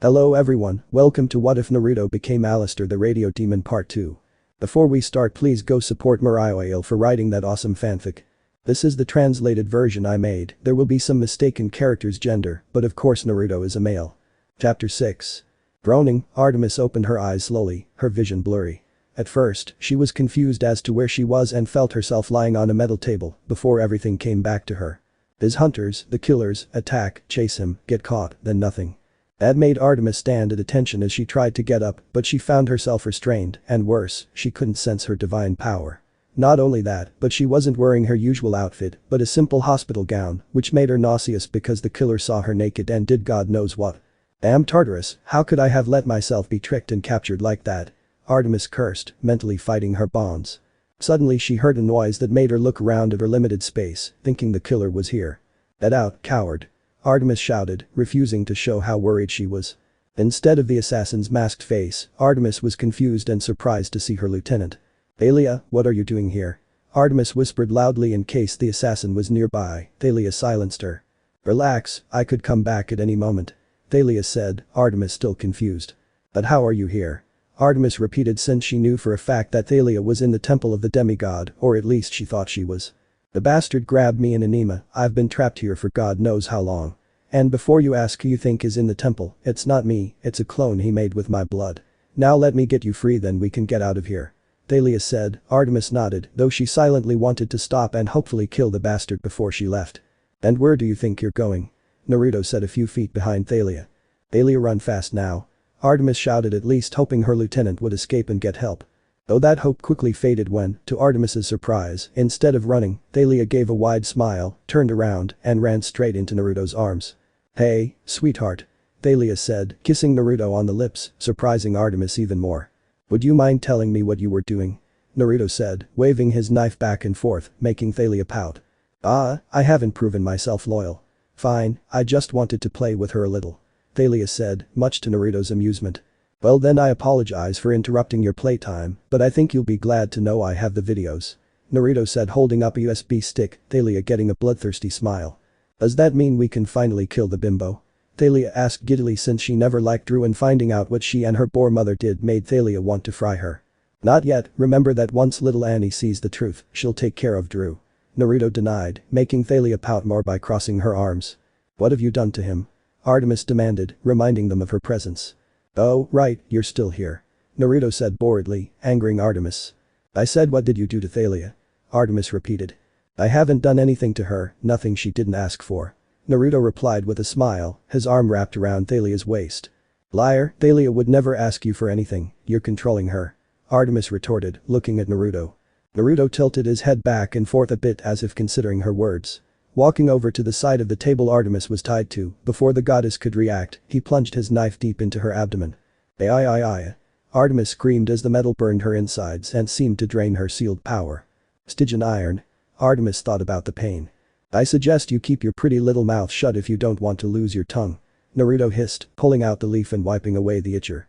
Hello everyone, welcome to What If Naruto Became Alastor the Radio Demon Part 2. Before we start, please go support marioiale for writing that awesome fanfic. This is the translated version I made. There will be some mistaken characters' gender, but of course Naruto is a male. Chapter 6. Groaning, Artemis opened her eyes slowly, her vision blurry. At first, she was confused as to where she was and felt herself lying on a metal table before everything came back to her. His hunters, the killers, attack, chase him, get caught, then nothing. That made Artemis stand at attention as she tried to get up, but she found herself restrained, and worse, she couldn't sense her divine power. Not only that, but she wasn't wearing her usual outfit, but a simple hospital gown, which made her nauseous because the killer saw her naked and did God knows what. Damn Tartarus, how could I have let myself be tricked and captured like that? Artemis cursed, mentally fighting her bonds. Suddenly she heard a noise that made her look around at her limited space, thinking the killer was here. Get out, coward. Artemis shouted, refusing to show how worried she was. Instead of the assassin's masked face, Artemis was confused and surprised to see her lieutenant. Thalia, what are you doing here? Artemis whispered loudly in case the assassin was nearby. Thalia silenced her. Relax, I could come back at any moment. Thalia said, Artemis still confused. But how are you here? Artemis repeated since she knew for a fact that Thalia was in the temple of the demigod, or at least she thought she was. The bastard grabbed me in anema, I've been trapped here for God knows how long. And before you ask who you think is in the temple, it's not me, it's a clone he made with my blood. Now let me get you free, then we can get out of here. Thalia said. Artemis nodded, though she silently wanted to stop and hopefully kill the bastard before she left. And where do you think you're going? Naruto said a few feet behind Thalia. Thalia, run fast now. Artemis shouted, at least hoping her lieutenant would escape and get help. Though that hope quickly faded when, to Artemis's surprise, instead of running, Thalia gave a wide smile, turned around, and ran straight into Naruto's arms. Hey, sweetheart. Thalia said, kissing Naruto on the lips, surprising Artemis even more. Would you mind telling me what you were doing? Naruto said, waving his knife back and forth, making Thalia pout. I haven't proven myself loyal. Fine, I just wanted to play with her a little. Thalia said, much to Naruto's amusement. Well then, I apologize for interrupting your playtime, but I think you'll be glad to know I have the videos. Naruto said, holding up a USB stick, Thalia getting a bloodthirsty smile. Does that mean we can finally kill the bimbo? Thalia asked giddily since she never liked Drew, and finding out what she and her poor mother did made Thalia want to fry her. Not yet, remember that once little Annie sees the truth, she'll take care of Drew. Naruto denied, making Thalia pout more by crossing her arms. What have you done to him? Artemis demanded, reminding them of her presence. Oh, right, you're still here. Naruto said boredly, angering Artemis. I said, what did you do to Thalia? Artemis repeated. I haven't done anything to her, nothing she didn't ask for. Naruto replied with a smile, his arm wrapped around Thalia's waist. Liar, Thalia would never ask you for anything, you're controlling her. Artemis retorted, looking at Naruto. Naruto tilted his head back and forth a bit as if considering her words. Walking over to the side of the table Artemis was tied to, before the goddess could react, he plunged his knife deep into her abdomen. Ay. Artemis screamed as the metal burned her insides and seemed to drain her sealed power. Stygian iron. Artemis thought about the pain. I suggest you keep your pretty little mouth shut if you don't want to lose your tongue. Naruto hissed, pulling out the leaf and wiping away the itcher.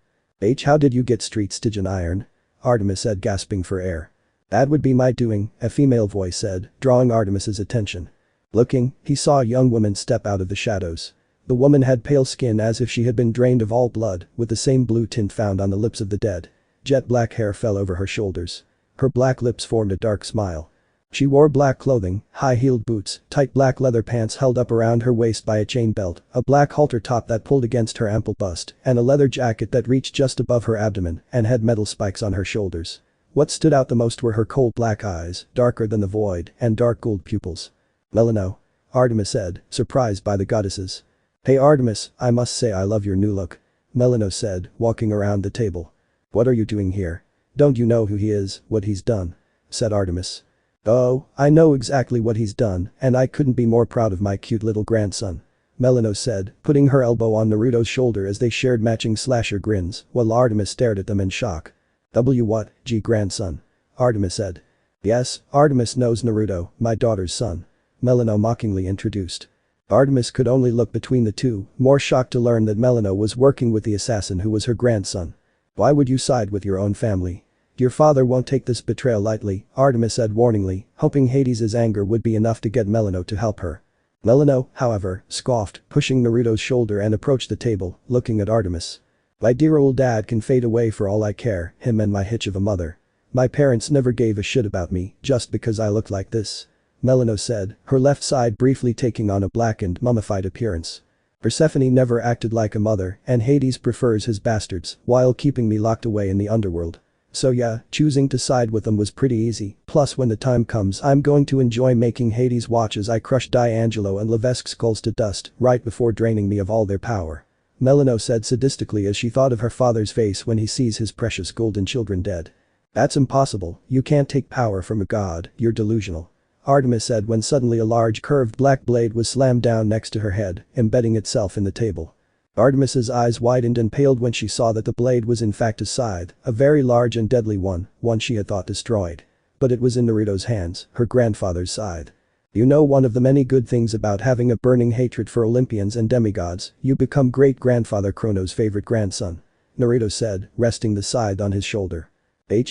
How did you get street Stygian iron? Artemis said, gasping for air. That would be my doing, a female voice said, drawing Artemis's attention. Looking, he saw a young woman step out of the shadows. The woman had pale skin as if she had been drained of all blood, with the same blue tint found on the lips of the dead. Jet black hair fell over her shoulders. Her black lips formed a dark smile. She wore black clothing, high-heeled boots, tight black leather pants held up around her waist by a chain belt, a black halter top that pulled against her ample bust, and a leather jacket that reached just above her abdomen and had metal spikes on her shoulders. What stood out the most were her cold black eyes, darker than the void, and dark gold pupils. Melano. Artemis said, surprised by the goddesses. Hey Artemis, I must say I love your new look. Melano said, walking around the table. What are you doing here? Don't you know who he is, what he's done? Said Artemis. Oh, I know exactly what he's done, and I couldn't be more proud of my cute little grandson. Melano said, putting her elbow on Naruto's shoulder as they shared matching slasher grins, while Artemis stared at them in shock. What, grandson? Artemis said. Yes, Artemis knows Naruto, my daughter's son. Melano mockingly introduced. Artemis could only look between the two, more shocked to learn that Melano was working with the assassin who was her grandson. Why would you side with your own family? Your father won't take this betrayal lightly, Artemis said warningly, hoping Hades's anger would be enough to get Melano to help her. Melino, however, scoffed, pushing Naruto's shoulder and approached the table, looking at Artemis. My dear old dad can fade away for all I care, him and my hitch of a mother. My parents never gave a shit about me, just because I looked like this. Melino said, her left side briefly taking on a blackened, mummified appearance. Persephone never acted like a mother, and Hades prefers his bastards, while keeping me locked away in the underworld. So yeah, choosing to side with them was pretty easy, plus when the time comes I'm going to enjoy making Hades watch as I crush D'Angelo and Levesque's skulls to dust, right before draining me of all their power. Melino said sadistically as she thought of her father's face when he sees his precious golden children dead. That's impossible, you can't take power from a god, you're delusional. Artemis said when suddenly a large curved black blade was slammed down next to her head, embedding itself in the table. Artemis's eyes widened and paled when she saw that the blade was in fact a scythe, a very large and deadly one she had thought destroyed. But it was in Naruto's hands, her grandfather's scythe. You know, one of the many good things about having a burning hatred for Olympians and demigods, you become great-grandfather Chrono's favorite grandson. Naruto said, resting the scythe on his shoulder.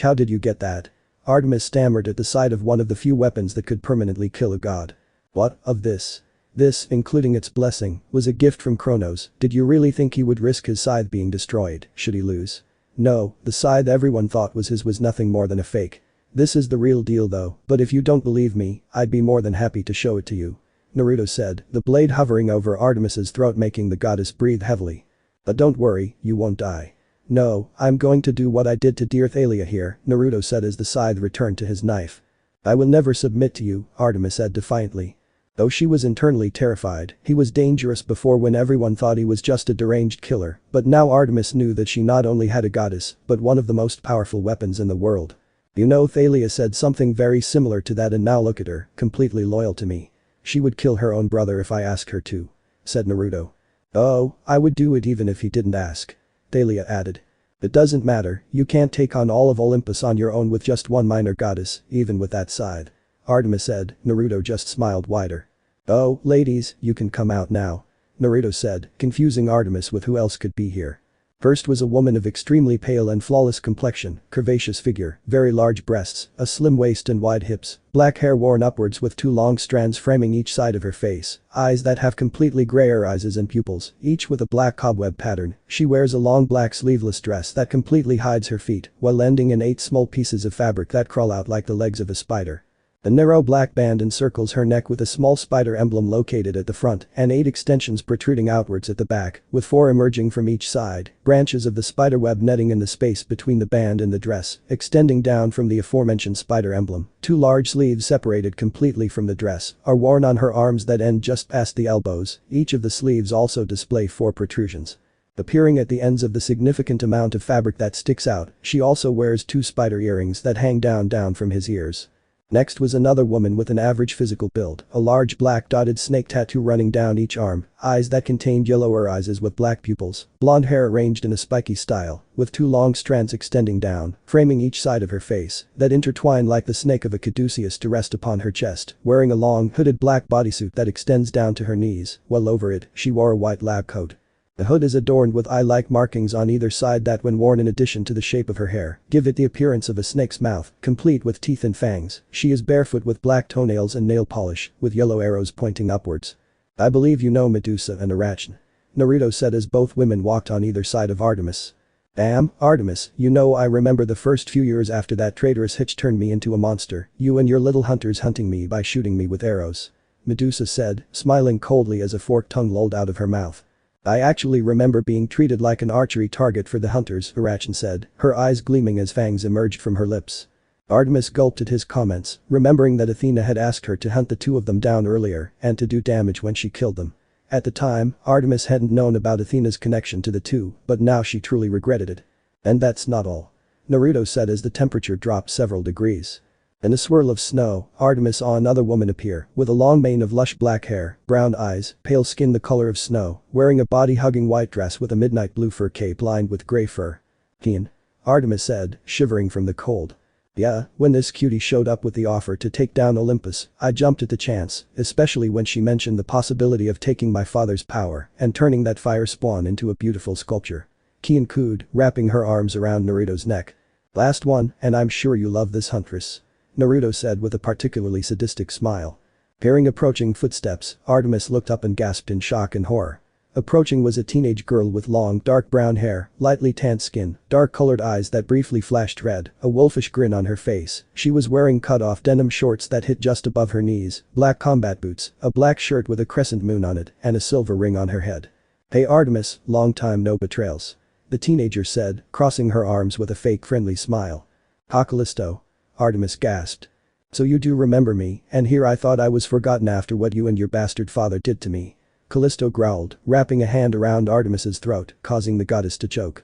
How did you get that? Artemis stammered at the sight of one of the few weapons that could permanently kill a god. What of this? This, including its blessing, was a gift from Kronos. Did you really think he would risk his scythe being destroyed, should he lose? No, the scythe everyone thought was his was nothing more than a fake. This is the real deal though, but if you don't believe me, I'd be more than happy to show it to you. Naruto said, the blade hovering over Artemis's throat making the goddess breathe heavily. But don't worry, you won't die. No, I'm going to do what I did to dear Thalia here, Naruto said as the scythe returned to his knife. I will never submit to you, Artemis said defiantly. Though she was internally terrified, he was dangerous before when everyone thought he was just a deranged killer, but now Artemis knew that she not only had a goddess, but one of the most powerful weapons in the world. You know, Thalia said something very similar to that and now look at her, completely loyal to me. She would kill her own brother if I ask her to. Said Naruto. Oh, I would do it even if he didn't ask. Thalia added. It doesn't matter, you can't take on all of Olympus on your own with just one minor goddess, even with that scythe. Artemis said, Naruto just smiled wider. Oh, ladies, you can come out now. Naruto said, confusing Artemis with who else could be here. First was a woman of extremely pale and flawless complexion, curvaceous figure, very large breasts, a slim waist and wide hips, black hair worn upwards with 2 long strands framing each side of her face, eyes that have completely grey irises and pupils, each with a black cobweb pattern. She wears a long black sleeveless dress that completely hides her feet, while ending in 8 small pieces of fabric that crawl out like the legs of a spider. A narrow black band encircles her neck with a small spider emblem located at the front and 8 extensions protruding outwards at the back, with 4 emerging from each side, branches of the spiderweb netting in the space between the band and the dress, extending down from the aforementioned spider emblem. 2 large sleeves separated completely from the dress are worn on her arms that end just past the elbows, each of the sleeves also display 4 protrusions. Appearing at the ends of the significant amount of fabric that sticks out, she also wears 2 spider earrings that hang down from his ears. Next was another woman with an average physical build, a large black dotted snake tattoo running down each arm, eyes that contained yellow irises with black pupils, blonde hair arranged in a spiky style, with 2 long strands extending down, framing each side of her face, that intertwine like the snake of a caduceus to rest upon her chest, wearing a long hooded black bodysuit that extends down to her knees, while over it, she wore a white lab coat. The hood is adorned with eye-like markings on either side that when worn in addition to the shape of her hair, give it the appearance of a snake's mouth, complete with teeth and fangs. She is barefoot with black toenails and nail polish, with yellow arrows pointing upwards. I believe you know Medusa and Arachne. Naruto said as both women walked on either side of Artemis. Damn, Artemis, you know I remember the first few years after that traitorous hitch turned me into a monster, you and your little hunters hunting me by shooting me with arrows. Medusa said, smiling coldly as a forked tongue lolled out of her mouth. I actually remember being treated like an archery target for the hunters, Arachne said, her eyes gleaming as fangs emerged from her lips. Artemis gulped at his comments, remembering that Athena had asked her to hunt the 2 of them down earlier and to do damage when she killed them. At the time, Artemis hadn't known about Athena's connection to the 2, but now she truly regretted it. And that's not all. Naruto said as the temperature dropped several degrees. In a swirl of snow, Artemis saw another woman appear, with a long mane of lush black hair, brown eyes, pale skin the color of snow, wearing a body-hugging white dress with a midnight blue fur cape lined with grey fur. Keen. Artemis said, shivering from the cold. Yeah, when this cutie showed up with the offer to take down Olympus, I jumped at the chance, especially when she mentioned the possibility of taking my father's power and turning that fire spawn into a beautiful sculpture. Keen cooed, wrapping her arms around Naruto's neck. Last one, and I'm sure you love this huntress. Naruto said with a particularly sadistic smile. Hearing approaching footsteps, Artemis looked up and gasped in shock and horror. Approaching was a teenage girl with long, dark brown hair, lightly tanned skin, dark-colored eyes that briefly flashed red, a wolfish grin on her face. She was wearing cut-off denim shorts that hit just above her knees, black combat boots, a black shirt with a crescent moon on it, and a silver ring on her head. "Hey Artemis, long time no betrayals," the teenager said, crossing her arms with a fake friendly smile. "Ha Callisto," Artemis gasped. "So you do remember me, and here I thought I was forgotten after what you and your bastard father did to me." Callisto growled, wrapping a hand around Artemis's throat, causing the goddess to choke.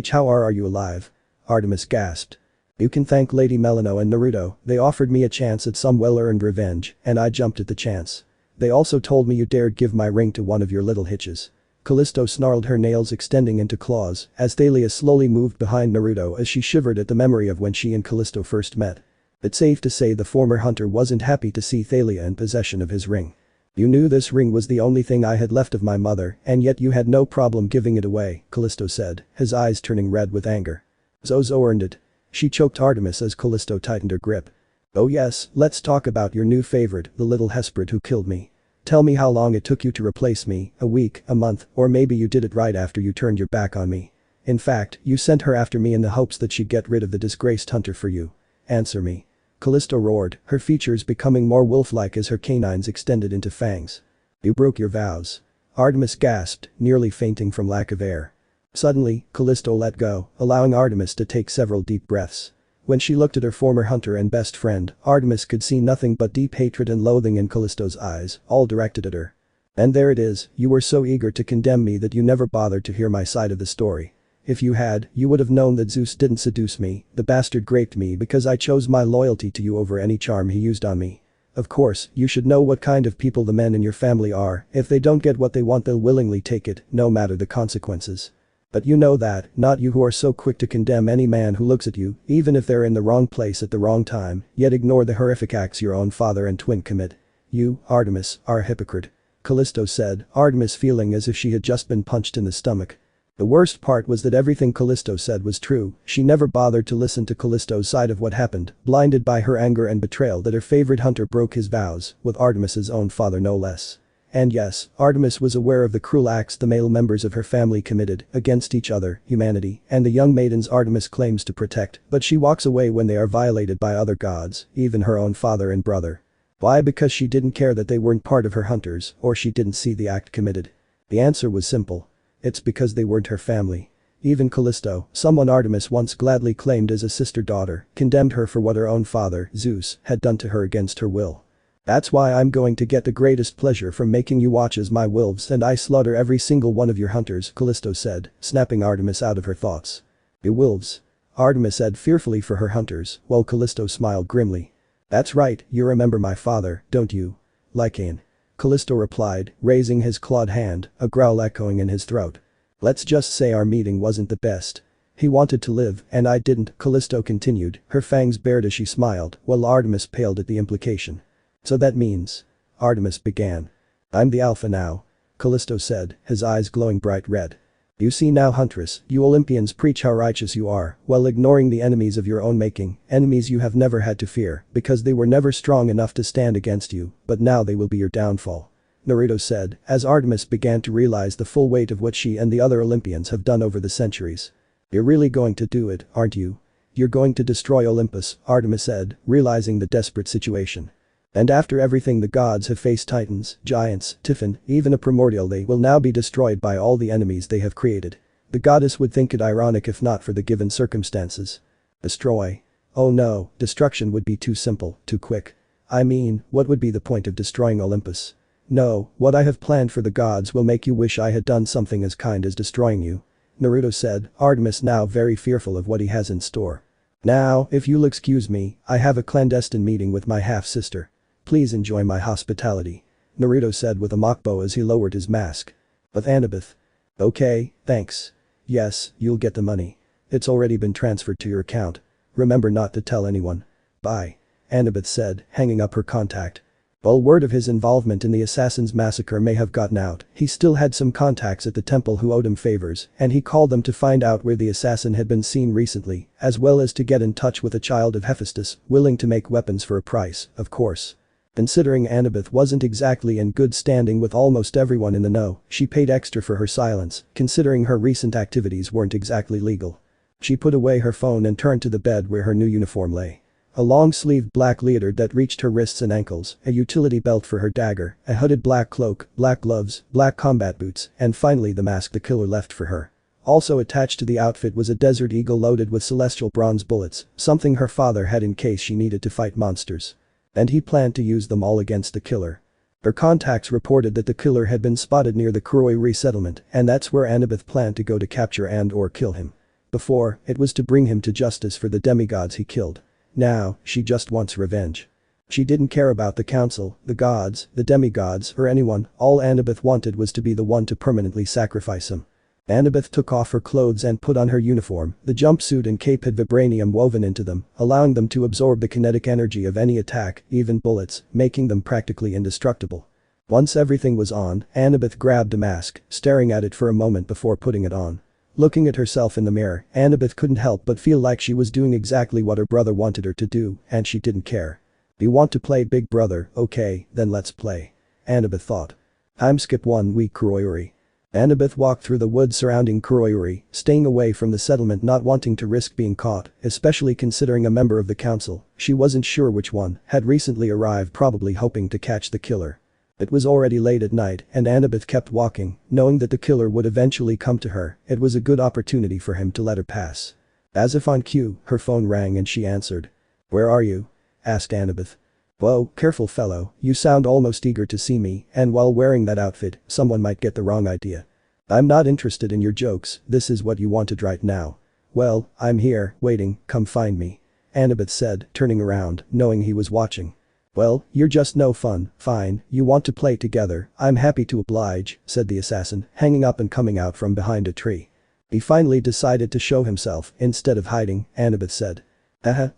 "How are you alive?" Artemis gasped. "You can thank Lady Melino and Naruto, they offered me a chance at some well-earned revenge, and I jumped at the chance. They also told me you dared give my ring to one of your little hitches." Callisto snarled, her nails extending into claws, as Thalia slowly moved behind Naruto as she shivered at the memory of when she and Callisto first met. It's safe to say the former hunter wasn't happy to see Thalia in possession of his ring. "You knew this ring was the only thing I had left of my mother, and yet you had no problem giving it away," Callisto said, his eyes turning red with anger. "Zozo earned it," she choked Artemis as Callisto tightened her grip. "Oh yes, let's talk about your new favorite, the little Hesprid who killed me. Tell me how long it took you to replace me, a week, a month, or maybe you did it right after you turned your back on me. In fact, you sent her after me in the hopes that she'd get rid of the disgraced hunter for you. Answer me." Callisto roared, her features becoming more wolf-like as her canines extended into fangs. "You broke your vows." Artemis gasped, nearly fainting from lack of air. Suddenly, Callisto let go, allowing Artemis to take several deep breaths. When she looked at her former hunter and best friend, Artemis could see nothing but deep hatred and loathing in Callisto's eyes, all directed at her. "And there it is, you were so eager to condemn me that you never bothered to hear my side of the story. If you had, you would have known that Zeus didn't seduce me, the bastard raped me because I chose my loyalty to you over any charm he used on me. Of course, you should know what kind of people the men in your family are, if they don't get what they want they'll willingly take it, no matter the consequences. But you know that, not you who are so quick to condemn any man who looks at you, even if they're in the wrong place at the wrong time, yet ignore the horrific acts your own father and twin commit. You, Artemis, are a hypocrite," Callisto said, Artemis feeling as if she had just been punched in the stomach. The worst part was that everything Callisto said was true, she never bothered to listen to Callisto's side of what happened, blinded by her anger and betrayal that her favorite hunter broke his vows, with Artemis's own father no less. And yes, Artemis was aware of the cruel acts the male members of her family committed, against each other, humanity, and the young maidens Artemis claims to protect, but she walks away when they are violated by other gods, even her own father and brother. Why? Because she didn't care that they weren't part of her hunters, or she didn't see the act committed. The answer was simple. It's because they weren't her family. Even Callisto, someone Artemis once gladly claimed as a sister-daughter, condemned her for what her own father, Zeus, had done to her against her will. "That's why I'm going to get the greatest pleasure from making you watch as my wolves and I slaughter every single one of your hunters," Callisto said, snapping Artemis out of her thoughts. "You wolves?" Artemis said fearfully for her hunters, while Callisto smiled grimly. "That's right, you remember my father, don't you? Lycaon," Callisto replied, raising his clawed hand, a growl echoing in his throat. "Let's just say our meeting wasn't the best. He wanted to live, and I didn't," Callisto continued, her fangs bared as she smiled, while Artemis paled at the implication. "So that means?" Artemis began. "I'm the alpha now," Callisto said, his eyes glowing bright red. "You see now, Huntress, you Olympians preach how righteous you are, while ignoring the enemies of your own making, enemies you have never had to fear, because they were never strong enough to stand against you, but now they will be your downfall," Naruto said, as Artemis began to realize the full weight of what she and the other Olympians have done over the centuries. "You're really going to do it, aren't you? You're going to destroy Olympus," Artemis said, realizing the desperate situation. "And after everything the gods have faced, titans, giants, Tiffin, even a primordial, they will now be destroyed by all the enemies they have created. The goddess would think it ironic if not for the given circumstances. Destroy? Oh no, destruction would be too simple, too quick. I mean, what would be the point of destroying Olympus? No, what I have planned for the gods will make you wish I had done something as kind as destroying you," Naruto said, Artemis now very fearful of what he has in store. "Now, if you'll excuse me, I have a clandestine meeting with my half-sister. Please enjoy my hospitality," Naruto said with a mock bow as he lowered his mask. "With Annabeth." "Okay, thanks. Yes, you'll get the money. It's already been transferred to your account. Remember not to tell anyone. Bye," Annabeth said, hanging up her contact. While word of his involvement in the assassin's massacre may have gotten out, he still had some contacts at the temple who owed him favors, and he called them to find out where the assassin had been seen recently, as well as to get in touch with a child of Hephaestus, willing to make weapons for a price, of course. Considering Annabeth wasn't exactly in good standing with almost everyone in the know, she paid extra for her silence, considering her recent activities weren't exactly legal. She put away her phone and turned to the bed where her new uniform lay. A long-sleeved black leotard that reached her wrists and ankles, a utility belt for her dagger, a hooded black cloak, black gloves, black combat boots, and finally the mask the killer left for her. Also attached to the outfit was a desert eagle loaded with celestial bronze bullets, something her father had in case she needed to fight monsters. And he planned to use them all against the killer. Her contacts reported that the killer had been spotted near the Kuroi resettlement, and that's where Annabeth planned to go to capture and/or kill him. Before, it was to bring him to justice for the demigods he killed. Now, she just wants revenge. She didn't care about the council, the gods, the demigods, or anyone, all Annabeth wanted was to be the one to permanently sacrifice him. Annabeth took off her clothes and put on her uniform, the jumpsuit and cape had vibranium woven into them, allowing them to absorb the kinetic energy of any attack, even bullets, making them practically indestructible. Once everything was on, Annabeth grabbed the mask, staring at it for a moment before putting it on. Looking at herself in the mirror, Annabeth couldn't help but feel like she was doing exactly what her brother wanted her to do, and she didn't care. You want to play Big Brother, okay, then let's play. Annabeth thought. Time skip 1 week Kuroyuri. Annabeth walked through the woods surrounding Kuroyuri, staying away from the settlement not wanting to risk being caught, especially considering a member of the council, she wasn't sure which one, had recently arrived probably hoping to catch the killer. It was already late at night and Annabeth kept walking, knowing that the killer would eventually come to her, it was a good opportunity for him to let her pass. As if on cue, her phone rang and she answered. "Where are you?" asked Annabeth. "Whoa, careful fellow, you sound almost eager to see me, and while wearing that outfit, someone might get the wrong idea. I'm not interested in your jokes, this is what you wanted right now. Well, I'm here, waiting, come find me." Annabeth said, turning around, knowing he was watching. "Well, you're just no fun, fine, you want to play together, I'm happy to oblige," said the assassin, hanging up and coming out from behind a tree. He finally decided to show himself, instead of hiding, Annabeth said.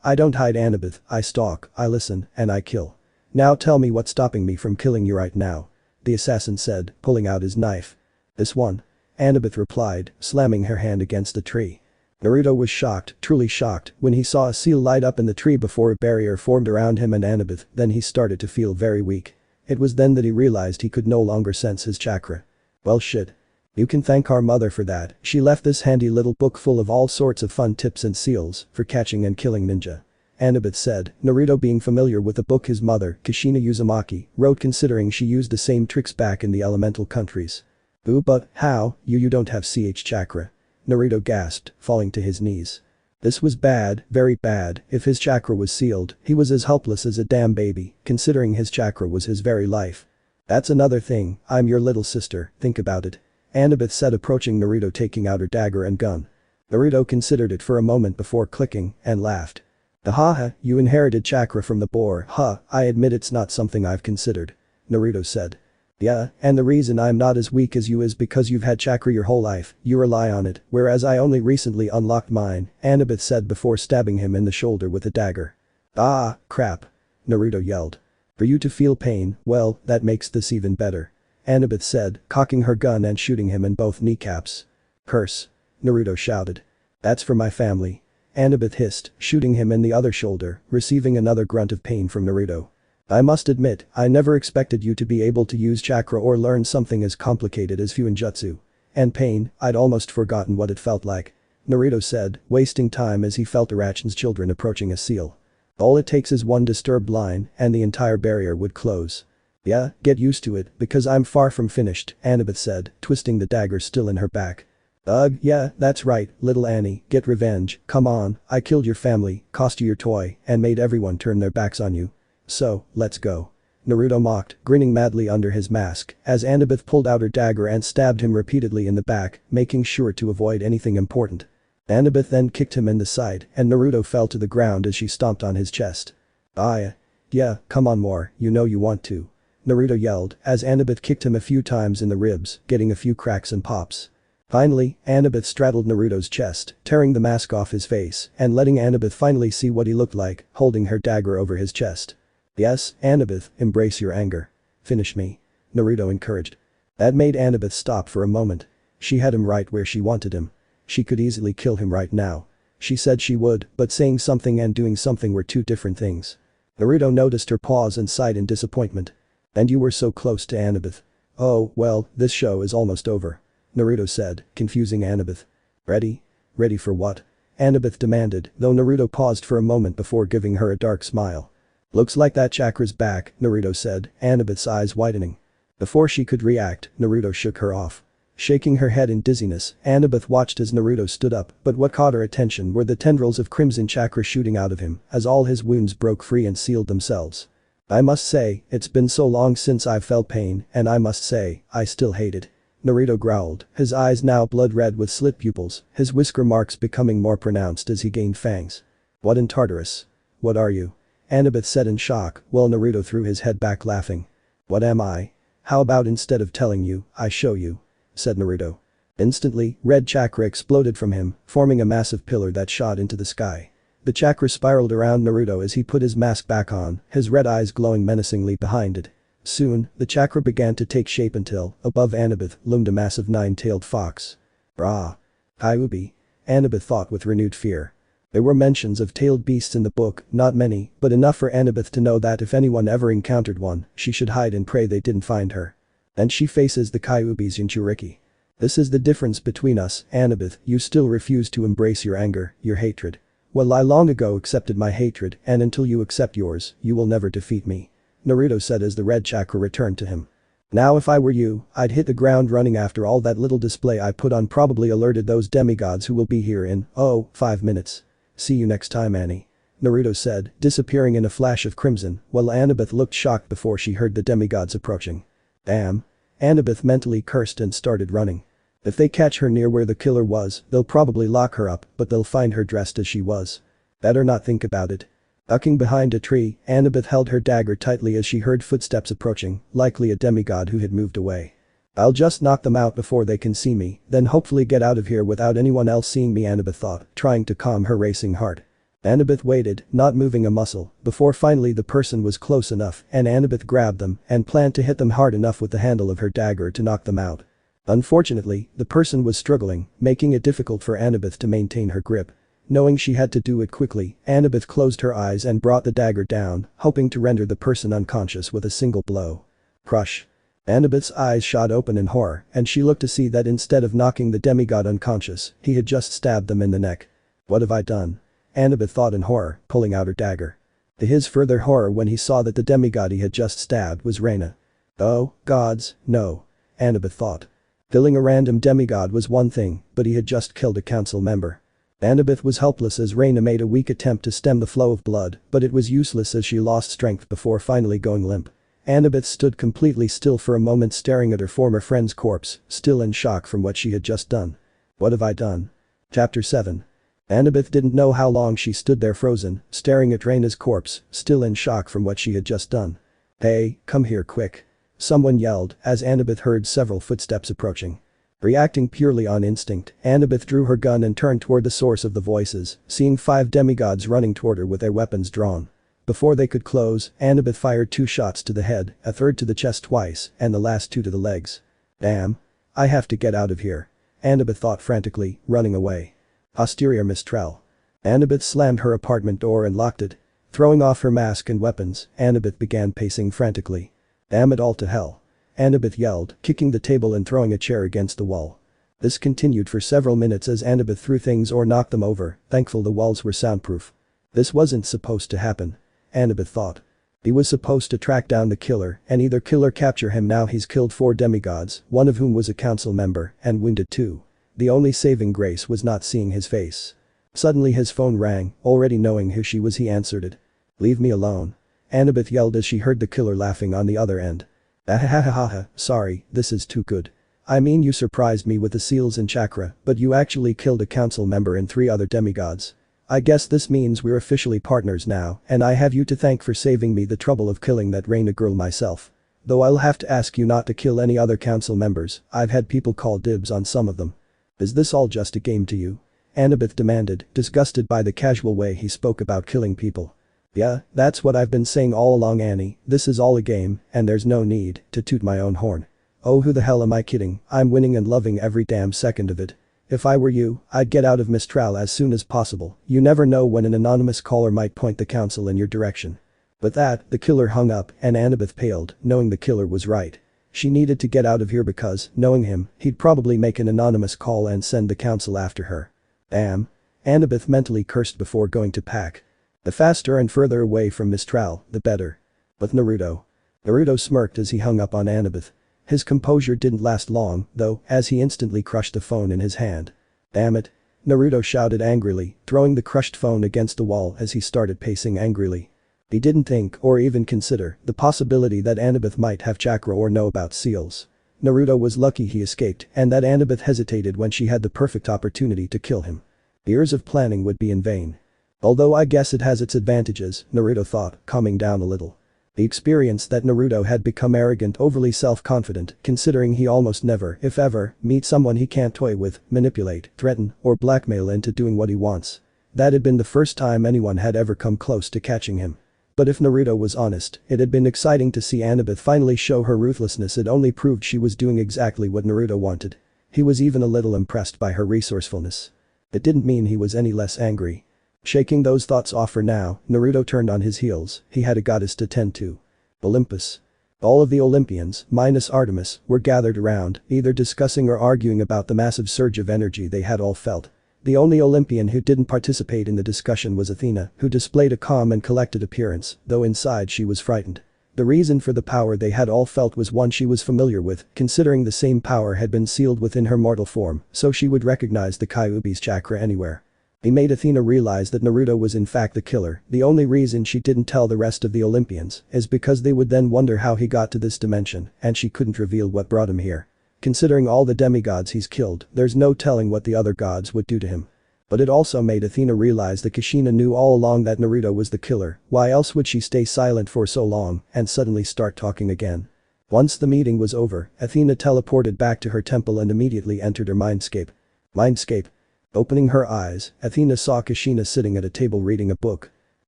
I don't hide Annabeth, I stalk, I listen, and I kill. Now tell me what's stopping me from killing you right now," the assassin said, pulling out his knife. "This one," Annabeth replied, slamming her hand against the tree. Naruto was shocked, truly shocked, when he saw a seal light up in the tree before a barrier formed around him and Annabeth, then he started to feel very weak. It was then that he realized he could no longer sense his chakra. Well shit. You can thank our mother for that, she left this handy little book full of all sorts of fun tips and seals for catching and killing ninja. Annabeth said, Naruto being familiar with the book his mother, Kushina Uzumaki, wrote considering she used the same tricks back in the elemental countries. Ooh, but how, you don't have CH chakra. Naruto gasped, falling to his knees. This was bad, very bad, if his chakra was sealed, he was as helpless as a damn baby, considering his chakra was his very life. That's another thing, I'm your little sister, think about it. Annabeth said approaching Naruto taking out her dagger and gun. Naruto considered it for a moment before clicking, and laughed. Haha, you inherited chakra from the boar, huh, I admit it's not something I've considered. Naruto said. Yeah, and the reason I'm not as weak as you is because you've had chakra your whole life, you rely on it, whereas I only recently unlocked mine, Annabeth said before stabbing him in the shoulder with a dagger. Ah, crap. Naruto yelled. For you to feel pain, well, that makes this even better. Annabeth said, cocking her gun and shooting him in both kneecaps. Curse. Naruto shouted. That's for my family. Annabeth hissed, shooting him in the other shoulder, receiving another grunt of pain from Naruto. I must admit, I never expected you to be able to use chakra or learn something as complicated as Fuinjutsu. And pain, I'd almost forgotten what it felt like. Naruto said, wasting time as he felt Arachn's children approaching a seal. All it takes is one disturbed line, and the entire barrier would close. Yeah, get used to it, because I'm far from finished, Annabeth said, twisting the dagger still in her back. Ugh, yeah, that's right, little Annie, get revenge, come on, I killed your family, cost you your toy, and made everyone turn their backs on you. So, let's go. Naruto mocked, grinning madly under his mask, as Annabeth pulled out her dagger and stabbed him repeatedly in the back, making sure to avoid anything important. Annabeth then kicked him in the side, and Naruto fell to the ground as she stomped on his chest. Yeah, come on more, you know you want to. Naruto yelled, as Annabeth kicked him a few times in the ribs, getting a few cracks and pops. Finally, Annabeth straddled Naruto's chest, tearing the mask off his face, and letting Annabeth finally see what he looked like, holding her dagger over his chest. Yes, Annabeth, embrace your anger. Finish me. Naruto encouraged. That made Annabeth stop for a moment. She had him right where she wanted him. She could easily kill him right now. She said she would, but saying something and doing something were two different things. Naruto noticed her pause and sighed in disappointment. And you were so close to Annabeth. Oh, well, this show is almost over. Naruto said, confusing Annabeth. Ready? Ready for what? Annabeth demanded, though Naruto paused for a moment before giving her a dark smile. Looks like that chakra's back, Naruto said, Annabeth's eyes widening. Before she could react, Naruto shook her off. Shaking her head in dizziness, Annabeth watched as Naruto stood up, but what caught her attention were the tendrils of crimson chakra shooting out of him as all his wounds broke free and sealed themselves. I must say, it's been so long since I've felt pain, and I must say, I still hate it. Naruto growled, his eyes now blood red with slit pupils, his whisker marks becoming more pronounced as he gained fangs. What in Tartarus? What are you? Annabeth said in shock, while Naruto threw his head back laughing. What am I? How about instead of telling you, I show you? Said Naruto. Instantly, red chakra exploded from him, forming a massive pillar that shot into the sky. The chakra spiraled around Naruto as he put his mask back on, his red eyes glowing menacingly behind it. Soon, the chakra began to take shape until, above Annabeth, loomed a massive nine-tailed fox. Rah! Kyuubi. Annabeth thought with renewed fear. There were mentions of tailed beasts in the book, not many, but enough for Annabeth to know that if anyone ever encountered one, she should hide and pray they didn't find her. Then she faces the Kyuubis in Jinchuriki. This is the difference between us, Annabeth, you still refuse to embrace your anger, your hatred. Well, I long ago accepted my hatred, and until you accept yours, you will never defeat me. Naruto said as the red chakra returned to him. Now if I were you, I'd hit the ground running after all that little display I put on probably alerted those demigods who will be here in, 5 minutes. See you next time, Annie. Naruto said, disappearing in a flash of crimson, while Annabeth looked shocked before she heard the demigods approaching. Damn. Annabeth mentally cursed and started running. If they catch her near where the killer was, they'll probably lock her up, but they'll find her dressed as she was. Better not think about it. Ducking behind a tree, Annabeth held her dagger tightly as she heard footsteps approaching, likely a demigod who had moved away. I'll just knock them out before they can see me, then hopefully get out of here without anyone else seeing me, Annabeth thought, trying to calm her racing heart. Annabeth waited, not moving a muscle, before finally the person was close enough and Annabeth grabbed them and planned to hit them hard enough with the handle of her dagger to knock them out. Unfortunately, the person was struggling, making it difficult for Annabeth to maintain her grip. Knowing she had to do it quickly, Annabeth closed her eyes and brought the dagger down, hoping to render the person unconscious with a single blow. Crush. Annabeth's eyes shot open in horror, and she looked to see that instead of knocking the demigod unconscious, he had just stabbed them in the neck. What have I done? Annabeth thought in horror, pulling out her dagger. To his further horror when he saw that the demigod he had just stabbed was Reina. Oh, gods, no. Annabeth thought. Killing a random demigod was one thing, but he had just killed a council member. Annabeth was helpless as Reina made a weak attempt to stem the flow of blood, but it was useless as she lost strength before finally going limp. Annabeth stood completely still for a moment staring at her former friend's corpse, still in shock from what she had just done. What have I done? Chapter 7. Annabeth didn't know how long she stood there frozen, staring at Reina's corpse, still in shock from what she had just done. Hey, come here quick. Someone yelled as Annabeth heard several footsteps approaching. Reacting purely on instinct, Annabeth drew her gun and turned toward the source of the voices, seeing 5 demigods running toward her with their weapons drawn. Before they could close, Annabeth fired 2 shots to the head, a third to the chest twice, and the last 2 to the legs. Damn. I have to get out of here. Annabeth thought frantically, running away. Posterior Mistral. Annabeth slammed her apartment door and locked it. Throwing off her mask and weapons, Annabeth began pacing frantically. Damn it all to hell. Annabeth yelled, kicking the table and throwing a chair against the wall. This continued for several minutes as Annabeth threw things or knocked them over, thankful the walls were soundproof. This wasn't supposed to happen. Annabeth thought. He was supposed to track down the killer and either kill or capture him. Now he's killed 4 demigods, one of whom was a council member, and wounded 2. The only saving grace was not seeing his face. Suddenly his phone rang, already knowing who she was he answered it. Leave me alone. Annabeth yelled as she heard the killer laughing on the other end. Ahahahaha, sorry, this is too good. I mean you surprised me with the seals and chakra, but you actually killed a council member and 3 other demigods. I guess this means we're officially partners now, and I have you to thank for saving me the trouble of killing that Reina girl myself. Though I'll have to ask you not to kill any other council members, I've had people call dibs on some of them. Is this all just a game to you? Annabeth demanded, disgusted by the casual way he spoke about killing people. Yeah, that's what I've been saying all along, Annie, this is all a game, and there's no need to toot my own horn. Oh, who the hell am I kidding, I'm winning and loving every damn second of it. If I were you, I'd get out of Mistral as soon as possible, you never know when an anonymous caller might point the council in your direction. With that, the killer hung up and Annabeth paled, knowing the killer was right. She needed to get out of here because, knowing him, he'd probably make an anonymous call and send the council after her. Damn. Annabeth mentally cursed before going to pack. The faster and further away from Mistral, the better. But Naruto. Naruto smirked as he hung up on Annabeth. His composure didn't last long, though, as he instantly crushed the phone in his hand. Damn it. Naruto shouted angrily, throwing the crushed phone against the wall as he started pacing angrily. He didn't think or even consider the possibility that Annabeth might have chakra or know about seals. Naruto was lucky he escaped and that Annabeth hesitated when she had the perfect opportunity to kill him. Years of planning would be in vain. Although I guess it has its advantages, Naruto thought, calming down a little. The experience that Naruto had become arrogant, overly self-confident, considering he almost never, if ever, meet someone he can't toy with, manipulate, threaten, or blackmail into doing what he wants. That had been the first time anyone had ever come close to catching him. But if Naruto was honest, it had been exciting to see Annabeth finally show her ruthlessness. It only proved she was doing exactly what Naruto wanted. He was even a little impressed by her resourcefulness. It didn't mean he was any less angry. Shaking those thoughts off for now, Naruto turned on his heels. He had a goddess to tend to. Olympus. All of the Olympians, minus Artemis, were gathered around, either discussing or arguing about the massive surge of energy they had all felt. The only Olympian who didn't participate in the discussion was Athena, who displayed a calm and collected appearance, though inside she was frightened. The reason for the power they had all felt was one she was familiar with, considering the same power had been sealed within her mortal form, so she would recognize the Kyuubi's chakra anywhere. He made Athena realize that Naruto was in fact the killer. The only reason she didn't tell the rest of the Olympians is because they would then wonder how he got to this dimension, and she couldn't reveal what brought him here. Considering all the demigods he's killed, there's no telling what the other gods would do to him. But it also made Athena realize that Kushina knew all along that Naruto was the killer. Why else would she stay silent for so long and suddenly start talking again? Once the meeting was over, Athena teleported back to her temple and immediately entered her mindscape. Mindscape. Opening her eyes, Athena saw Kushina sitting at a table reading a book.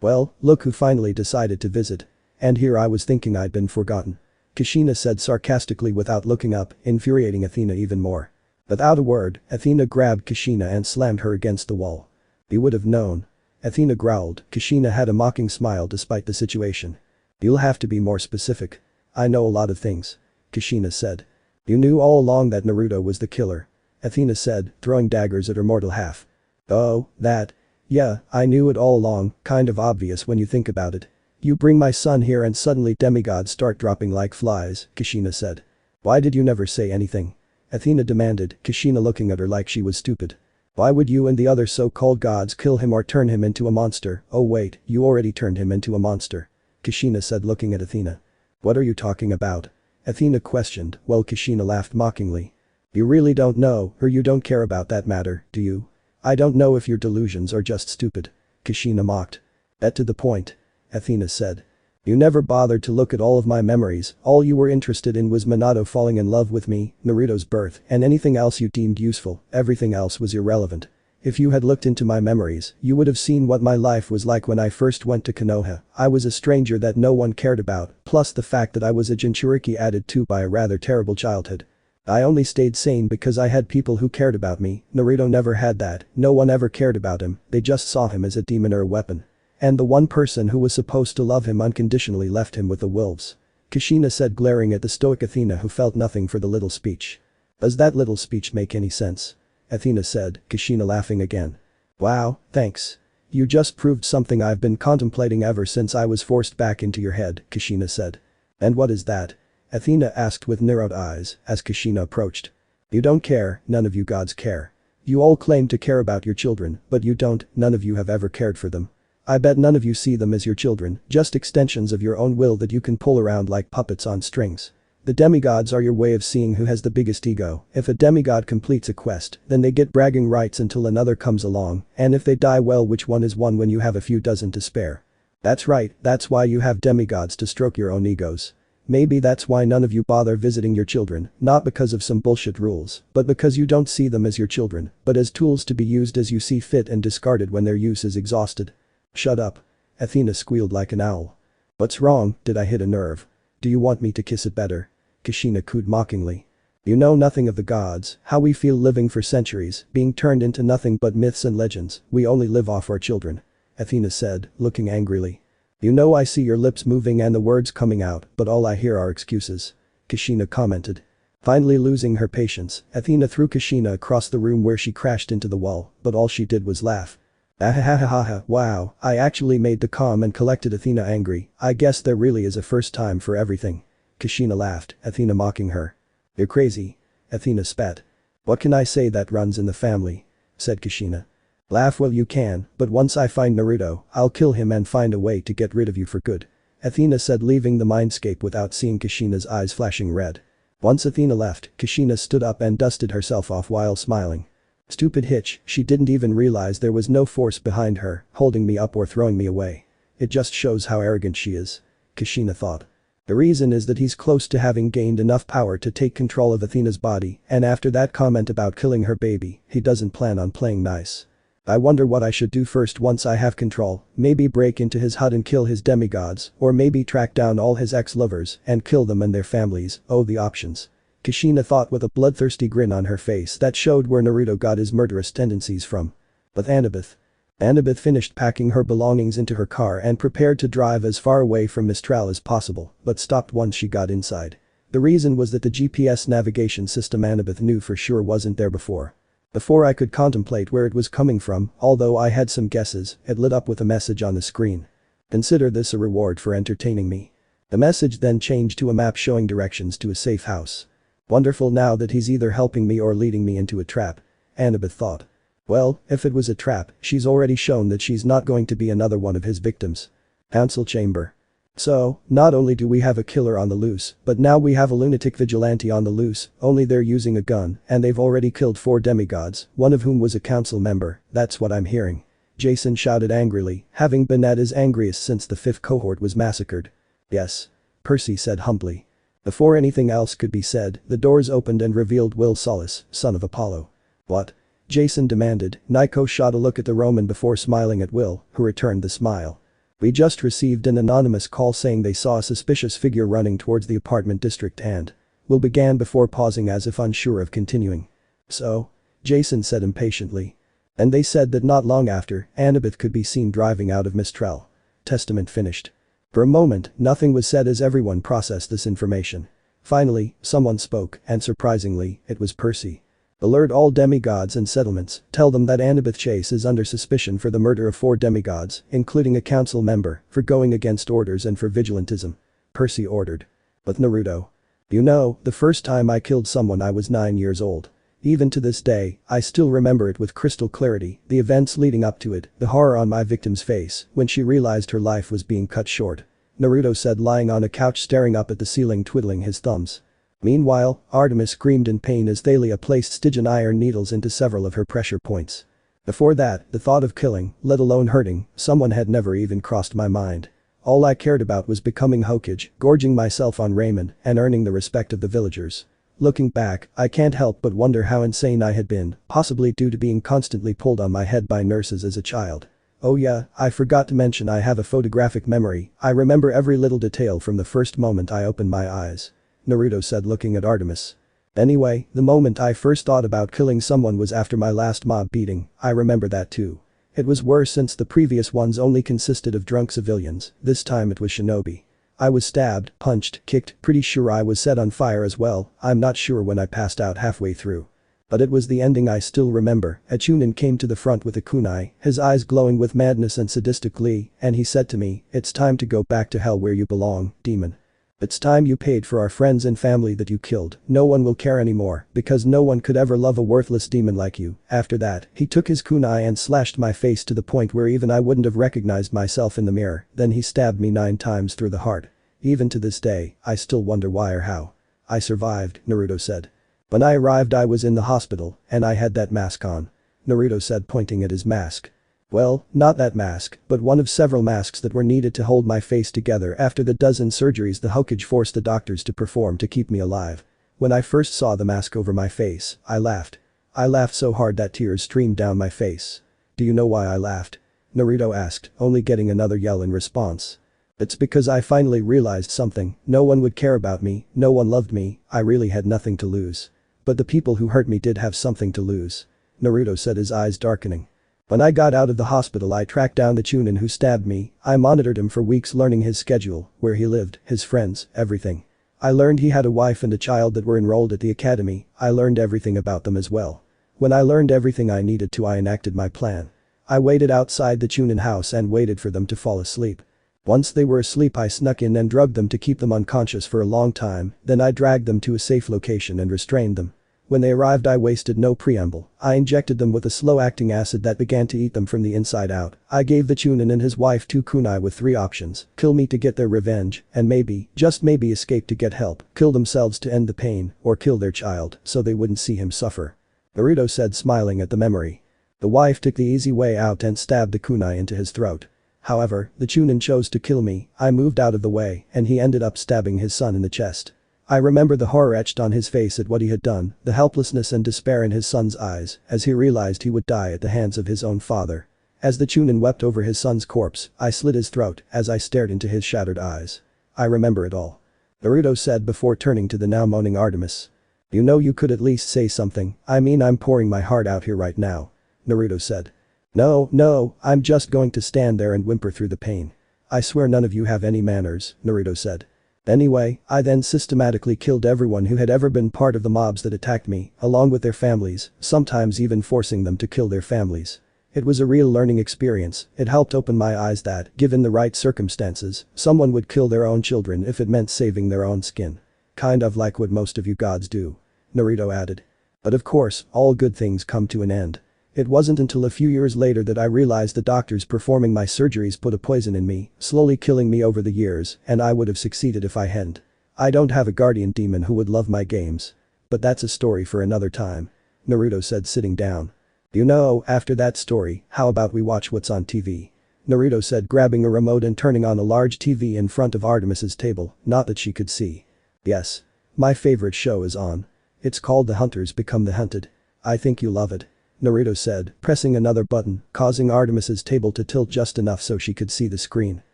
Well, look who finally decided to visit. And here I was thinking I'd been forgotten. Kushina said sarcastically without looking up, infuriating Athena even more. Without a word, Athena grabbed Kushina and slammed her against the wall. You would have known. Athena growled. Kushina had a mocking smile despite the situation. You'll have to be more specific. I know a lot of things. Kushina said. You knew all along that Naruto was the killer. Athena said, throwing daggers at her mortal half. Oh, that. Yeah, I knew it all along, kind of obvious when you think about it. You bring my son here and suddenly demigods start dropping like flies, Kushina said. Why did you never say anything? Athena demanded, Kushina looking at her like she was stupid. Why would you and the other so-called gods kill him or turn him into a monster? Oh wait, you already turned him into a monster. Kushina said looking at Athena. What are you talking about? Athena questioned, while Kushina laughed mockingly. You really don't know, or you don't care about that matter, do you? I don't know if your delusions are just stupid. Kushina mocked. That to the point. Athena said. You never bothered to look at all of my memories. All you were interested in was Minato falling in love with me, Naruto's birth, and anything else you deemed useful. Everything else was irrelevant. If you had looked into my memories, you would have seen what my life was like when I first went to Konoha. I was a stranger that no one cared about, plus the fact that I was a Jinchuriki added to by a rather terrible childhood. I only stayed sane because I had people who cared about me. Naruto never had that. No one ever cared about him. They just saw him as a demon or a weapon. And the one person who was supposed to love him unconditionally left him with the wolves. Kushina said, glaring at the stoic Athena, who felt nothing for the little speech. Does that little speech make any sense? Athena said, Kushina laughing again. Wow, thanks. You just proved something I've been contemplating ever since I was forced back into your head, Kushina said. And what is that? Athena asked with narrowed eyes as Kushina approached. You don't care, none of you gods care. You all claim to care about your children, but you don't, none of you have ever cared for them. I bet none of you see them as your children, just extensions of your own will that you can pull around like puppets on strings. The demigods are your way of seeing who has the biggest ego. If a demigod completes a quest, then they get bragging rights until another comes along, and if they die, well, which one is one when you have a few dozen to spare? That's right, that's why you have demigods, to stroke your own egos. Maybe that's why none of you bother visiting your children, not because of some bullshit rules, but because you don't see them as your children, but as tools to be used as you see fit and discarded when their use is exhausted. Shut up. Athena squealed like an owl. What's wrong, did I hit a nerve? Do you want me to kiss it better? Kushina cooed mockingly. You know nothing of the gods, how we feel living for centuries, being turned into nothing but myths and legends. We only live off our children. Athena said, looking angrily. You know I see your lips moving and the words coming out, but all I hear are excuses. Kushina commented. Finally losing her patience, Athena threw Kushina across the room where she crashed into the wall, but all she did was laugh. Ahahahaha, wow, I actually made the calm and collected Athena angry. I guess there really is a first time for everything. Kushina laughed, Athena mocking her. You're crazy. Athena spat. What can I say, that runs in the family? Said Kushina. Laugh while you can, but once I find Naruto, I'll kill him and find a way to get rid of you for good. Athena said, leaving the mindscape without seeing Kushina's eyes flashing red. Once Athena left, Kushina stood up and dusted herself off while smiling. Stupid hitch, she didn't even realize there was no force behind her, holding me up or throwing me away. It just shows how arrogant she is. Kushina thought. The reason is that he's close to having gained enough power to take control of Athena's body, and after that comment about killing her baby, he doesn't plan on playing nice. I wonder what I should do first once I have control, maybe break into his hut and kill his demigods, or maybe track down all his ex-lovers and kill them and their families. Oh, the options. Kushina thought with a bloodthirsty grin on her face that showed where Naruto got his murderous tendencies from. But Annabeth finished packing her belongings into her car and prepared to drive as far away from Mistral as possible, but stopped once she got inside. The reason was that the GPS navigation system Annabeth knew for sure wasn't there before. Before I could contemplate where it was coming from, although I had some guesses, it lit up with a message on the screen. Consider this a reward for entertaining me. The message then changed to a map showing directions to a safe house. Wonderful, now that he's either helping me or leading me into a trap. Annabeth thought. Well, if it was a trap, she's already shown that she's not going to be another one of his victims. Council chamber. So, not only do we have a killer on the loose, but now we have a lunatic vigilante on the loose, only they're using a gun, and they've already killed 4 demigods, one of whom was a council member. That's what I'm hearing. Jason shouted angrily, having been at his angriest since the 5th cohort was massacred. Yes. Percy said humbly. Before anything else could be said, the doors opened and revealed Will Solis, son of Apollo. What? Jason demanded. Nico shot a look at the Roman before smiling at Will, who returned the smile. We just received an anonymous call saying they saw a suspicious figure running towards the apartment district and Will began before pausing as if unsure of continuing. So? Jason said impatiently. And they said that not long after, Annabeth could be seen driving out of Mistral. Testament finished. For a moment, nothing was said as everyone processed this information. Finally, someone spoke, and surprisingly, it was Percy. Alert all demigods and settlements, tell them that Annabeth Chase is under suspicion for the murder of 4 demigods, including a council member, for going against orders and for vigilantism. Percy ordered. But Naruto. You know, the first time I killed someone I was 9 years old. Even to this day, I still remember it with crystal clarity, the events leading up to it, the horror on my victim's face when she realized her life was being cut short. Naruto said, lying on a couch staring up at the ceiling, twiddling his thumbs. Meanwhile, Artemis screamed in pain as Thalia placed Stygian iron needles into several of her pressure points. Before that, the thought of killing, let alone hurting, someone had never even crossed my mind. All I cared about was becoming Hokage, gorging myself on ramen, and earning the respect of the villagers. Looking back, I can't help but wonder how insane I had been, possibly due to being constantly pulled on my head by nurses as a child. Oh yeah, I forgot to mention I have a photographic memory. I remember every little detail from the first moment I opened my eyes. Naruto said, looking at Artemis. Anyway, the moment I first thought about killing someone was after my last mob beating. I remember that too. It was worse since the previous ones only consisted of drunk civilians, this time it was shinobi. I was stabbed, punched, kicked, pretty sure I was set on fire as well. I'm not sure when I passed out halfway through. But it was the ending I still remember. A Chunin came to the front with a kunai, his eyes glowing with madness and sadistic glee, and he said to me, it's time to go back to hell where you belong, demon. It's time you paid for our friends and family that you killed. No one will care anymore, because no one could ever love a worthless demon like you. After that, he took his kunai and slashed my face to the point where even I wouldn't have recognized myself in the mirror. Then he stabbed me 9 times through the heart. Even to this day, I still wonder why or how. I survived, Naruto said. When I arrived I was in the hospital, and I had that mask on. Naruto said, pointing at his mask. Well, not that mask, but one of several masks that were needed to hold my face together after the dozen surgeries the Hokage forced the doctors to perform to keep me alive. When I first saw the mask over my face, I laughed. I laughed so hard that tears streamed down my face. Do you know why I laughed? Naruto asked, only getting another yell in response. It's because I finally realized something. No one would care about me, no one loved me, I really had nothing to lose. But the people who hurt me did have something to lose. Naruto said, his eyes darkening. When I got out of the hospital I tracked down the Chunin who stabbed me, I monitored him for weeks learning his schedule, where he lived, his friends, everything. I learned he had a wife and a child that were enrolled at the academy, I learned everything about them as well. When I learned everything I needed to I enacted my plan. I waited outside the Chunin house and waited for them to fall asleep. Once they were asleep I snuck in and drugged them to keep them unconscious for a long time, then I dragged them to a safe location and restrained them. When they arrived I wasted no preamble, I injected them with a slow-acting acid that began to eat them from the inside out. I gave the Chunin and his wife 2 kunai with 3 options: kill me to get their revenge, and maybe, just maybe escape to get help, kill themselves to end the pain, or kill their child, so they wouldn't see him suffer. Naruto said, smiling at the memory. The wife took the easy way out and stabbed the kunai into his throat. However, the Chunin chose to kill me, I moved out of the way, and he ended up stabbing his son in the chest. I remember the horror etched on his face at what he had done, the helplessness and despair in his son's eyes, as he realized he would die at the hands of his own father. As the Chunin wept over his son's corpse, I slit his throat as I stared into his shattered eyes. I remember it all. Naruto said before turning to the now moaning Artemis. You know, you could at least say something, I mean I'm pouring my heart out here right now. Naruto said. No, I'm just going to stand there and whimper through the pain. I swear none of you have any manners, Naruto said. Anyway, I then systematically killed everyone who had ever been part of the mobs that attacked me, along with their families, sometimes even forcing them to kill their families. It was a real learning experience, it helped open my eyes that, given the right circumstances, someone would kill their own children if it meant saving their own skin. Kind of like what most of you gods do. Naruto added. But of course, all good things come to an end. It wasn't until a few years later that I realized the doctors performing my surgeries put a poison in me, slowly killing me over the years, and I would have succeeded if I hadn't. I don't have a guardian demon who would love my games. But that's a story for another time. Naruto said, sitting down. You know, after that story, how about we watch what's on TV? Naruto said, grabbing a remote and turning on a large TV in front of Artemis's table, not that she could see. Yes. My favorite show is on. It's called The Hunters Become the Hunted. I think you love it. Naruto said, pressing another button, causing Artemis's table to tilt just enough so she could see the screen.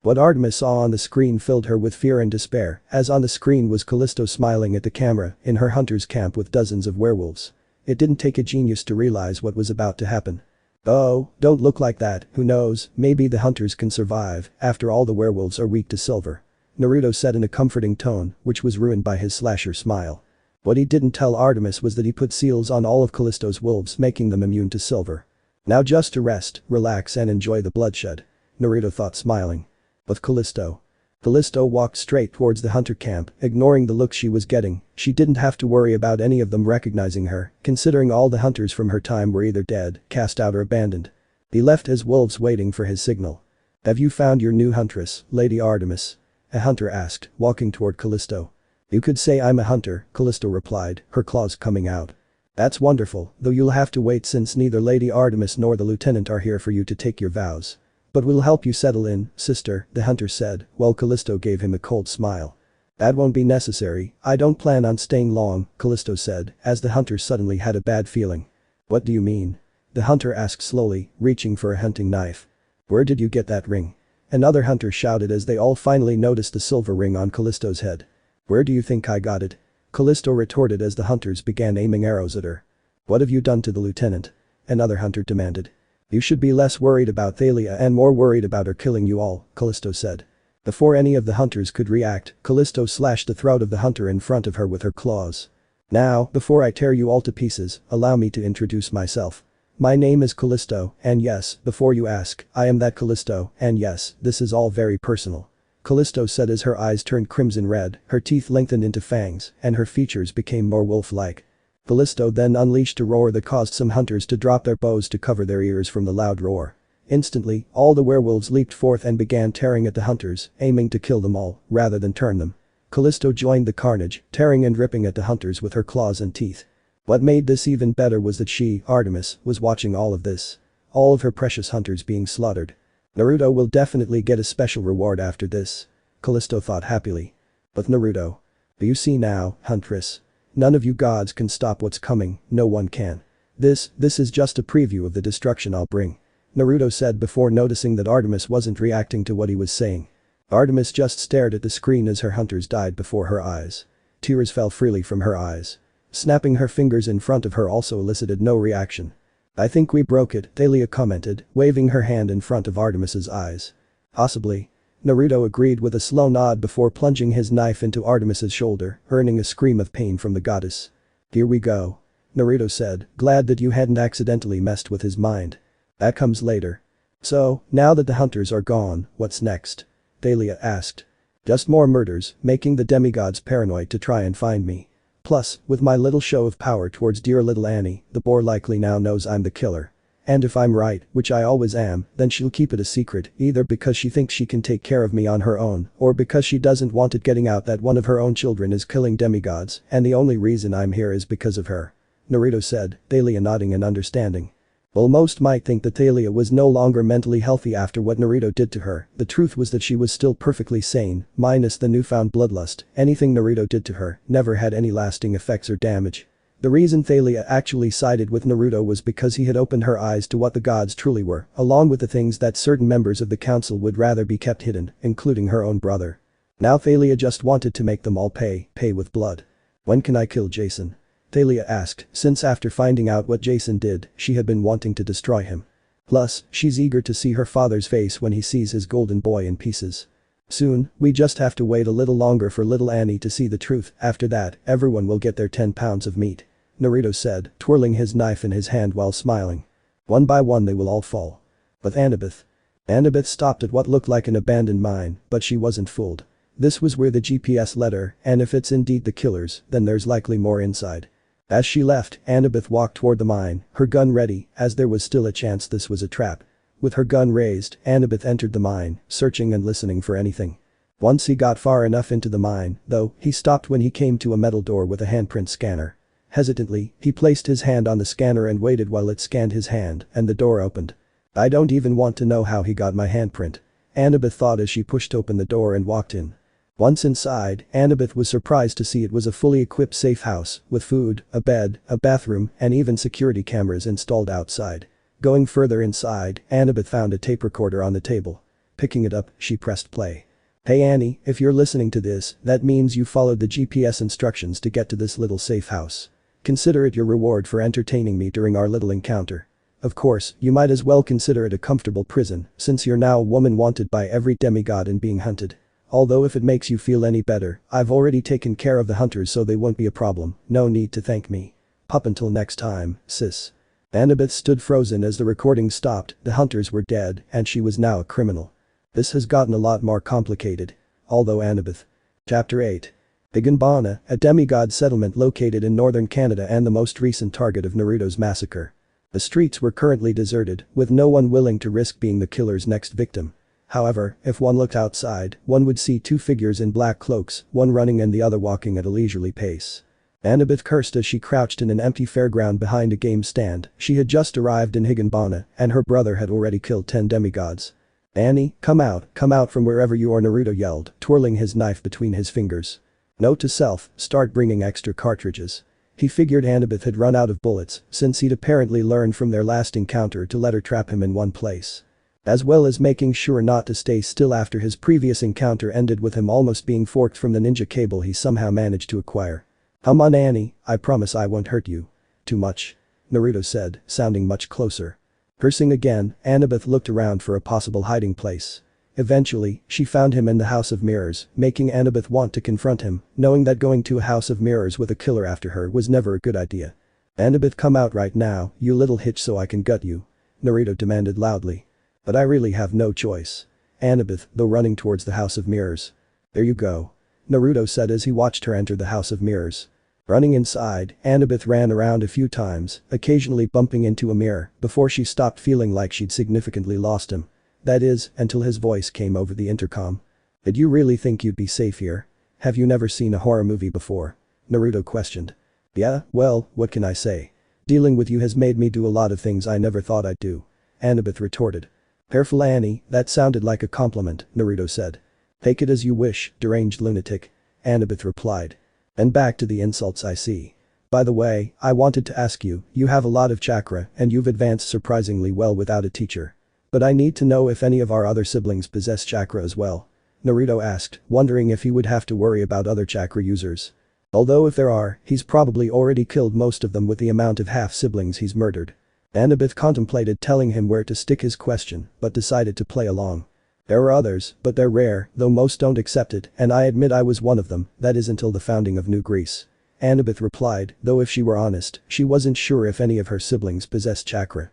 What Artemis saw on the screen filled her with fear and despair, as on the screen was Callisto smiling at the camera in her hunter's camp with dozens of werewolves. It didn't take a genius to realize what was about to happen. Oh, don't look like that, who knows, maybe the hunters can survive, after all the werewolves are weak to silver. Naruto said in a comforting tone, which was ruined by his slasher smile. What he didn't tell Artemis was that he put seals on all of Callisto's wolves, making them immune to silver. Now just to rest, relax and enjoy the bloodshed. Naruto thought, smiling. But Callisto. Callisto walked straight towards the hunter camp, ignoring the looks she was getting. She didn't have to worry about any of them recognizing her, considering all the hunters from her time were either dead, cast out or abandoned. He left his wolves waiting for his signal. Have you found your new huntress, Lady Artemis? A hunter asked, walking toward Callisto. You could say I'm a hunter, Callisto replied, her claws coming out. That's wonderful, though you'll have to wait since neither Lady Artemis nor the lieutenant are here for you to take your vows. But we'll help you settle in, sister, the hunter said, while Callisto gave him a cold smile. That won't be necessary, I don't plan on staying long, Callisto said, as the hunter suddenly had a bad feeling. What do you mean? The hunter asked slowly, reaching for a hunting knife. Where did you get that ring? Another hunter shouted as they all finally noticed the silver ring on Callisto's head. Where do you think I got it? Callisto retorted as the hunters began aiming arrows at her. What have you done to the lieutenant? Another hunter demanded. You should be less worried about Thalia and more worried about her killing you all, Callisto said. Before any of the hunters could react, Callisto slashed the throat of the hunter in front of her with her claws. Now, before I tear you all to pieces, allow me to introduce myself. My name is Callisto, and yes, before you ask, I am that Callisto, and yes, this is all very personal. Callisto said as her eyes turned crimson red, her teeth lengthened into fangs, and her features became more wolf-like. Callisto then unleashed a roar that caused some hunters to drop their bows to cover their ears from the loud roar. Instantly, all the werewolves leaped forth and began tearing at the hunters, aiming to kill them all, rather than turn them. Callisto joined the carnage, tearing and ripping at the hunters with her claws and teeth. What made this even better was that she, Artemis, was watching all of this. All of her precious hunters being slaughtered. Naruto will definitely get a special reward after this. Callisto thought happily. But Naruto. Do you see now, Huntress? None of you gods can stop what's coming, no one can. This is just a preview of the destruction I'll bring. Naruto said before noticing that Artemis wasn't reacting to what he was saying. Artemis just stared at the screen as her hunters died before her eyes. Tears fell freely from her eyes. Snapping her fingers in front of her also elicited no reaction. I think we broke it, Thalia commented, waving her hand in front of Artemis's eyes. Possibly. Naruto agreed with a slow nod before plunging his knife into Artemis's shoulder, earning a scream of pain from the goddess. Here we go. Naruto said, glad that you hadn't accidentally messed with his mind. That comes later. So, now that the hunters are gone, what's next? Thalia asked. Just more murders, making the demigods paranoid to try and find me. Plus, with my little show of power towards dear little Annie, the boar likely now knows I'm the killer. And if I'm right, which I always am, then she'll keep it a secret, either because she thinks she can take care of me on her own, or because she doesn't want it getting out that one of her own children is killing demigods, and the only reason I'm here is because of her. Naruto said, Thalia nodding in understanding. While most might think that Thalia was no longer mentally healthy after what Naruto did to her, the truth was that she was still perfectly sane, minus the newfound bloodlust. Anything Naruto did to her never had any lasting effects or damage. The reason Thalia actually sided with Naruto was because he had opened her eyes to what the gods truly were, along with the things that certain members of the council would rather be kept hidden, including her own brother. Now Thalia just wanted to make them all pay with blood. When can I kill Jason? Thalia asked, since after finding out what Jason did, she had been wanting to destroy him. Plus, she's eager to see her father's face when he sees his golden boy in pieces. Soon, we just have to wait a little longer for little Annie to see the truth. After that, everyone will get their 10 pounds of meat. Naruto said, twirling his knife in his hand while smiling. One by one they will all fall. But Annabeth. Annabeth stopped at what looked like an abandoned mine, but she wasn't fooled. This was where the GPS led her, and if it's indeed the killers, then there's likely more inside. As she left, Annabeth walked toward the mine, her gun ready, as there was still a chance this was a trap. With her gun raised, Annabeth entered the mine, searching and listening for anything. Once he got far enough into the mine, though, he stopped when he came to a metal door with a handprint scanner. Hesitantly, he placed his hand on the scanner and waited while it scanned his hand, and the door opened. I don't even want to know how he got my handprint. Annabeth thought as she pushed open the door and walked in. Once inside, Annabeth was surprised to see it was a fully equipped safe house, with food, a bed, a bathroom, and even security cameras installed outside. Going further inside, Annabeth found a tape recorder on the table. Picking it up, she pressed play. Hey Annie, if you're listening to this, that means you followed the GPS instructions to get to this little safe house. Consider it your reward for entertaining me during our little encounter. Of course, you might as well consider it a comfortable prison, since you're now a woman wanted by every demigod and being hunted. Although if it makes you feel any better, I've already taken care of the hunters so they won't be a problem, no need to thank me. Up until next time, sis. Annabeth stood frozen as the recording stopped, the hunters were dead, and she was now a criminal. This has gotten a lot more complicated. Although Annabeth. Chapter 8. Higanbana, a demigod settlement located in northern Canada and the most recent target of Naruto's massacre. The streets were currently deserted, with no one willing to risk being the killer's next victim. However, if one looked outside, one would see two figures in black cloaks, one running and the other walking at a leisurely pace. Annabeth cursed as she crouched in an empty fairground behind a game stand. She had just arrived in Higanbana, and her brother had already killed 10 demigods. Annie, come out from wherever you are, Naruto yelled, twirling his knife between his fingers. Note to self, start bringing extra cartridges. He figured Annabeth had run out of bullets, since he'd apparently learned from their last encounter to let her trap him in one place. As well as making sure not to stay still after his previous encounter ended with him almost being forked from the ninja cable he somehow managed to acquire. Come on Annie, I promise I won't hurt you. Too much. Naruto said, sounding much closer. Cursing again, Annabeth looked around for a possible hiding place. Eventually, she found him in the House of Mirrors, making Annabeth want to confront him, knowing that going to a House of Mirrors with a killer after her was never a good idea. Annabeth, come out right now, you little hitch, so I can gut you. Naruto demanded loudly. But I really have no choice. Annabeth, though, running towards the House of Mirrors. There you go. Naruto said as he watched her enter the House of Mirrors. Running inside, Annabeth ran around a few times, occasionally bumping into a mirror, before she stopped feeling like she'd significantly lost him. That is, until his voice came over the intercom. Did you really think you'd be safe here? Have you never seen a horror movie before? Naruto questioned. Yeah, well, what can I say? Dealing with you has made me do a lot of things I never thought I'd do. Annabeth retorted. Careful Annie, that sounded like a compliment, Naruto said. Take it as you wish, deranged lunatic. Annabeth replied. And back to the insults I see. By the way, I wanted to ask you, you have a lot of chakra and you've advanced surprisingly well without a teacher. But I need to know if any of our other siblings possess chakra as well. Naruto asked, wondering if he would have to worry about other chakra users. Although if there are, he's probably already killed most of them with the amount of half-siblings he's murdered. Annabeth contemplated telling him where to stick his question, but decided to play along. There are others, but they're rare, though most don't accept it, and I admit I was one of them, that is until the founding of New Greece. Annabeth replied, though if she were honest, she wasn't sure if any of her siblings possessed chakra.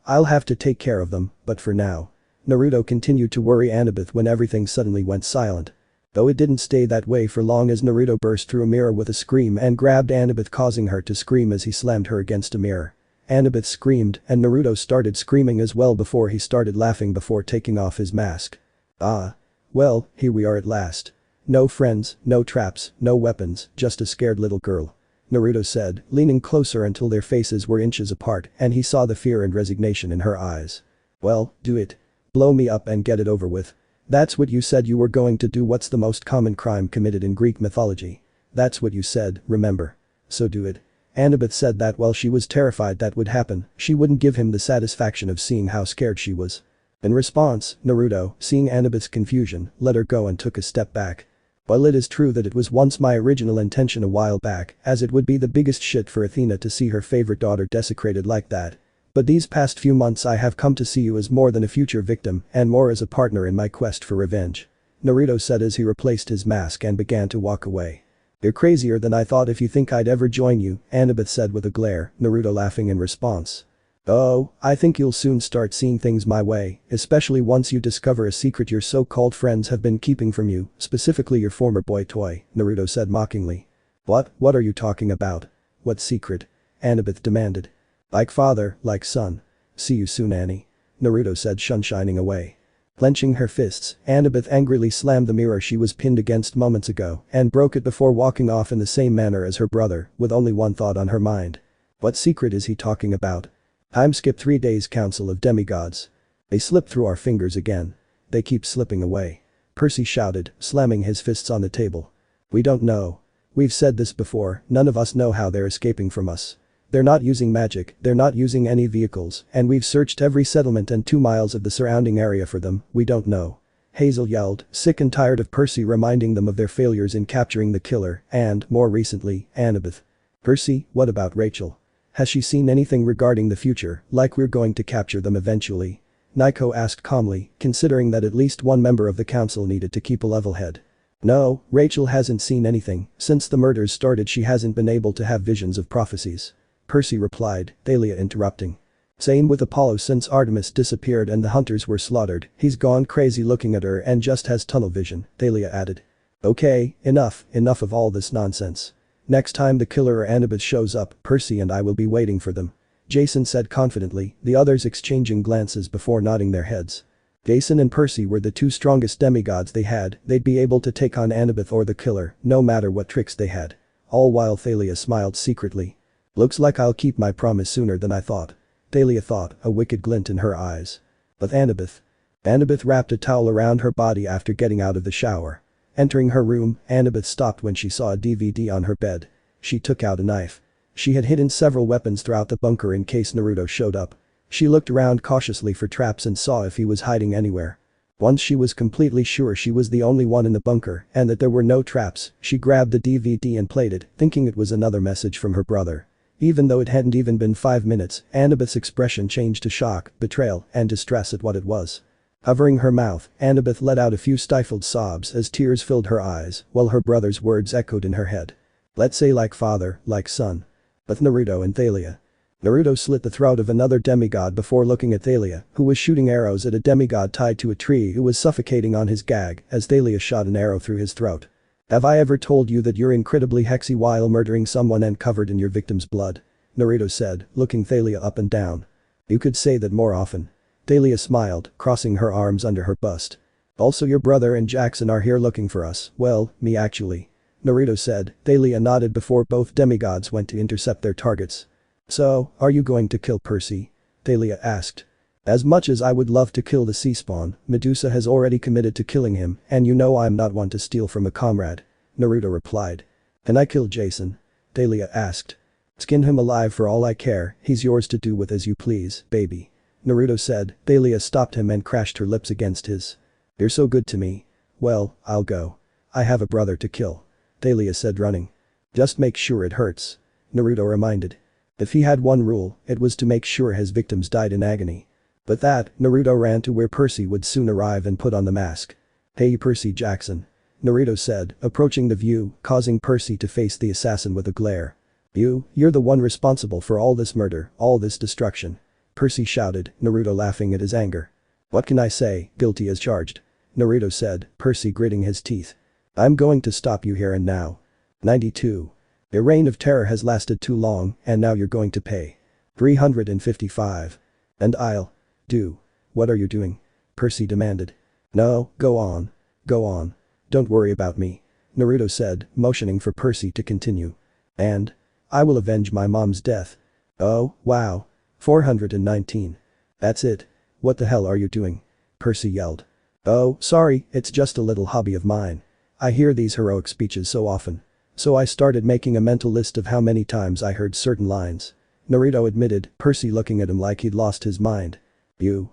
I'll have to take care of them, but for now. Naruto continued to worry Annabeth when everything suddenly went silent. Though it didn't stay that way for long as Naruto burst through a mirror with a scream and grabbed Annabeth, causing her to scream as he slammed her against a mirror. Annabeth screamed and Naruto started screaming as well before he started laughing before taking off his mask. Ah. Well, here we are at last. No friends, no traps, no weapons, just a scared little girl. Naruto said, leaning closer until their faces were inches apart and he saw the fear and resignation in her eyes. Well, do it. Blow me up and get it over with. That's what you said you were going to do. What's the most common crime committed in Greek mythology? That's what you said, remember? So do it. Annabeth said that while she was terrified that would happen, she wouldn't give him the satisfaction of seeing how scared she was. In response, Naruto, seeing Annabeth's confusion, let her go and took a step back. While it is true that it was once my original intention a while back, as it would be the biggest shit for Athena to see her favorite daughter desecrated like that. But these past few months I have come to see you as more than a future victim and more as a partner in my quest for revenge. Naruto said as he replaced his mask and began to walk away. You're crazier than I thought if you think I'd ever join you, Annabeth said with a glare, Naruto laughing in response. Oh, I think you'll soon start seeing things my way, especially once you discover a secret your so-called friends have been keeping from you, specifically your former boy toy, Naruto said mockingly. What are you talking about? What secret? Annabeth demanded. Like father, like son. See you soon, Annie. Naruto said, shining away. Clenching her fists, Annabeth angrily slammed the mirror she was pinned against moments ago and broke it before walking off in the same manner as her brother, with only one thought on her mind. What secret is he talking about? Time skip 3 days Council of Demigods. They slip through our fingers again. They keep slipping away. Percy shouted, slamming his fists on the table. We don't know. We've said this before, none of us know how they're escaping from us. They're not using magic, they're not using any vehicles, and we've searched every settlement and 2 miles of the surrounding area for them, we don't know. Hazel yelled, sick and tired of Percy reminding them of their failures in capturing the killer and, more recently, Annabeth. Percy, what about Rachel? Has she seen anything regarding the future, like we're going to capture them eventually? Naiko asked calmly, considering that at least one member of the council needed to keep a level head. No, Rachel hasn't seen anything, since the murders started she hasn't been able to have visions of prophecies. Percy replied, Thalia interrupting. Same with Apollo since Artemis disappeared and the hunters were slaughtered, he's gone crazy looking at her and just has tunnel vision, Thalia added. Okay, enough of all this nonsense. Next time the killer or Annabeth shows up, Percy and I will be waiting for them. Jason said confidently, the others exchanging glances before nodding their heads. Jason and Percy were the 2 strongest demigods they had, they'd be able to take on Annabeth or the killer, no matter what tricks they had. All while Thalia smiled secretly. Looks like I'll keep my promise sooner than I thought. Thalia thought, a wicked glint in her eyes. But Annabeth. Annabeth wrapped a towel around her body after getting out of the shower. Entering her room, Annabeth stopped when she saw a DVD on her bed. She took out a knife. She had hidden several weapons throughout the bunker in case Naruto showed up. She looked around cautiously for traps and saw if he was hiding anywhere. Once she was completely sure she was the only one in the bunker and that there were no traps, she grabbed the DVD and played it, thinking it was another message from her brother. Even though it hadn't even been 5 minutes, Annabeth's expression changed to shock, betrayal, and distress at what it was. Covering her mouth, Annabeth let out a few stifled sobs as tears filled her eyes, while her brother's words echoed in her head. Let's say like father, like son. But Naruto and Thalia. Naruto slit the throat of another demigod before looking at Thalia, who was shooting arrows at a demigod tied to a tree who was suffocating on his gag as Thalia shot an arrow through his throat. Have I ever told you that you're incredibly hexy while murdering someone and covered in your victim's blood? Naruto said, looking Thalia up and down. You could say that more often. Thalia smiled, crossing her arms under her bust. Also your brother and Jackson are here looking for us, well, me actually. Naruto said, Thalia nodded before both demigods went to intercept their targets. So, are you going to kill Percy? Thalia asked. As much as I would love to kill the sea spawn, Medusa has already committed to killing him and you know I'm not one to steal from a comrade. Naruto replied. Can I kill Jason? Thalia asked. Skin him alive for all I care, he's yours to do with as you please, baby. Naruto said. Thalia stopped him and crashed her lips against his. You're so good to me. Well, I'll go. I have a brother to kill. Thalia said running. Just make sure it hurts. Naruto reminded. If he had one rule, it was to make sure his victims died in agony. But that, Naruto ran to where Percy would soon arrive and put on the mask. "Hey Percy Jackson," Naruto said, approaching the view, causing Percy to face the assassin with a glare. You're the one responsible for all this murder, all this destruction," Percy shouted, Naruto laughing at his anger. "What can I say, guilty as charged," Naruto said, Percy gritting his teeth. "I'm going to stop you here and now." 92. "Your reign of terror has lasted too long, and now you're going to pay." 355. "And I'll do." "What are you doing?" Percy demanded. "No, go on. Go on. Don't worry about me," Naruto said, motioning for Percy to continue. "And I will avenge my mom's death." "Oh, wow." 419. "That's it. What the hell are you doing?" Percy yelled. "Oh, sorry, it's just a little hobby of mine. I hear these heroic speeches so often. So I started making a mental list of how many times I heard certain lines," Naruto admitted, Percy looking at him like he'd lost his mind. You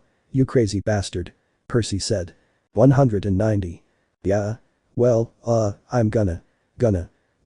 crazy bastard," Percy said. 190. "Yeah? Well, I'm gonna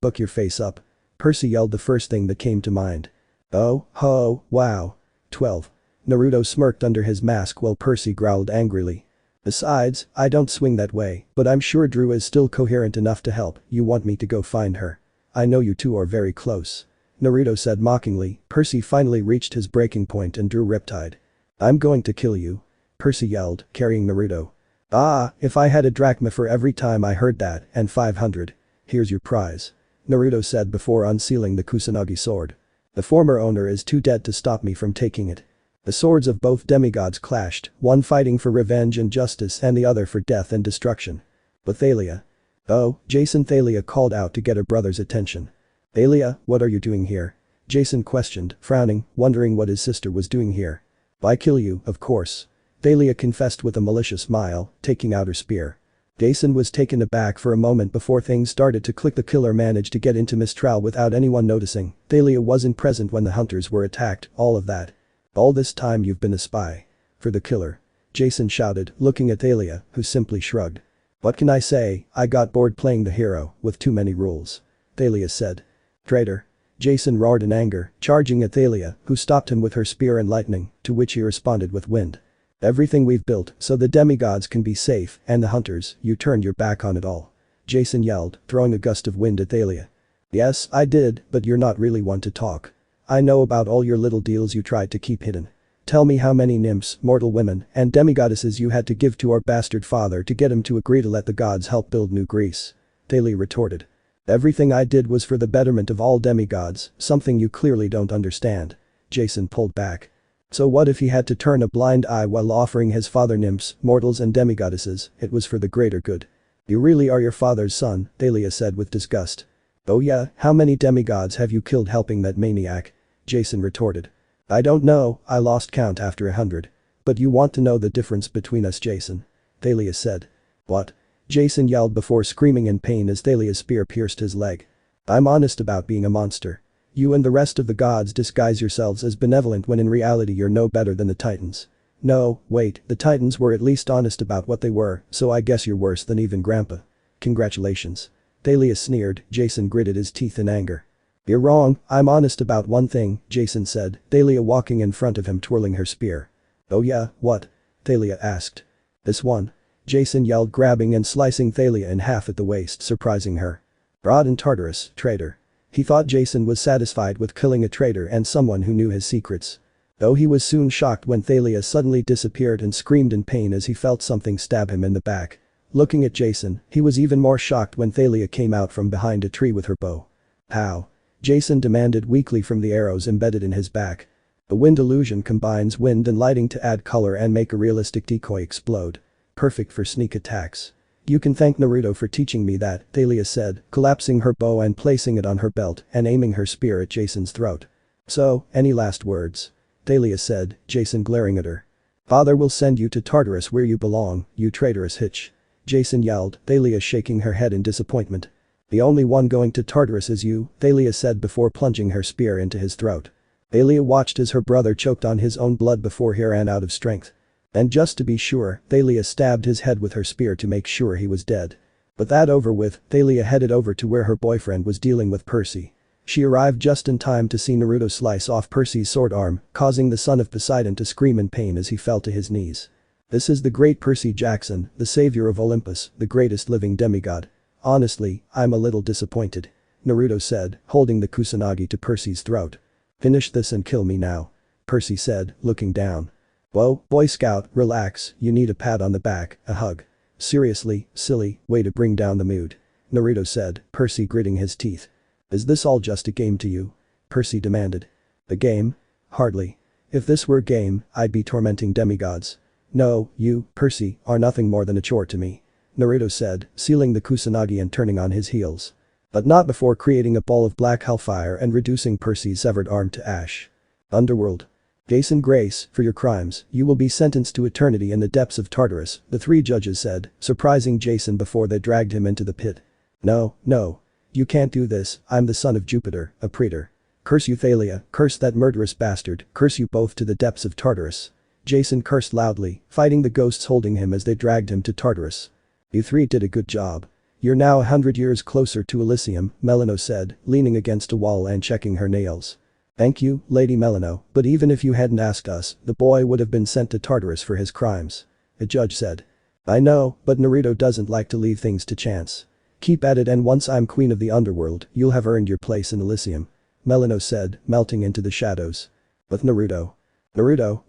book your face up," Percy yelled the first thing that came to mind. "Oh, ho, wow." 12. Naruto smirked under his mask while Percy growled angrily. "Besides, I don't swing that way, but I'm sure Drew is still coherent enough to help. You want me to go find her? I know you two are very close," Naruto said mockingly. Percy finally reached his breaking point and Drew riptide. "I'm going to kill you," Percy yelled, carrying Naruto. "Ah, if I had a drachma for every time I heard that, and 500. Here's your prize," Naruto said before unsealing the Kusanagi sword. "The former owner is too dead to stop me from taking it." The swords of both demigods clashed, one fighting for revenge and justice and the other for death and destruction. But Thalia. "Oh, Jason," Thalia called out to get her brother's attention. "Thalia, what are you doing here?" Jason questioned, frowning, wondering what his sister was doing here. "Why kill you, of course," Thalia confessed with a malicious smile, taking out her spear. Jason was taken aback for a moment before things started to click. The killer managed to get into Mistral without anyone noticing. Thalia wasn't present when the hunters were attacked, all of that. "All this time you've been a spy for the killer," Jason shouted, looking at Thalia, who simply shrugged. "What can I say, I got bored playing the hero with too many rules," Thalia said. "Traitor," Jason roared in anger, charging at Thalia, who stopped him with her spear and lightning, to which he responded with wind. "Everything we've built so the demigods can be safe and the hunters, you turned your back on it all," Jason yelled, throwing a gust of wind at Thalia. "Yes, I did, but you're not really one to talk. I know about all your little deals you tried to keep hidden. Tell me how many nymphs, mortal women, and demigoddesses you had to give to our bastard father to get him to agree to let the gods help build New Greece," Thalia retorted. "Everything I did was for the betterment of all demigods, something you clearly don't understand," Jason pulled back. "So what if he had to turn a blind eye while offering his father nymphs, mortals and demigoddesses? It was for the greater good." "You really are your father's son," Thalia said with disgust. "Oh yeah, how many demigods have you killed helping that maniac?" Jason retorted. "I don't know, I lost count after 100. But you want to know the difference between us, Jason?" Thalia said. "What?" Jason yelled before screaming in pain as Thalia's spear pierced his leg. "I'm honest about being a monster. You and the rest of the gods disguise yourselves as benevolent when in reality you're no better than the Titans. No, wait, the Titans were at least honest about what they were, so I guess you're worse than even Grandpa. Congratulations." Thalia sneered, Jason gritted his teeth in anger. "You're wrong, I'm honest about one thing," Jason said, Thalia walking in front of him twirling her spear. "Oh yeah, what?" Thalia asked. "This one," Jason yelled, grabbing and slicing Thalia in half at the waist, surprising her. "Rod and Tartarus, traitor." He thought Jason was satisfied with killing a traitor and someone who knew his secrets. Though he was soon shocked when Thalia suddenly disappeared and screamed in pain as he felt something stab him in the back. Looking at Jason, he was even more shocked when Thalia came out from behind a tree with her bow. "How?" Jason demanded weakly from the arrows embedded in his back. The wind illusion combines wind and lighting to add color and make a realistic decoy explode. Perfect for sneak attacks. "You can thank Naruto for teaching me that," Thalia said, collapsing her bow and placing it on her belt and aiming her spear at Jason's throat. "So, any last words?" Thalia said, Jason glaring at her. "Father will send you to Tartarus where you belong, you traitorous hitch," Jason yelled, Thalia shaking her head in disappointment. "The only one going to Tartarus is you," Thalia said before plunging her spear into his throat. Thalia watched as her brother choked on his own blood before he ran out of strength. And just to be sure, Thalia stabbed his head with her spear to make sure he was dead. But that over with, Thalia headed over to where her boyfriend was dealing with Percy. She arrived just in time to see Naruto slice off Percy's sword arm, causing the son of Poseidon to scream in pain as he fell to his knees. This is the great Percy Jackson, the savior of Olympus, the greatest living demigod. Honestly, I'm a little disappointed. Naruto said, holding the kusanagi to Percy's throat. Finish this and kill me now. Percy said, looking down. Whoa, Boy Scout, relax, you need a pat on the back, a hug. Seriously, silly, way to bring down the mood. Naruto said, Percy gritting his teeth. Is this all just a game to you? Percy demanded. A game? Hardly. If this were a game, I'd be tormenting demigods. No, you, Percy, are nothing more than a chore to me. Naruto said, sealing the kusanagi and turning on his heels. But not before creating a ball of black hellfire and reducing Percy's severed arm to ash. Underworld. Jason Grace, for your crimes, you will be sentenced to eternity in the depths of Tartarus, the three judges said, surprising Jason before they dragged him into the pit. No, no. You can't do this, I'm the son of Jupiter, a praetor. Curse you Thalia, curse that murderous bastard, curse you both to the depths of Tartarus. Jason cursed loudly, fighting the ghosts holding him as they dragged him to Tartarus. You three did a good job. You're now 100 years closer to Elysium, Melino said, leaning against a wall and checking her nails. Thank you, Lady Melino, but even if you hadn't asked us, the boy would have been sent to Tartarus for his crimes. A judge said. I know, but Naruto doesn't like to leave things to chance. Keep at it and once I'm queen of the underworld, you'll have earned your place in Elysium. Melino said, melting into the shadows. But Naruto,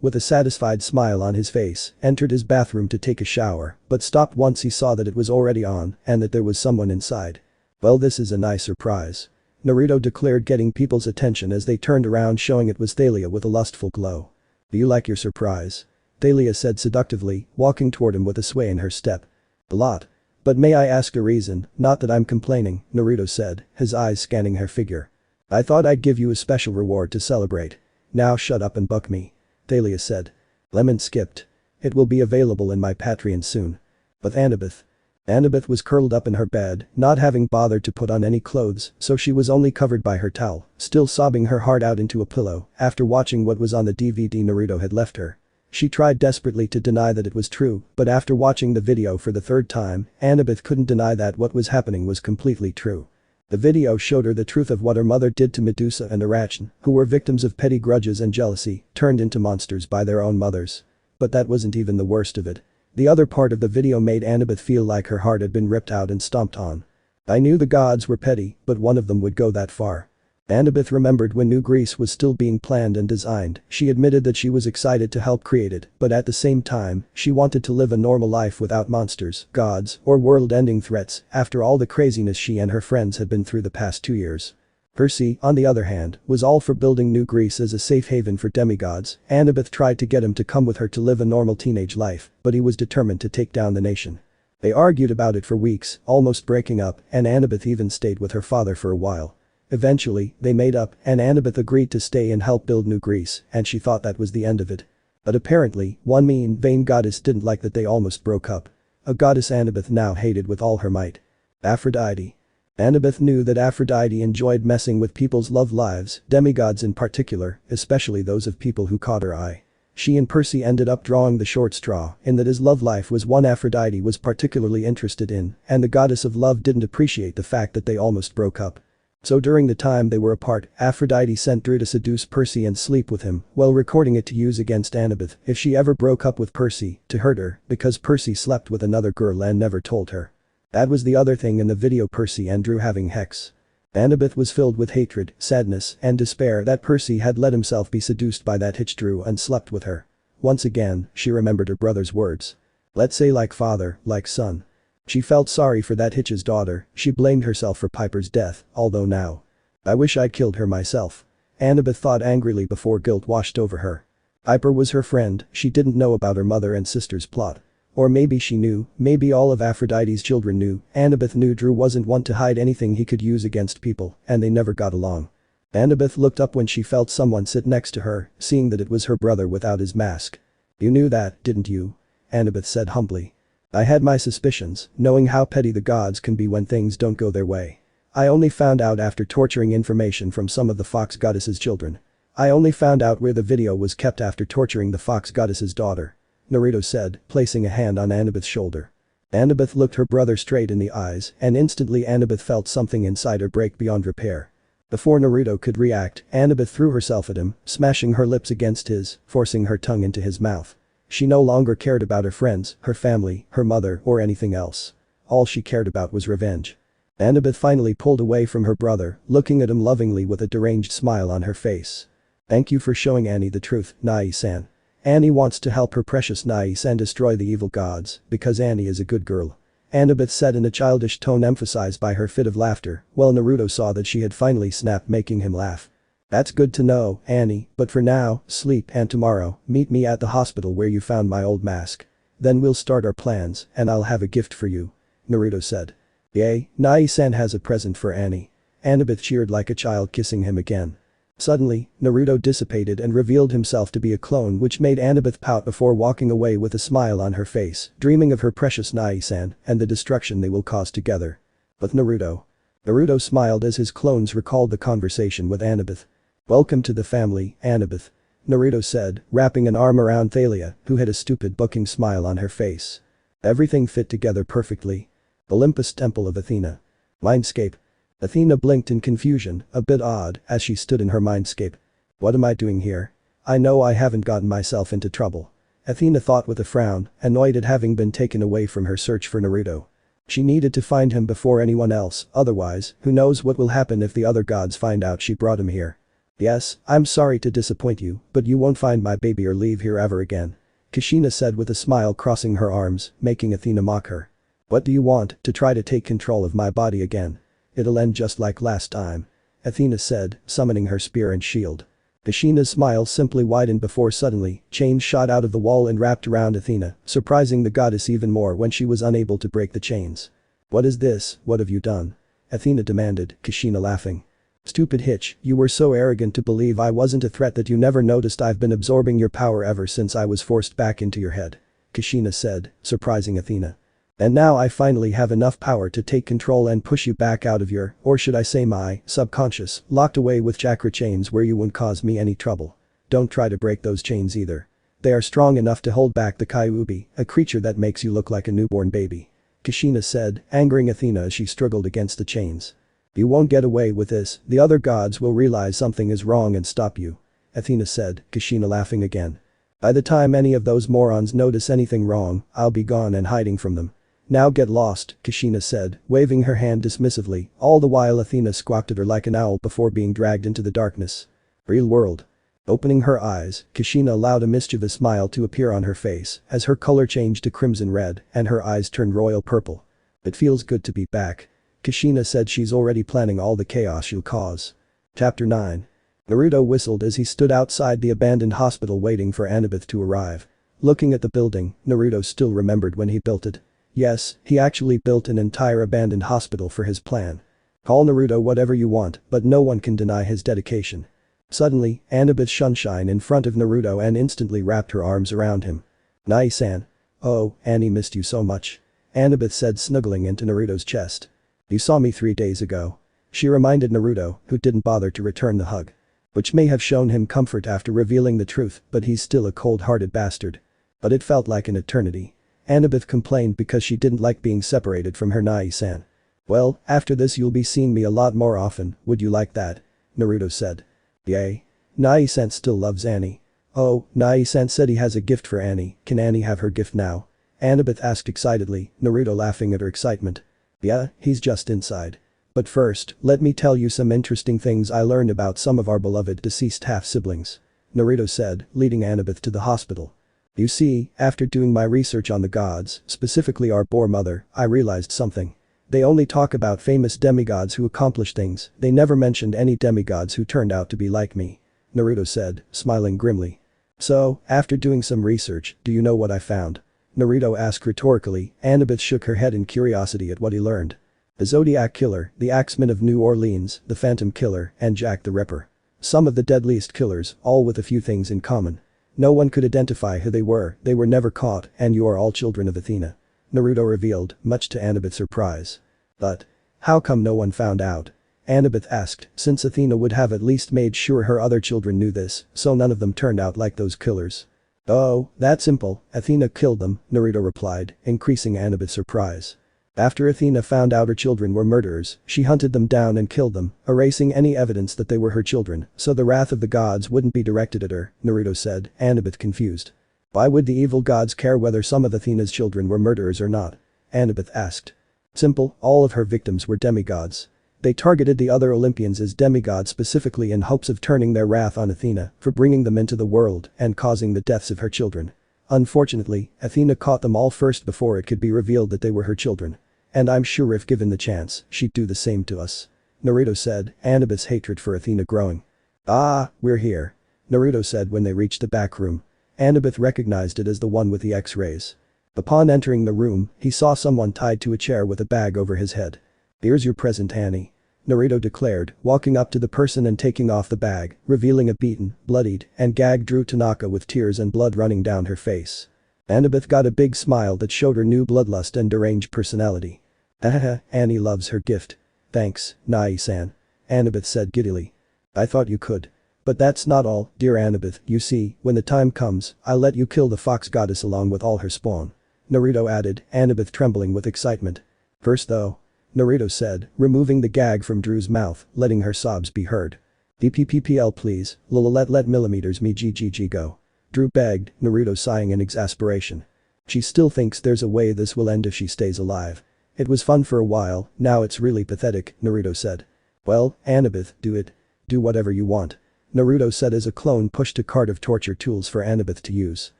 with a satisfied smile on his face, entered his bathroom to take a shower, but stopped once he saw that it was already on and that there was someone inside. Well, this is a nice surprise. Naruto declared, getting people's attention as they turned around, showing it was Thalia with a lustful glow. Do you like your surprise? Thalia said seductively, walking toward him with a sway in her step. A lot. But may I ask a reason? Not that I'm complaining, Naruto said, his eyes scanning her figure. I thought I'd give you a special reward to celebrate. Now shut up and buck me. Thalia said. Lemon skipped. It will be available in my Patreon soon. But Annabeth was curled up in her bed, not having bothered to put on any clothes, so she was only covered by her towel, still sobbing her heart out into a pillow after watching what was on the DVD Naruto had left her. She tried desperately to deny that it was true, but after watching the video for the third time, Annabeth couldn't deny that what was happening was completely true. The video showed her the truth of what her mother did to Medusa and Arachne, who were victims of petty grudges and jealousy, turned into monsters by their own mothers. But that wasn't even the worst of it. The other part of the video made Annabeth feel like her heart had been ripped out and stomped on. I knew the gods were petty, but one of them would go that far. Annabeth remembered when New Greece was still being planned and designed, she admitted that she was excited to help create it, but at the same time, she wanted to live a normal life without monsters, gods, or world-ending threats after all the craziness she and her friends had been through the past 2 years. Percy, on the other hand, was all for building New Greece as a safe haven for demigods. Annabeth tried to get him to come with her to live a normal teenage life, but he was determined to take down the nation. They argued about it for weeks, almost breaking up, and Annabeth even stayed with her father for a while. Eventually, they made up, and Annabeth agreed to stay and help build New Greece, and she thought that was the end of it. But apparently, one mean, vain goddess didn't like that they almost broke up. A goddess Annabeth now hated with all her might. Aphrodite. Annabeth knew that Aphrodite enjoyed messing with people's love lives, demigods in particular, especially those of people who caught her eye. She and Percy ended up drawing the short straw in that his love life was one Aphrodite was particularly interested in, and the goddess of love didn't appreciate the fact that they almost broke up. So during the time they were apart, Aphrodite sent Drew to seduce Percy and sleep with him, while recording it to use against Annabeth if she ever broke up with Percy, to hurt her, because Percy slept with another girl and never told her. That was the other thing in the video, Percy and Drew having sex. Annabeth was filled with hatred, sadness, and despair that Percy had let himself be seduced by that hitch Drew and slept with her. Once again, she remembered her brother's words. Let's say like father, like son. She felt sorry for that Hitch's daughter, she blamed herself for Piper's death, although now. I wish I'd killed her myself. Annabeth thought angrily before guilt washed over her. Piper was her friend, she didn't know about her mother and sister's plot. Or maybe she knew, maybe all of Aphrodite's children knew. Annabeth knew Drew wasn't one to hide anything he could use against people, and they never got along. Annabeth looked up when she felt someone sit next to her, seeing that it was her brother without his mask. You knew that, didn't you? Annabeth said humbly. I had my suspicions, knowing how petty the gods can be when things don't go their way. I only found out after torturing information from some of the fox goddess's children. I only found out where the video was kept after torturing the fox goddess's daughter. Naruto said, placing a hand on Annabeth's shoulder. Annabeth looked her brother straight in the eyes, and instantly Annabeth felt something inside her break beyond repair. Before Naruto could react, Annabeth threw herself at him, smashing her lips against his, forcing her tongue into his mouth. She no longer cared about her friends, her family, her mother, or anything else. All she cared about was revenge. Annabeth finally pulled away from her brother, looking at him lovingly with a deranged smile on her face. Thank you for showing Annie the truth, Nai-san. Annie wants to help her precious Nai-san destroy the evil gods, because Annie is a good girl. Annabeth said in a childish tone emphasized by her fit of laughter, while Naruto saw that she had finally snapped, making him laugh. That's good to know, Annie, but for now, sleep and tomorrow, meet me at the hospital where you found my old mask. Then we'll start our plans, and I'll have a gift for you. Naruto said. Yay, Nai-san has a present for Annie. Annabeth cheered like a child, kissing him again. Suddenly, Naruto dissipated and revealed himself to be a clone, which made Annabeth pout before walking away with a smile on her face, dreaming of her precious Nai-san and the destruction they will cause together. But Naruto smiled as his clones recalled the conversation with Annabeth. Welcome to the family, Annabeth. Naruto said, wrapping an arm around Thalia, who had a stupid booking smile on her face. Everything fit together perfectly. Olympus Temple of Athena. Mindscape. Athena blinked in confusion, a bit odd, as she stood in her mindscape. What am I doing here? I know I haven't gotten myself into trouble. Athena thought with a frown, annoyed at having been taken away from her search for Naruto. She needed to find him before anyone else, otherwise, who knows what will happen if the other gods find out she brought him here. Yes, I'm sorry to disappoint you, but you won't find my baby or leave here ever again. Kushina said with a smile, crossing her arms, making Athena mock her. What do you want, to try to take control of my body again? It'll end just like last time. Athena said, summoning her spear and shield. Kushina's smile simply widened before suddenly, chains shot out of the wall and wrapped around Athena, surprising the goddess even more when she was unable to break the chains. What is this, what have you done? Athena demanded, Kushina laughing. Stupid Hitch, you were so arrogant to believe I wasn't a threat that you never noticed I've been absorbing your power ever since I was forced back into your head. Kushina said, surprising Athena. And now I finally have enough power to take control and push you back out of your, or should I say my, subconscious, locked away with chakra chains where you won't cause me any trouble. Don't try to break those chains either. They are strong enough to hold back the Kyuubi, a creature that makes you look like a newborn baby. Kushina said, angering Athena as she struggled against the chains. You won't get away with this, the other gods will realize something is wrong and stop you. Athena said, Kushina laughing again. By the time any of those morons notice anything wrong, I'll be gone and hiding from them. Now get lost, Kushina said, waving her hand dismissively, all the while Athena squawked at her like an owl before being dragged into the darkness. Real world. Opening her eyes, Kushina allowed a mischievous smile to appear on her face as her color changed to crimson red and her eyes turned royal purple. It feels good to be back. Kushina said she's already planning all the chaos she'll cause. Chapter 9. Naruto whistled as he stood outside the abandoned hospital waiting for Annabeth to arrive. Looking at the building, Naruto still remembered when he built it. Yes, he actually built an entire abandoned hospital for his plan. Call Naruto whatever you want, but no one can deny his dedication. Suddenly, Annabeth shone shine in front of Naruto and instantly wrapped her arms around him. Nai-san. Oh, Annie missed you so much. Annabeth said, snuggling into Naruto's chest. You saw me 3 days ago. She reminded Naruto, who didn't bother to return the hug. Which may have shown him comfort after revealing the truth, but he's still a cold-hearted bastard. But it felt like an eternity. Annabeth complained because she didn't like being separated from her Nai-san. Well, after this you'll be seeing me a lot more often, would you like that? Naruto said. Yay. Nai-san still loves Annie. Oh, Nai-san said he has a gift for Annie, can Annie have her gift now? Annabeth asked excitedly, Naruto laughing at her excitement. Yeah, he's just inside. But first, let me tell you some interesting things I learned about some of our beloved deceased half-siblings. Naruto said, leading Annabeth to the hospital. You see, after doing my research on the gods, specifically our Boar Mother, I realized something. They only talk about famous demigods who accomplish things, they never mentioned any demigods who turned out to be like me. Naruto said, smiling grimly. So, after doing some research, do you know what I found? Naruto asked rhetorically. Annabeth shook her head in curiosity at what he learned. The Zodiac Killer, the Axeman of New Orleans, the Phantom Killer, and Jack the Ripper. Some of the deadliest killers, all with a few things in common. No one could identify who they were never caught, and you are all children of Athena. Naruto revealed, much to Annabeth's surprise. But how come no one found out? Annabeth asked, since Athena would have at least made sure her other children knew this, so none of them turned out like those killers. Oh, that's simple, Athena killed them, Naruto replied, increasing Annabeth's surprise. After Athena found out her children were murderers, she hunted them down and killed them, erasing any evidence that they were her children, so the wrath of the gods wouldn't be directed at her, Naruto said, Annabeth confused. Why would the evil gods care whether some of Athena's children were murderers or not? Annabeth asked. Simple, all of her victims were demigods. They targeted the other Olympians as demigods specifically in hopes of turning their wrath on Athena for bringing them into the world and causing the deaths of her children. Unfortunately, Athena caught them all first before it could be revealed that they were her children. And I'm sure if given the chance, she'd do the same to us. Naruto said, Annabeth's hatred for Athena growing. Ah, we're here. Naruto said when they reached the back room. Annabeth recognized it as the one with the X-rays. Upon entering the room, he saw someone tied to a chair with a bag over his head. Here's your present, Annie. Naruto declared, walking up to the person and taking off the bag, revealing a beaten, bloodied, and gagged Drew Tanaka with tears and blood running down her face. Annabeth got a big smile that showed her new bloodlust and deranged personality. Haha, Annie loves her gift. Thanks, Nai-san. Annabeth said giddily. I thought you could. But that's not all, dear Annabeth, you see, when the time comes, I'll let you kill the fox goddess along with all her spawn. Naruto added, Annabeth trembling with excitement. First though. Naruto said, removing the gag from Drew's mouth, letting her sobs be heard. DPPPL please, let millimeters me GGG go. Drew begged, Naruto sighing in exasperation. She still thinks there's a way this will end if she stays alive. It was fun for a while, now it's really pathetic, Naruto said. Well, Annabeth, do it. Do whatever you want. Naruto said as a clone pushed a cart of torture tools for Annabeth to use.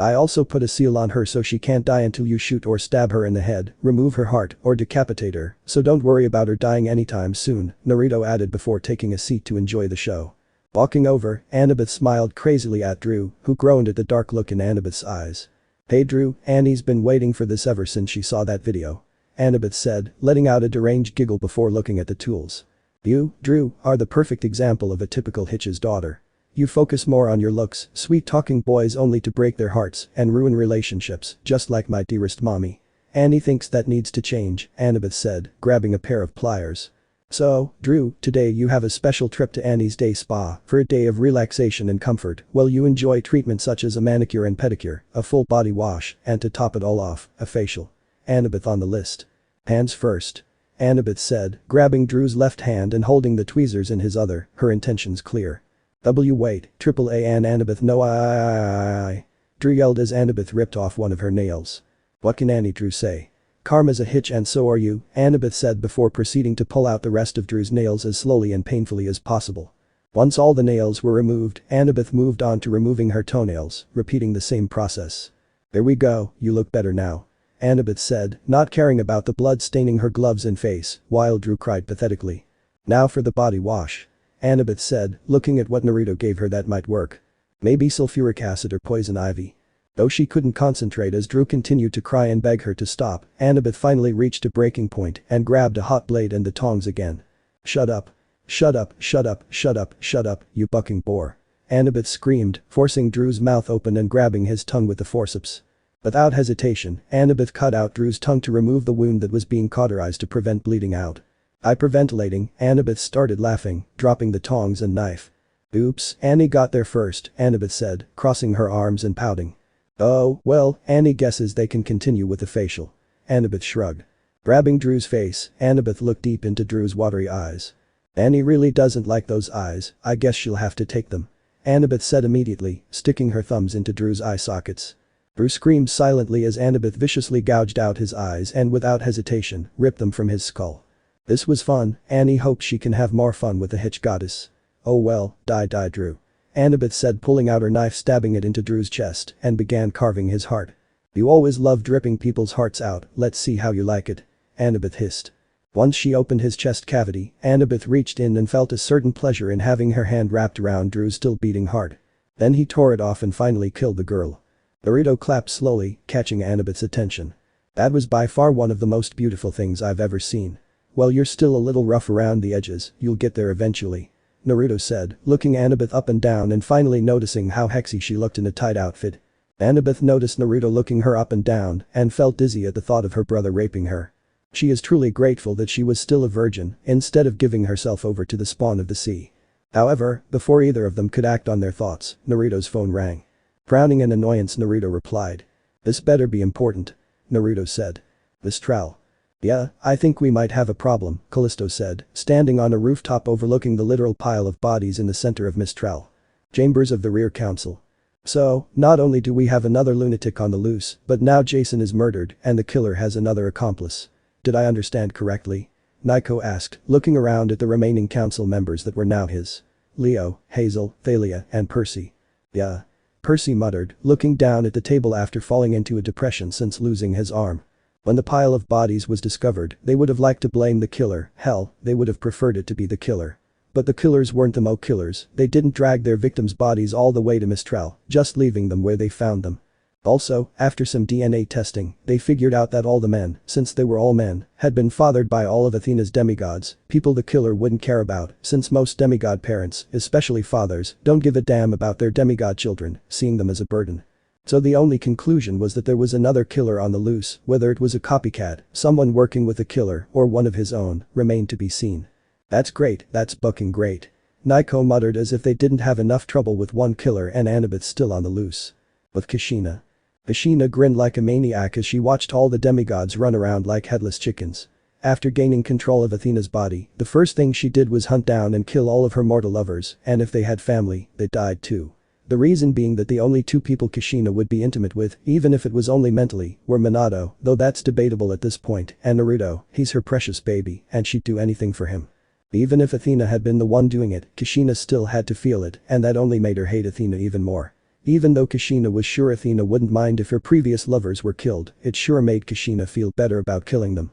I also put a seal on her so she can't die until you shoot or stab her in the head, remove her heart, or decapitate her, so don't worry about her dying anytime soon, Naruto added before taking a seat to enjoy the show. Walking over, Annabeth smiled crazily at Drew, who groaned at the dark look in Annabeth's eyes. Hey Drew, Annie's been waiting for this ever since she saw that video. Annabeth said, letting out a deranged giggle before looking at the tools. You, Drew, are the perfect example of a typical Hitch's daughter. You focus more on your looks, sweet-talking boys only to break their hearts and ruin relationships, just like my dearest mommy. Annie thinks that needs to change, Annabeth said, grabbing a pair of pliers. So, Drew, today you have a special trip to Annie's day spa for a day of relaxation and comfort while you enjoy treatment such as a manicure and pedicure, a full body wash, and to top it all off, a facial. Annabeth on the list. Hands first. Annabeth said, grabbing Drew's left hand and holding the tweezers in his other, her intentions clear. Wait, AAA and Annabeth no I. Drew yelled as Annabeth ripped off one of her nails. What can Annie Drew say? Karma's a hitch and so are you, Annabeth said before proceeding to pull out the rest of Drew's nails as slowly and painfully as possible. Once all the nails were removed, Annabeth moved on to removing her toenails, repeating the same process. There we go, you look better now. Annabeth said, not caring about the blood staining her gloves and face, while Drew cried pathetically. Now for the body wash. Annabeth said, looking at what Naruto gave her that might work. Maybe sulfuric acid or poison ivy. Though she couldn't concentrate as Drew continued to cry and beg her to stop, Annabeth finally reached a breaking point and grabbed a hot blade and the tongs again. Shut up. Shut up, shut up, shut up, shut up, you bucking boar. Annabeth screamed, forcing Drew's mouth open and grabbing his tongue with the forceps. Without hesitation, Annabeth cut out Drew's tongue to remove the wound that was being cauterized to prevent bleeding out. Hyperventilating, Annabeth started laughing, dropping the tongs and knife. Oops, Annie got there first, Annabeth said, crossing her arms and pouting. Oh, well, Annie guesses they can continue with the facial. Annabeth shrugged. Grabbing Drew's face, Annabeth looked deep into Drew's watery eyes. Annie really doesn't like those eyes, I guess she'll have to take them. Annabeth said immediately, sticking her thumbs into Drew's eye sockets. Drew screamed silently as Annabeth viciously gouged out his eyes and without hesitation, ripped them from his skull. This was fun, Annie hopes she can have more fun with the Hitch goddess. Oh well, die Drew. Annabeth said pulling out her knife stabbing it into Drew's chest and began carving his heart. You always loved ripping people's hearts out, let's see how you like it. Annabeth hissed. Once she opened his chest cavity, Annabeth reached in and felt a certain pleasure in having her hand wrapped around Drew's still beating heart. Then he tore it off and finally killed the girl. Naruto clapped slowly, catching Annabeth's attention. That was by far one of the most beautiful things I've ever seen. Well, you're still a little rough around the edges, you'll get there eventually. Naruto said, looking Annabeth up and down and finally noticing how hexy she looked in a tight outfit. Annabeth noticed Naruto looking her up and down and felt dizzy at the thought of her brother raping her. She is truly grateful that she was still a virgin instead of giving herself over to the spawn of the sea. However, before either of them could act on their thoughts, Naruto's phone rang. Frowning in annoyance, Naruto replied. This better be important. Naruto said. Mistral. Yeah, I think we might have a problem, Callisto said, standing on a rooftop overlooking the literal pile of bodies in the center of Mistral. Chambers of the Rear Council. So, not only do we have another lunatic on the loose, but now Jason is murdered and the killer has another accomplice. Did I understand correctly? Naiko asked, looking around at the remaining council members that were now his. Leo, Hazel, Thalia, and Percy. Yeah. Percy muttered, looking down at the table after falling into a depression since losing his arm. When the pile of bodies was discovered, they would have liked to blame the killer, hell, they would have preferred it to be the killer. But the killers weren't the killers, they didn't drag their victims' bodies all the way to Mistral, just leaving them where they found them. Also, after some DNA testing, they figured out that all the men, since they were all men, had been fathered by all of Athena's demigods, people the killer wouldn't care about, since most demigod parents, especially fathers, don't give a damn about their demigod children, seeing them as a burden. So the only conclusion was that there was another killer on the loose, whether it was a copycat, someone working with a killer, or one of his own, remained to be seen. That's great, that's bucking great. Naiko muttered as if they didn't have enough trouble with one killer and Annabeth still on the loose. With Kushina. Kushina grinned like a maniac as she watched all the demigods run around like headless chickens. After gaining control of Athena's body, the first thing she did was hunt down and kill all of her mortal lovers, and if they had family, they died too. The reason being that the only two people Kushina would be intimate with, even if it was only mentally, were Minato, though that's debatable at this point, and Naruto, he's her precious baby, and she'd do anything for him. Even if Athena had been the one doing it, Kushina still had to feel it, and that only made her hate Athena even more. Even though Kushina was sure Athena wouldn't mind if her previous lovers were killed, it sure made Kushina feel better about killing them.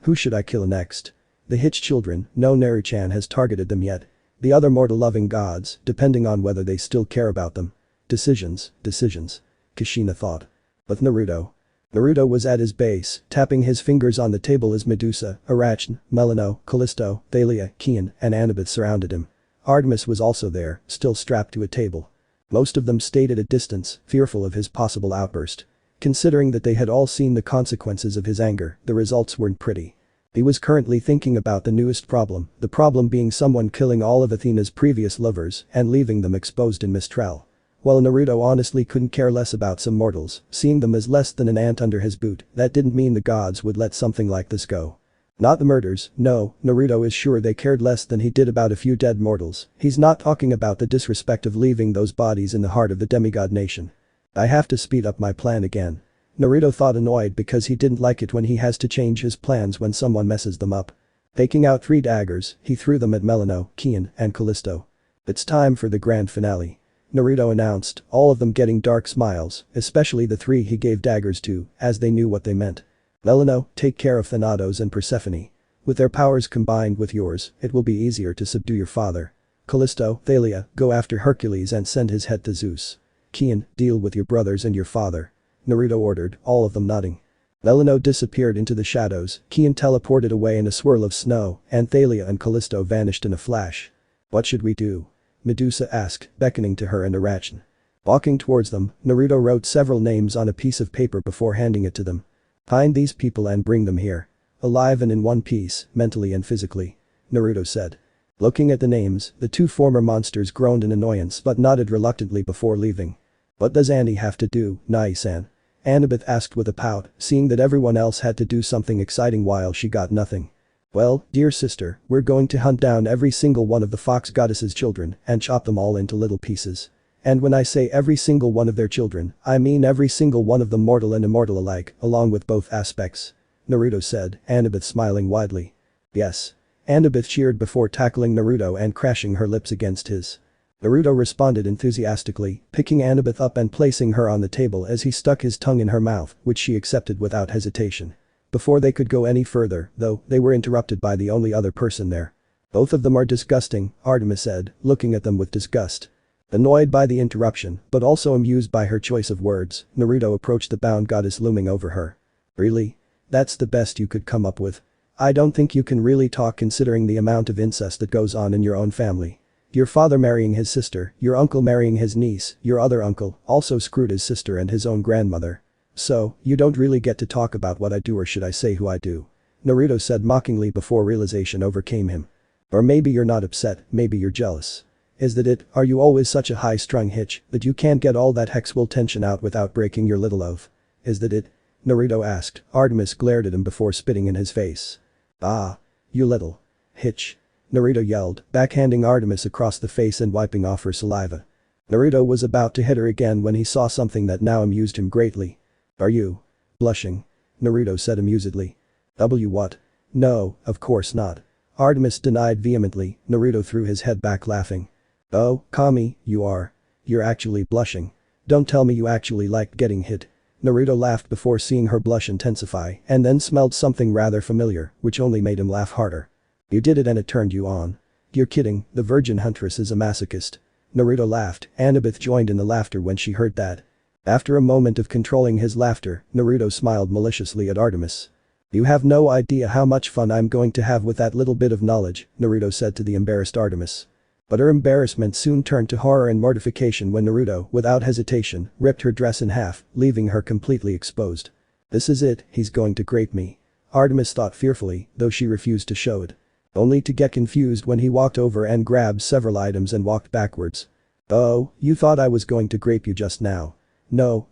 Who should I kill next? The Hitch children, no Naru-chan has targeted them yet. The other mortal loving gods, depending on whether they still care about them. Decisions, Kushina thought. With Naruto. Naruto was at his base, tapping his fingers on the table as Medusa, Arachne, Melino, Callisto, Thalia, Kian, and Annabeth surrounded him. Artemis was also there, still strapped to a table. Most of them stayed at a distance, fearful of his possible outburst. Considering that they had all seen the consequences of his anger, the results weren't pretty. He was currently thinking about the newest problem, the problem being someone killing all of Athena's previous lovers and leaving them exposed in Mistral. While Naruto honestly couldn't care less about some mortals, seeing them as less than an ant under his boot, that didn't mean the gods would let something like this go. Not the murders, no, Naruto is sure they cared less than he did about a few dead mortals, he's not talking about the disrespect of leaving those bodies in the heart of the demigod nation. I have to speed up my plan again. Naruto thought, annoyed because he didn't like it when he has to change his plans when someone messes them up. Taking out 3 daggers, he threw them at Melino, Kian, and Callisto. It's time for the grand finale. Naruto announced, all of them getting dark smiles, especially the 3 he gave daggers to, as they knew what they meant. Melino, take care of Thanatos and Persephone. With their powers combined with yours, it will be easier to subdue your father. Callisto, Thalia, go after Hercules and send his head to Zeus. Kian, deal with your brothers and your father. Naruto ordered, all of them nodding. Melino disappeared into the shadows, Kian teleported away in a swirl of snow, and Thalia and Callisto vanished in a flash. What should we do? Medusa asked, beckoning to her and Arachne. Walking towards them, Naruto wrote several names on a piece of paper before handing it to them. Find these people and bring them here. Alive and in one piece, mentally and physically. Naruto said. Looking at the names, the 2 former monsters groaned in annoyance but nodded reluctantly before leaving. What does Annie have to do, Nai-san? Annabeth asked with a pout, seeing that everyone else had to do something exciting while she got nothing. Well, dear sister, we're going to hunt down every single one of the fox goddess's children and chop them all into little pieces. And when I say every single one of their children, I mean every single one of them, mortal and immortal alike, along with both aspects. Naruto said, Annabeth smiling widely. Yes. Annabeth cheered before tackling Naruto and crashing her lips against his. Naruto responded enthusiastically, picking Annabeth up and placing her on the table as he stuck his tongue in her mouth, which she accepted without hesitation. Before they could go any further, though, they were interrupted by the only other person there. Both of them are disgusting, Artemis said, looking at them with disgust. Annoyed by the interruption, but also amused by her choice of words, Naruto approached the bound goddess looming over her. Really? That's the best you could come up with? I don't think you can really talk considering the amount of incest that goes on in your own family. Your father marrying his sister, your uncle marrying his niece, your other uncle also screwed his sister and his own grandmother. So, you don't really get to talk about what I do, or should I say who I do? Naruto said mockingly before realization overcame him. Or maybe you're not upset, maybe you're jealous. Is that it? Are you always such a high-strung hitch that you can't get all that hexual tension out without breaking your little oath? Is that it? Naruto asked. Artemis glared at him before spitting in his face. Ah. You little. Hitch. Naruto yelled, backhanding Artemis across the face and wiping off her saliva. Naruto was about to hit her again when he saw something that now amused him greatly. Are you blushing? Naruto said amusedly. What? No, of course not. Artemis denied vehemently. Naruto threw his head back laughing. Oh, Kami, you are. You're actually blushing. Don't tell me you actually liked getting hit. Naruto laughed before seeing her blush intensify and then smelled something rather familiar, which only made him laugh harder. You did it and it turned you on. You're kidding, the virgin huntress is a masochist. Naruto laughed. Annabeth joined in the laughter when she heard that. After a moment of controlling his laughter, Naruto smiled maliciously at Artemis. You have no idea how much fun I'm going to have with that little bit of knowledge, Naruto said to the embarrassed Artemis. But her embarrassment soon turned to horror and mortification when Naruto, without hesitation, ripped her dress in half, leaving her completely exposed. This is it, he's going to grape me. Artemis thought fearfully, though she refused to show it. Only to get confused when he walked over and grabbed several items and walked backwards. Oh, you thought I was going to grape you just now. No,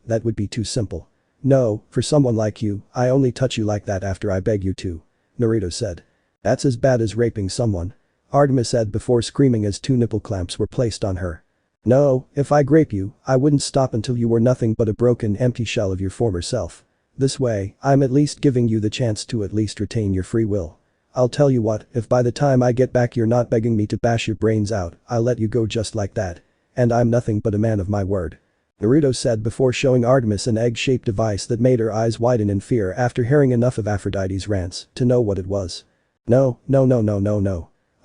that would be too simple. No, for someone like you, I only touch you like that after I beg you to. Naruto said. That's as bad as raping someone. Artemis said before screaming as 2 nipple clamps were placed on her. No, if I grape you, I wouldn't stop until you were nothing but a broken empty shell of your former self. This way, I'm at least giving you the chance to at least retain your free will. I'll tell you what, if by the time I get back you're not begging me to bash your brains out, I'll let you go just like that. And I'm nothing but a man of my word. Naruto said before showing Artemis an egg-shaped device that made her eyes widen in fear after hearing enough of Aphrodite's rants to know what it was. No.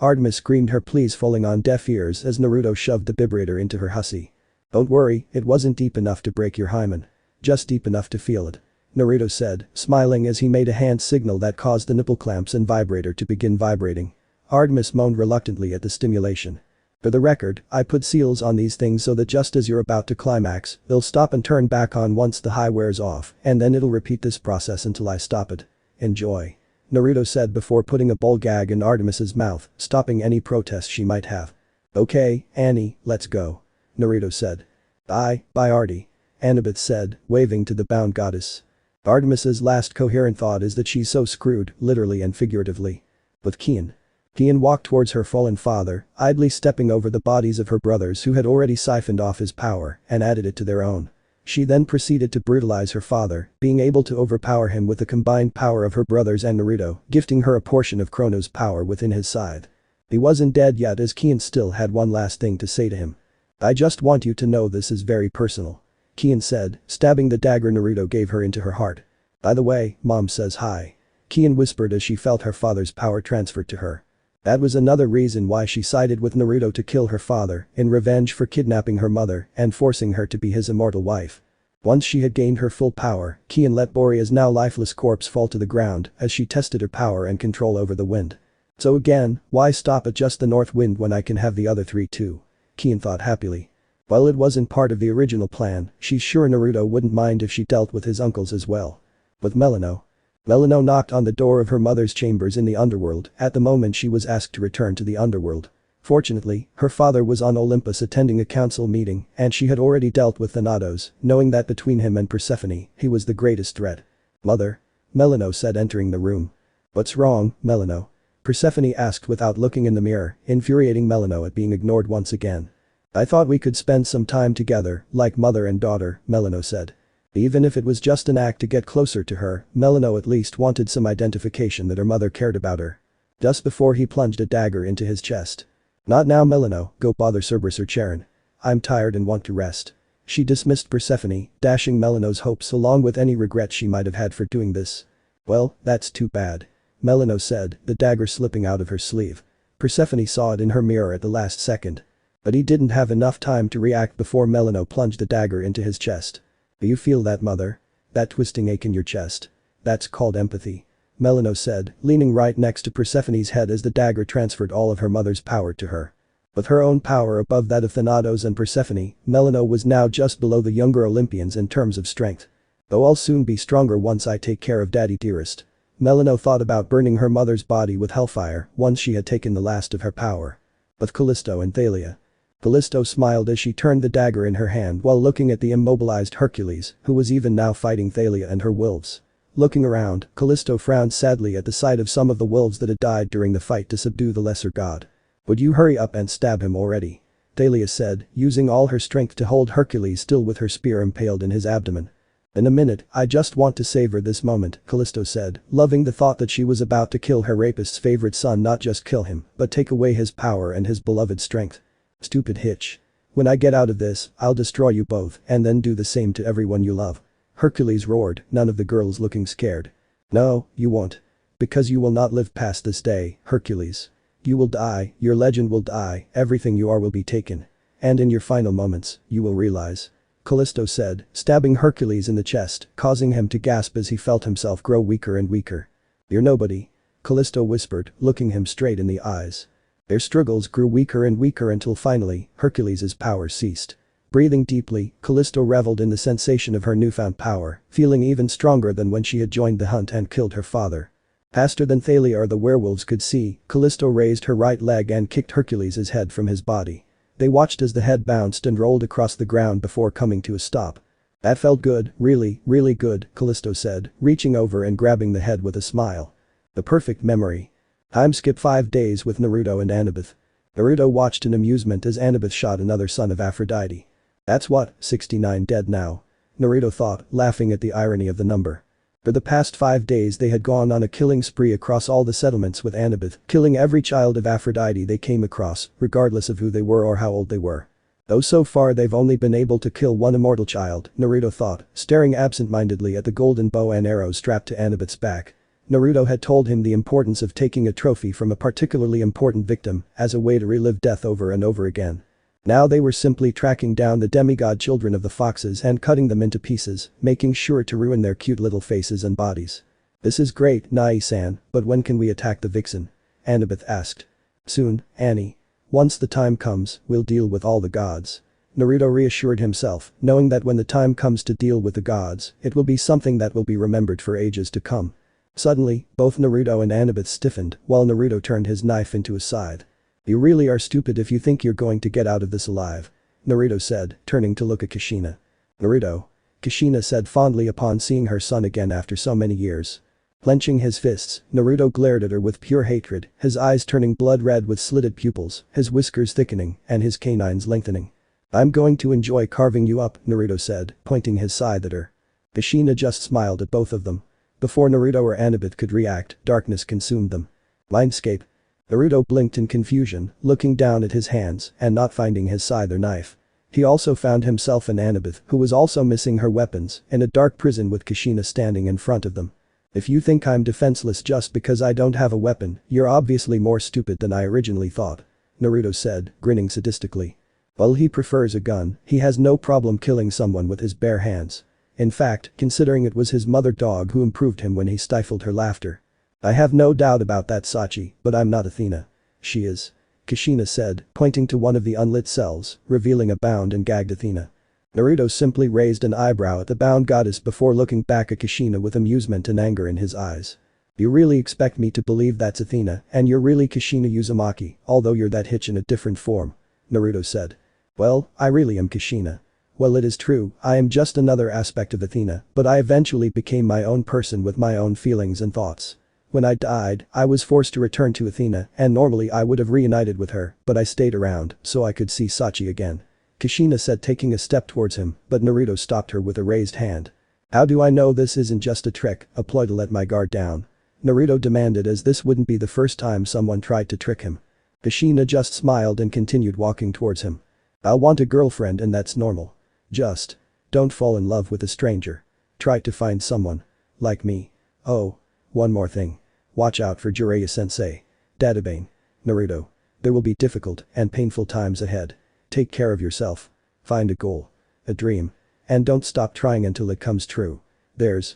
Artemis screamed her pleas falling on deaf ears as Naruto shoved the vibrator into her hussy. Don't worry, it wasn't deep enough to break your hymen. Just deep enough to feel it. Naruto said, smiling as he made a hand signal that caused the nipple clamps and vibrator to begin vibrating. Artemis moaned reluctantly at the stimulation. For the record, I put seals on these things so that just as you're about to climax, they'll stop and turn back on once the high wears off, and then it'll repeat this process until I stop it. Enjoy. Naruto said before putting a ball gag in Artemis's mouth, stopping any protest she might have. Okay, Annie, let's go. Naruto said. Bye, Artie. Annabeth said, waving to the bound goddess. Artemis's last coherent thought is that she's so screwed, literally and figuratively. With Kian walked towards her fallen father, idly stepping over the bodies of her brothers who had already siphoned off his power and added it to their own. She then proceeded to brutalize her father, being able to overpower him with the combined power of her brothers and Naruto, gifting her a portion of Chrono's power within his scythe. He wasn't dead yet as Kian still had one last thing to say to him. I just want you to know this is very personal. Kian said, stabbing the dagger Naruto gave her into her heart. By the way, Mom says hi. Kian whispered as she felt her father's power transferred to her. That was another reason why she sided with Naruto to kill her father, in revenge for kidnapping her mother and forcing her to be his immortal wife. Once she had gained her full power, Kian let Boria's now lifeless corpse fall to the ground as she tested her power and control over the wind. So again, why stop at just the north wind when I can have the other 3 too? Kian thought happily. While it wasn't part of the original plan, she's sure Naruto wouldn't mind if she dealt with his uncles as well. With Melino knocked on the door of her mother's chambers in the underworld at the moment she was asked to return to the underworld. Fortunately, her father was on Olympus attending a council meeting and she had already dealt with Thanatos, knowing that between him and Persephone, he was the greatest threat. Mother? Melino said entering the room. What's wrong, Melino? Persephone asked without looking in the mirror, infuriating Melino at being ignored once again. I thought we could spend some time together, like mother and daughter, Melino said. Even if it was just an act to get closer to her, Melino at least wanted some identification that her mother cared about her. Just before he plunged a dagger into his chest. Not now Melino, go bother Cerberus or Charon. I'm tired and want to rest. She dismissed Persephone, dashing Melino's hopes along with any regret she might have had for doing this. Well, that's too bad. Melino said, the dagger slipping out of her sleeve. Persephone saw it in her mirror at the last second. But he didn't have enough time to react before Melino plunged the dagger into his chest. Do you feel that, mother? That twisting ache in your chest? That's called empathy. Melino said, leaning right next to Persephone's head as the dagger transferred all of her mother's power to her. With her own power above that of Thanatos and Persephone, Melino was now just below the younger Olympians in terms of strength. Though I'll soon be stronger once I take care of Daddy dearest. Melino thought about burning her mother's body with hellfire once she had taken the last of her power. With Callisto and Thalia. Callisto smiled as she turned the dagger in her hand while looking at the immobilized Hercules, who was even now fighting Thalia and her wolves. Looking around, Callisto frowned sadly at the sight of some of the wolves that had died during the fight to subdue the lesser god. "Would you hurry up and stab him already?" Thalia said, using all her strength to hold Hercules still with her spear impaled in his abdomen. "In a minute, I just want to savor this moment," Callisto said, loving the thought that she was about to kill her rapist's favorite son, not just kill him, but take away his power and his beloved strength. "Stupid hitch. When I get out of this, I'll destroy you both and then do the same to everyone you love." Hercules roared, none of the girls looking scared. "No, you won't. Because you will not live past this day, Hercules. You will die, your legend will die, everything you are will be taken. And in your final moments, you will realize," Callisto said, stabbing Hercules in the chest, causing him to gasp as he felt himself grow weaker and weaker. "You're nobody," Callisto whispered, looking him straight in the eyes. Their struggles grew weaker and weaker until finally, Hercules' power ceased. Breathing deeply, Callisto reveled in the sensation of her newfound power, feeling even stronger than when she had joined the hunt and killed her father. Faster than Thalia or the werewolves could see, Callisto raised her right leg and kicked Hercules' head from his body. They watched as the head bounced and rolled across the ground before coming to a stop. "That felt good, really, really good," Callisto said, reaching over and grabbing the head with a smile. "The perfect memory." Time skip 5 days with Naruto and Annabeth. Naruto watched in amusement as Annabeth shot another son of Aphrodite. "That's what, 69 dead now?" Naruto thought, laughing at the irony of the number. For the past 5 days they had gone on a killing spree across all the settlements with Annabeth, killing every child of Aphrodite they came across, regardless of who they were or how old they were. Though so far they've only been able to kill one immortal child, Naruto thought, staring absent-mindedly at the golden bow and arrows strapped to Annabeth's back. Naruto had told him the importance of taking a trophy from a particularly important victim as a way to relive death over and over again. Now they were simply tracking down the demigod children of the foxes and cutting them into pieces, making sure to ruin their cute little faces and bodies. "This is great, Nai-san, but when can we attack the vixen?" Annabeth asked. "Soon, Annie. Once the time comes, we'll deal with all the gods." Naruto reassured himself, knowing that when the time comes to deal with the gods, it will be something that will be remembered for ages to come. Suddenly, both Naruto and Annabeth stiffened while Naruto turned his knife into a scythe. "You really are stupid if you think you're going to get out of this alive," Naruto said, turning to look at Kushina. "Naruto," Kushina said fondly upon seeing her son again after so many years. Clenching his fists, Naruto glared at her with pure hatred, his eyes turning blood red with slitted pupils, his whiskers thickening, and his canines lengthening. "I'm going to enjoy carving you up," Naruto said, pointing his scythe at her. Kushina just smiled at both of them. Before Naruto or Annabeth could react, darkness consumed them. "Mindscape." Naruto blinked in confusion, looking down at his hands and not finding his scythe or knife. He also found himself and Annabeth, who was also missing her weapons, in a dark prison with Kushina standing in front of them. "If you think I'm defenseless just because I don't have a weapon, you're obviously more stupid than I originally thought," Naruto said, grinning sadistically. While he prefers a gun, he has no problem killing someone with his bare hands. In fact, considering it was his mother dog who improved him when he stifled her laughter. "I have no doubt about that, Sachi, but I'm not Athena." "She is," Kushina said, pointing to one of the unlit cells, revealing a bound and gagged Athena. Naruto simply raised an eyebrow at the bound goddess before looking back at Kushina with amusement and anger in his eyes. "You really expect me to believe that's Athena and you're really Kushina Uzumaki, although you're that hitch in a different form," Naruto said. "Well, I really am Kushina. Well, it is true, I am just another aspect of Athena, but I eventually became my own person with my own feelings and thoughts. When I died, I was forced to return to Athena and normally I would have reunited with her, but I stayed around so I could see Sachi again," Kushina said, taking a step towards him, but Naruto stopped her with a raised hand. "How do I know this isn't just a trick, a ploy to let my guard down?" Naruto demanded, as this wouldn't be the first time someone tried to trick him. Kushina just smiled and continued walking towards him. "I'll want a girlfriend and that's normal. Just don't fall in love with a stranger. Try to find someone like me. Oh, one more thing. Watch out for Jiraiya-sensei. Databane. Naruto. There will be difficult and painful times ahead. Take care of yourself. Find a goal. A dream. And don't stop trying until it comes true. There's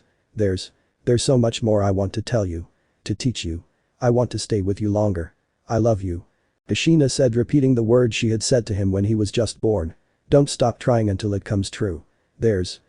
so much more I want to tell you. To teach you. I want to stay with you longer. I love you." Kushina said, repeating the words she had said to him when he was just born. "Don't stop trying until it comes true. There's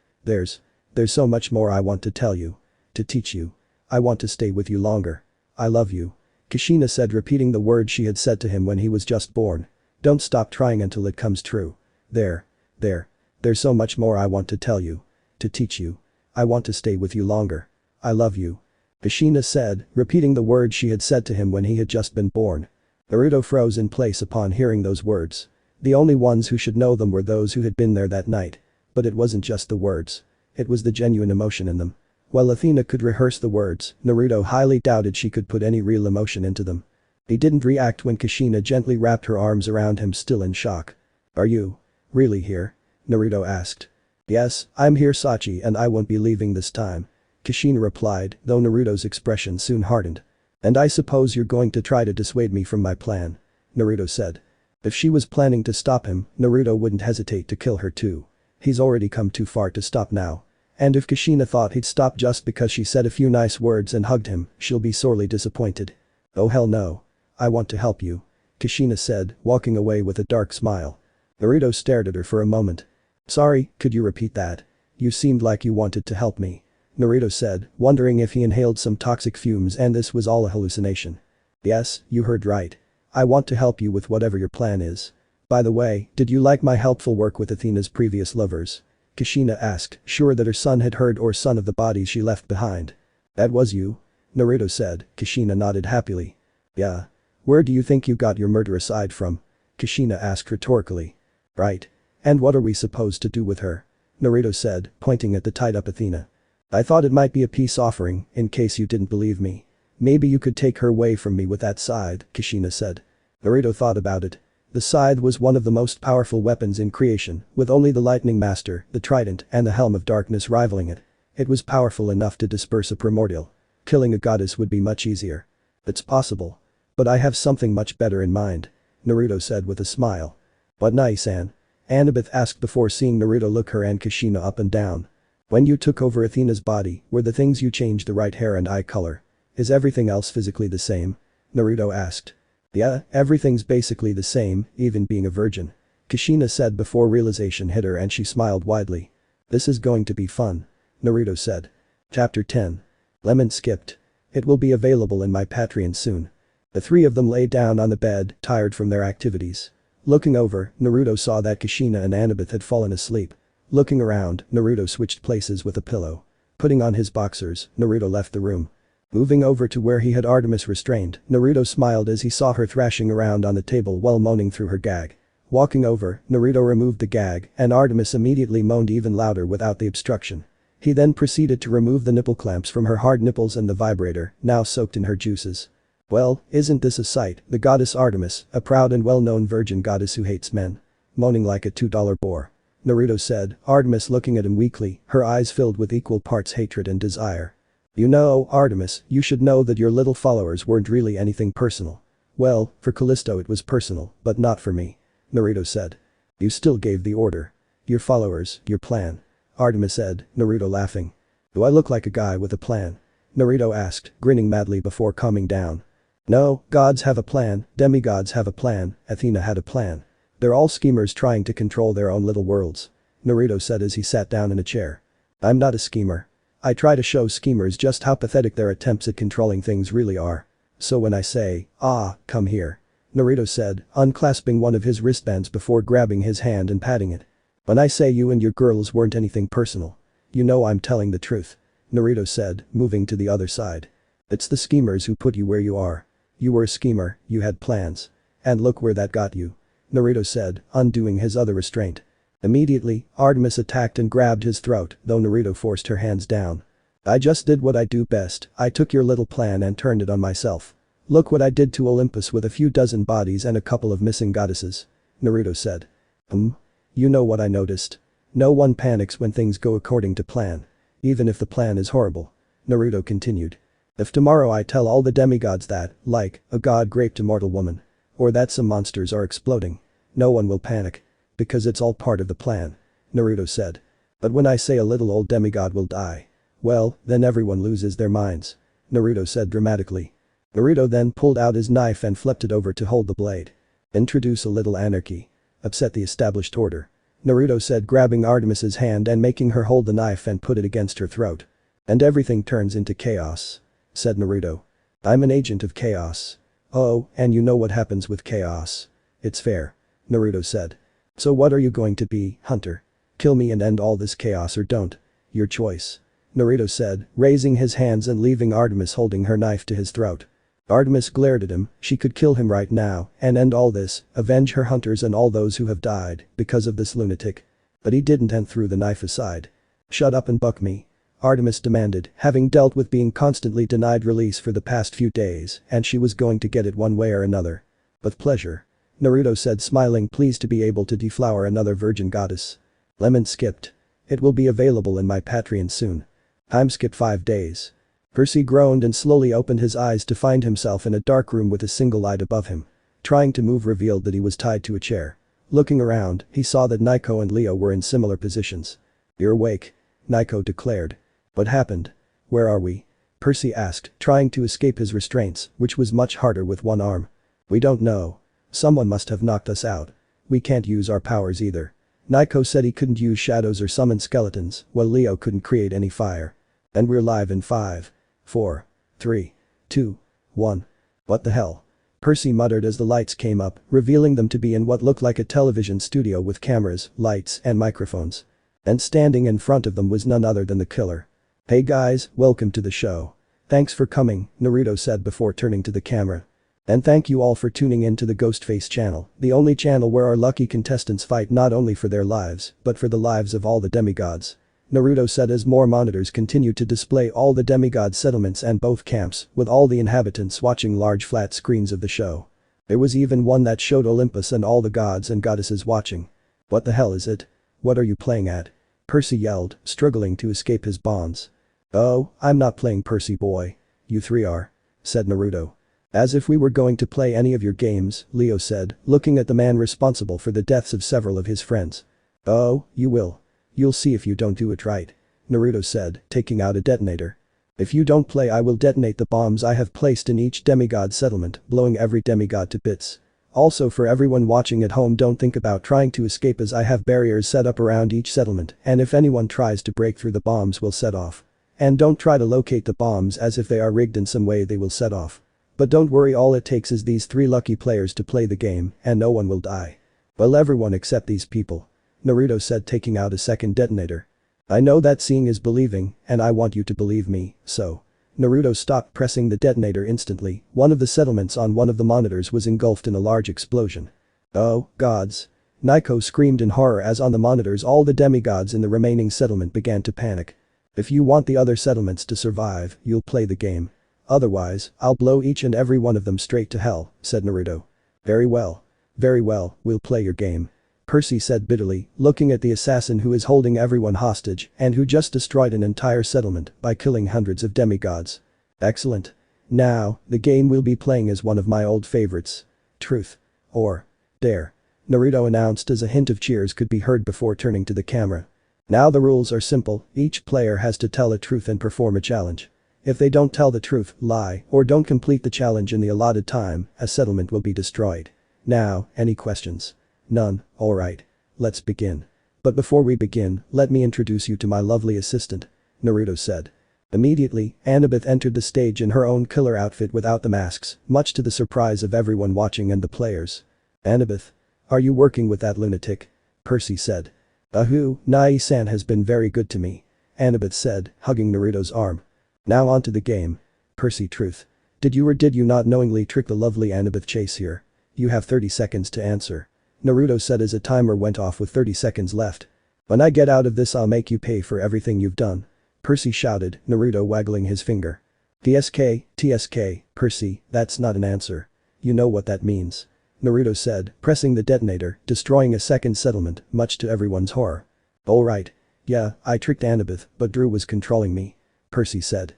so much more I want to tell you. To teach you. I want to stay with you longer. I love you." Kushina said, repeating the words she had said to him when he was just born. Don't stop trying until it comes true. There. There. There's so much more I want to tell you. To teach you. I want to stay with you longer. I love you. Kushina said, repeating the words she had said to him when he had just been born. Naruto froze in place upon hearing those words. The only ones who should know them were those who had been there that night. But it wasn't just the words. It was the genuine emotion in them. While Athena could rehearse the words, Naruto highly doubted she could put any real emotion into them. He didn't react when Kushina gently wrapped her arms around him, still in shock. Are you really here? Naruto asked. Yes, I'm here, Sachi, and I won't be leaving this time. Kushina replied, though Naruto's expression soon hardened. And I suppose you're going to try to dissuade me from my plan. Naruto said. If she was planning to stop him, Naruto wouldn't hesitate to kill her too. He's already come too far to stop now. And if Kushina thought he'd stop just because she said a few nice words and hugged him, she'll be sorely disappointed. Oh hell no. I want to help you. Kushina said, walking away with a dark smile. Naruto stared at her for a moment. Sorry, could you repeat that? You seemed like you wanted to help me. Naruto said, wondering if he inhaled some toxic fumes and this was all a hallucination. Yes, you heard right. I want to help you with whatever your plan is. By the way, did you like my helpful work with Athena's previous lovers? Kushina asked, sure that her son had heard or son of the bodies she left behind. That was you? Naruto said. Kushina nodded happily. Yeah. Where do you think you got your murderous side from? Kushina asked rhetorically. Right. And what are we supposed to do with her? Naruto said, pointing at the tied-up Athena. I thought it might be a peace offering, in case you didn't believe me. Maybe you could take her away from me with that scythe, Kushina said. Naruto thought about it. The scythe was one of the most powerful weapons in creation, with only the lightning master, the trident, and the helm of darkness rivaling it. It was powerful enough to disperse a primordial. Killing a goddess would be much easier. It's possible. But I have something much better in mind. Naruto said with a smile. What nice, Anne? Annabeth asked before seeing Naruto look her and Kushina up and down. When you took over Athena's body, were the things you changed the right hair and eye color? Is everything else physically the same? Naruto asked. Yeah, everything's basically the same, even being a virgin. Kushina said before realization hit her and she smiled widely. This is going to be fun. Naruto said. Chapter 10. Lemon skipped. It will be available in my Patreon soon. The three of them lay down on the bed, tired from their activities. Looking over, Naruto saw that Kushina and Annabeth had fallen asleep. Looking around, Naruto switched places with a pillow. Putting on his boxers, Naruto left the room. Moving over to where he had Artemis restrained, Naruto smiled as he saw her thrashing around on the table while moaning through her gag. Walking over, Naruto removed the gag, and Artemis immediately moaned even louder without the obstruction. He then proceeded to remove the nipple clamps from her hard nipples and the vibrator, now soaked in her juices. Well, isn't this a sight, the goddess Artemis, a proud and well-known virgin goddess who hates men. Moaning like a $2 bore. Naruto said, Artemis looking at him weakly, her eyes filled with equal parts hatred and desire. You know, Artemis, you should know that your little followers weren't really anything personal. Well, for Callisto it was personal, but not for me. Naruto said. You still gave the order. Your followers, your plan. Artemis said, Naruto laughing. Do I look like a guy with a plan? Naruto asked, grinning madly before calming down. No, gods have a plan, demigods have a plan, Athena had a plan. They're all schemers trying to control their own little worlds. Naruto said as he sat down in a chair. I'm not a schemer. I try to show schemers just how pathetic their attempts at controlling things really are. So when I say, come here. Naruto said, unclasping one of his wristbands before grabbing his hand and patting it. When I say you and your girls weren't anything personal. You know I'm telling the truth. Naruto said, moving to the other side. It's the schemers who put you where you are. You were a schemer, you had plans. And look where that got you. Naruto said, undoing his other restraint. Immediately, Artemis attacked and grabbed his throat, though Naruto forced her hands down. I just did what I do best, I took your little plan and turned it on myself. Look what I did to Olympus with a few dozen bodies and a couple of missing goddesses. Naruto said. You know what I noticed. No one panics when things go according to plan. Even if the plan is horrible. Naruto continued. If tomorrow I tell all the demigods that, like, a god raped a mortal woman. Or that some monsters are exploding. No one will panic. Because it's all part of the plan. Naruto said. But when I say a little old demigod will die. Well, then everyone loses their minds. Naruto said dramatically. Naruto then pulled out his knife and flipped it over to hold the blade. Introduce a little anarchy. Upset the established order. Naruto said, grabbing Artemis's hand and making her hold the knife and put it against her throat. And everything turns into chaos. Said Naruto. I'm an agent of chaos. Oh, and you know what happens with chaos. It's fair. Naruto said. So what are you going to be, Hunter? Kill me and end all this chaos or don't? Your choice. Naruto said, raising his hands and leaving Artemis holding her knife to his throat. Artemis glared at him, she could kill him right now and end all this, avenge her hunters and all those who have died because of this lunatic. But he didn't and threw the knife aside. Shut up and buck me. Artemis demanded, having dealt with being constantly denied release for the past few days and she was going to get it one way or another. With pleasure. Naruto said smiling, pleased to be able to deflower another virgin goddess. Lemon skipped. It will be available in my Patreon soon. Time skip 5 days. Percy groaned and slowly opened his eyes to find himself in a dark room with a single light above him. Trying to move revealed that he was tied to a chair. Looking around, he saw that Nico and Leo were in similar positions. You're awake. Nico declared. What happened? Where are we? Percy asked, trying to escape his restraints, which was much harder with one arm. We don't know. Someone must have knocked us out. We can't use our powers either. Nico said he couldn't use shadows or summon skeletons, while Leo couldn't create any fire. And we're live in 5, 4, 3, 2, 1. What the hell? Percy muttered as the lights came up, revealing them to be in what looked like a television studio with cameras, lights, and microphones. And standing in front of them was none other than the killer. Hey guys, welcome to the show. Thanks for coming, Naruto said before turning to the camera. And thank you all for tuning in to the Ghostface channel, the only channel where our lucky contestants fight not only for their lives, but for the lives of all the demigods. Naruto said as more monitors continued to display all the demigod settlements and both camps, with all the inhabitants watching large flat screens of the show. There was even one that showed Olympus and all the gods and goddesses watching. What the hell is it? What are you playing at? Percy yelled, struggling to escape his bonds. Oh, I'm not playing Percy boy. You three are. Said Naruto. As if we were going to play any of your games, Leo said, looking at the man responsible for the deaths of several of his friends. Oh, you will. You'll see if you don't do it right. Naruto said, taking out a detonator. If you don't play I will detonate the bombs I have placed in each demigod settlement, blowing every demigod to bits. Also for everyone watching at home, don't think about trying to escape as I have barriers set up around each settlement and if anyone tries to break through the bombs will set off. And don't try to locate the bombs as if they are rigged in some way they will set off. But don't worry, all it takes is these 3 lucky players to play the game and no one will die. Well, everyone except these people. Naruto said, taking out a second detonator. I know that seeing is believing and I want you to believe me, so. Naruto stopped pressing the detonator instantly. One of the settlements on one of the monitors was engulfed in a large explosion. Oh, gods. Nico screamed in horror as on the monitors all the demigods in the remaining settlement began to panic. If you want the other settlements to survive, you'll play the game. Otherwise, I'll blow each and every one of them straight to hell, said Naruto. Very well. Very well, we'll play your game. Percy said bitterly, looking at the assassin who is holding everyone hostage and who just destroyed an entire settlement by killing hundreds of demigods. Excellent. Now, the game we'll be playing is one of my old favorites. Truth. Or Dare. Naruto announced as a hint of cheers could be heard before turning to the camera. Now the rules are simple, each player has to tell a truth and perform a challenge. If they don't tell the truth, lie, or don't complete the challenge in the allotted time, a settlement will be destroyed. Now, any questions? None, alright. Let's begin. But before we begin, let me introduce you to my lovely assistant, Naruto said. Immediately, Annabeth entered the stage in her own killer outfit without the masks, much to the surprise of everyone watching and the players. Annabeth. Are you working with that lunatic? Percy said. Nai-san has been very good to me. Annabeth said, hugging Naruto's arm. Now on to the game. Percy, truth. Did you or did you not knowingly trick the lovely Annabeth Chase here? You have 30 seconds to answer. Naruto said as a timer went off with 30 seconds left. When I get out of this I'll make you pay for everything you've done. Percy shouted, Naruto waggling his finger. TSK, Percy, that's not an answer. You know what that means. Naruto said, pressing the detonator, destroying a second settlement, much to everyone's horror. Alright. Yeah, I tricked Annabeth, but Drew was controlling me. Percy said.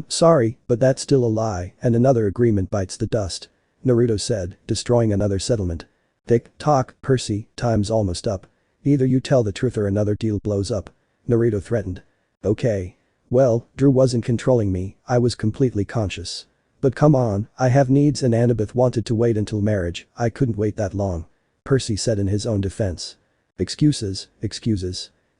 Sorry, but that's still a lie and another agreement bites the dust. Naruto said, destroying another settlement. Tick-tock, Percy, time's almost up. Either you tell the truth or another deal blows up. Naruto threatened. Okay. Well, Drew wasn't controlling me, I was completely conscious. But come on, I have needs and Annabeth wanted to wait until marriage, I couldn't wait that long. Percy said in his own defense. Excuses.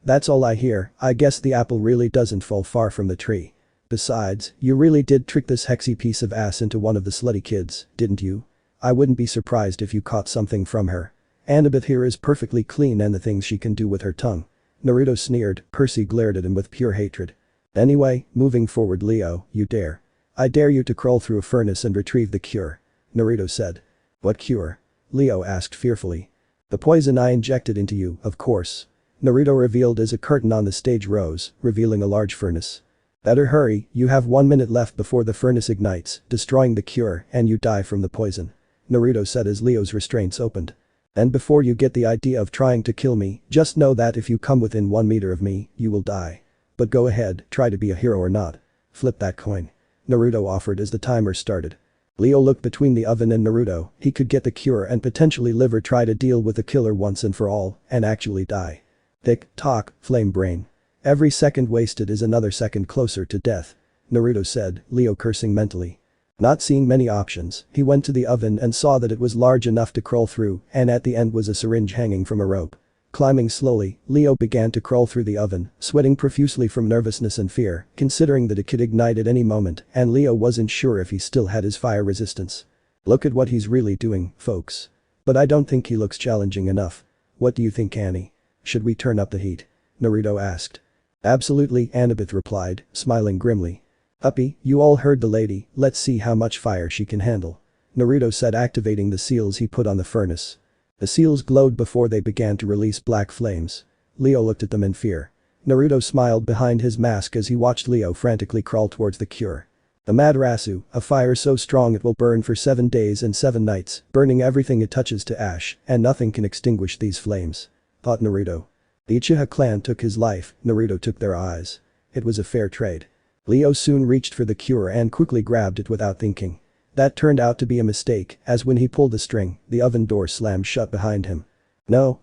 That's all I hear, I guess the apple really doesn't fall far from the tree. Besides, you really did trick this hexy piece of ass into one of the slutty kids, didn't you? I wouldn't be surprised if you caught something from her. Annabeth here is perfectly clean and the things she can do with her tongue. Naruto sneered, Percy glared at him with pure hatred. Anyway, moving forward Leo, you dare. I dare you to crawl through a furnace and retrieve the cure. Naruto said. What cure? Leo asked fearfully. The poison I injected into you, of course. Naruto revealed as a curtain on the stage rose, revealing a large furnace. Better hurry, you have 1 minute left before the furnace ignites, destroying the cure, and you die from the poison. Naruto said as Leo's restraints opened. And before you get the idea of trying to kill me, just know that if you come within 1 meter of me, you will die. But go ahead, try to be a hero or not. Flip that coin. Naruto offered as the timer started. Leo looked between the oven and Naruto, he could get the cure and potentially live or try to deal with the killer once and for all, and actually die. Tick-tock, flame brain. Every second wasted is another second closer to death. Naruto said, Leo cursing mentally. Not seeing many options, he went to the oven and saw that it was large enough to crawl through, and at the end was a syringe hanging from a rope. Climbing slowly, Leo began to crawl through the oven, sweating profusely from nervousness and fear, considering that it could ignite at any moment, and Leo wasn't sure if he still had his fire resistance. Look at what he's really doing, folks. But I don't think he looks challenging enough. What do you think, Annie? Should we turn up the heat? Naruto asked. Absolutely, Annabeth replied, smiling grimly. Uppy, you all heard the lady, let's see how much fire she can handle. Naruto said, activating the seals he put on the furnace. The seals glowed before they began to release black flames. Leo looked at them in fear. Naruto smiled behind his mask as he watched Leo frantically crawl towards the cure. The Madarasu, a fire so strong it will burn for 7 days and 7 nights, burning everything it touches to ash, and nothing can extinguish these flames. Thought Naruto. The Uchiha clan took his life, Naruto took their eyes. It was a fair trade. Leo soon reached for the cure and quickly grabbed it without thinking. That turned out to be a mistake, as when he pulled the string, the oven door slammed shut behind him. No.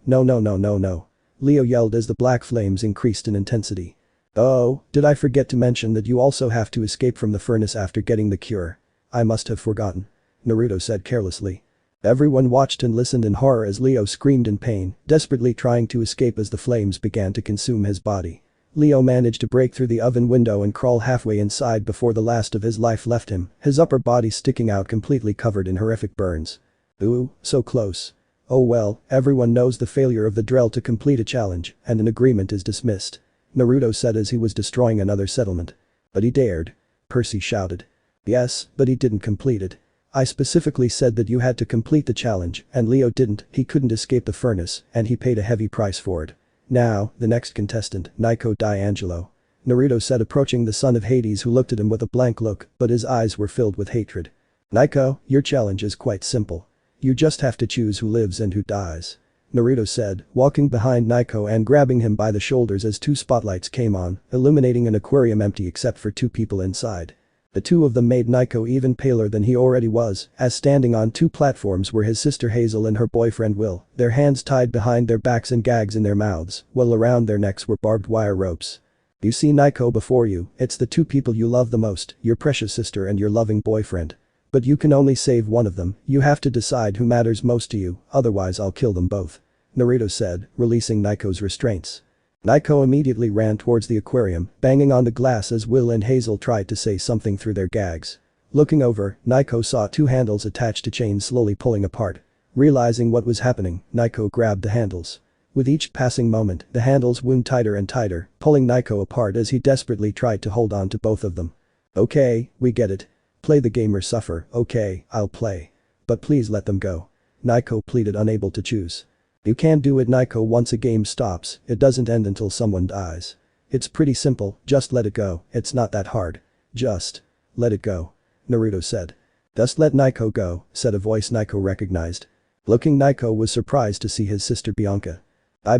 Leo yelled as the black flames increased in intensity. Oh, did I forget to mention that you also have to escape from the furnace after getting the cure? I must have forgotten. Naruto said carelessly. Everyone watched and listened in horror as Leo screamed in pain, desperately trying to escape as the flames began to consume his body. Leo managed to break through the oven window and crawl halfway inside before the last of his life left him, his upper body sticking out completely covered in horrific burns. Ooh, so close. Oh well, everyone knows the failure of the drill to complete a challenge, and an agreement is dismissed. Naruto said as he was destroying another settlement. But he dared. Percy shouted. Yes, but he didn't complete it. I specifically said that you had to complete the challenge, and Leo didn't, he couldn't escape the furnace, and he paid a heavy price for it. Now, the next contestant, Naiko D'Angelo. Naruto said, approaching the son of Hades, who looked at him with a blank look, but his eyes were filled with hatred. Naiko, your challenge is quite simple. You just have to choose who lives and who dies. Naruto said, walking behind Naiko and grabbing him by the shoulders as 2 spotlights came on, illuminating an aquarium empty except for 2 people inside. The 2 of them made Naiko even paler than he already was, as standing on 2 platforms were his sister Hazel and her boyfriend Will, their hands tied behind their backs and gags in their mouths, while around their necks were barbed wire ropes. You see Naiko before you, it's the 2 people you love the most, your precious sister and your loving boyfriend. But you can only save one of them, you have to decide who matters most to you, otherwise I'll kill them both. Naruto said, releasing Naiko's restraints. Naiko immediately ran towards the aquarium, banging on the glass as Will and Hazel tried to say something through their gags. Looking over, Naiko saw 2 handles attached to chains slowly pulling apart. Realizing what was happening, Naiko grabbed the handles. With each passing moment, the handles wound tighter and tighter, pulling Naiko apart as he desperately tried to hold on to both of them. Okay, we get it. Play the game or suffer, okay, I'll play. But please let them go. Naiko pleaded, unable to choose. You can't do it, Naiko. Once a game stops, it doesn't end until someone dies. It's pretty simple, just let it go, it's not that hard. Just let it go. Naruto said. Just let Naiko go, said a voice Naiko recognized. Looking, Naiko was surprised to see his sister Bianca.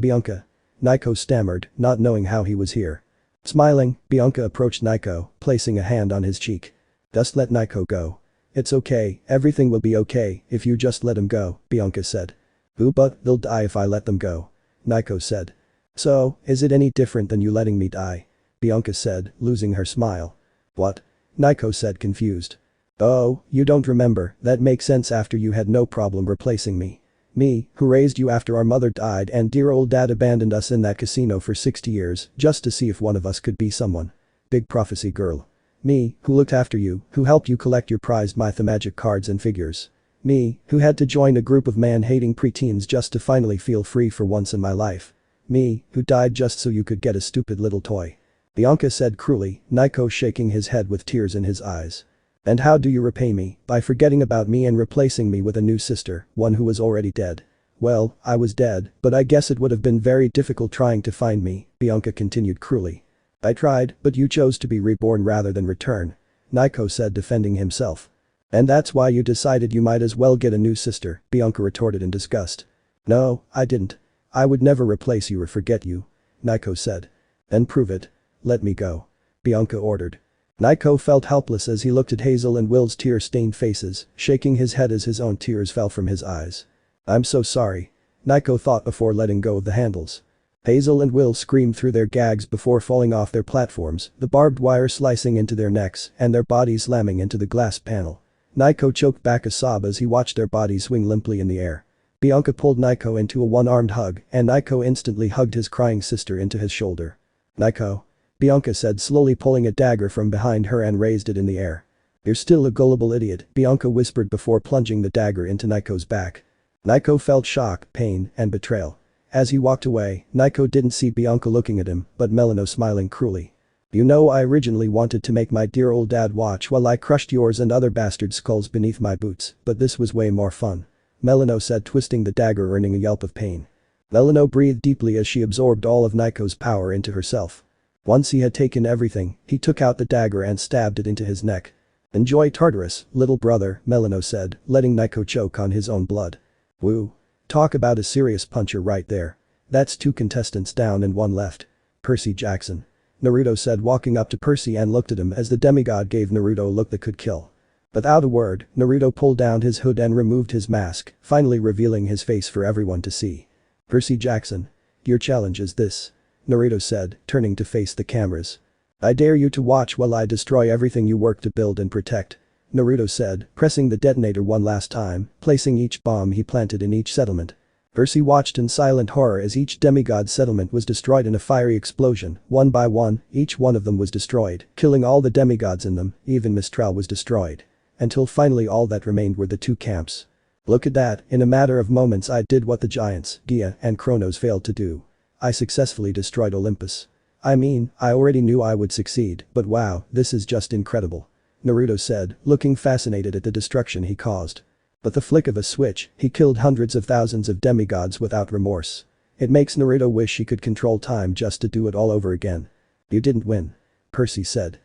Bianca. Naiko stammered, not knowing how he was here. Smiling, Bianca approached Naiko, placing a hand on his cheek. Just let Naiko go. It's okay, everything will be okay if you just let him go, Bianca said. Ooh, but they'll die if I let them go. Naiko said. So, is it any different than you letting me die? Bianca said, losing her smile. What? Naiko said, confused. Oh, you don't remember, that makes sense after you had no problem replacing me. Me, who raised you after our mother died and dear old dad abandoned us in that casino for 60 years just to see if one of us could be someone. Big prophecy girl. Me, who looked after you, who helped you collect your prized mythmagic cards and figures. Me, who had to join a group of man-hating preteens just to finally feel free for once in my life. Me, who died just so you could get a stupid little toy. Bianca said cruelly, Naiko shaking his head with tears in his eyes. And how do you repay me? By forgetting about me and replacing me with a new sister, one who was already dead. Well, I was dead, but I guess it would have been very difficult trying to find me, Bianca continued cruelly. I tried, but you chose to be reborn rather than return. Naiko said, defending himself. And that's why you decided you might as well get a new sister, Bianca retorted in disgust. No, I didn't. I would never replace you or forget you. Naiko said. Then prove it. Let me go. Bianca ordered. Naiko felt helpless as he looked at Hazel and Will's tear-stained faces, shaking his head as his own tears fell from his eyes. I'm so sorry. Naiko thought before letting go of the handles. Hazel and Will screamed through their gags before falling off their platforms, the barbed wire slicing into their necks and their bodies slamming into the glass panel. Naiko choked back a sob as he watched their bodies swing limply in the air. Bianca pulled Naiko into a one-armed hug and Naiko instantly hugged his crying sister into his shoulder. Naiko. Bianca said, slowly pulling a dagger from behind her and raised it in the air. You're still a gullible idiot, Bianca whispered before plunging the dagger into Naiko's back. Naiko felt shock, pain, and betrayal. As he walked away, Naiko didn't see Bianca looking at him, but Melino smiling cruelly. You know, I originally wanted to make my dear old dad watch while I crushed yours and other bastard skulls beneath my boots, but this was way more fun. Melino said, twisting the dagger, earning a yelp of pain. Melino breathed deeply as she absorbed all of Naiko's power into herself. Once he had taken everything, he took out the dagger and stabbed it into his neck. Enjoy Tartarus, little brother, Melino said, letting Naiko choke on his own blood. Woo. Talk about a serious puncher right there. That's 2 contestants down and 1 left. Percy Jackson. Naruto said, walking up to Percy and looked at him as the demigod gave Naruto a look that could kill. Without a word, Naruto pulled down his hood and removed his mask, finally revealing his face for everyone to see. Percy Jackson. Your challenge is this. Naruto said, turning to face the cameras. I dare you to watch while I destroy everything you work to build and protect. Naruto said, pressing the detonator one last time, placing each bomb he planted in each settlement. Percy watched in silent horror as each demigod settlement was destroyed in a fiery explosion. One by one, each one of them was destroyed, killing all the demigods in them, even Mistral was destroyed. Until finally all that remained were the 2 camps. Look at that, in a matter of moments I did what the giants, Gaia and Kronos failed to do. I successfully destroyed Olympus. I mean, I already knew I would succeed, but wow, this is just incredible. Naruto said, looking fascinated at the destruction he caused. But the flick of a switch, he killed hundreds of thousands of demigods without remorse. It makes Naruto wish he could control time just to do it all over again. You didn't win. Percy said.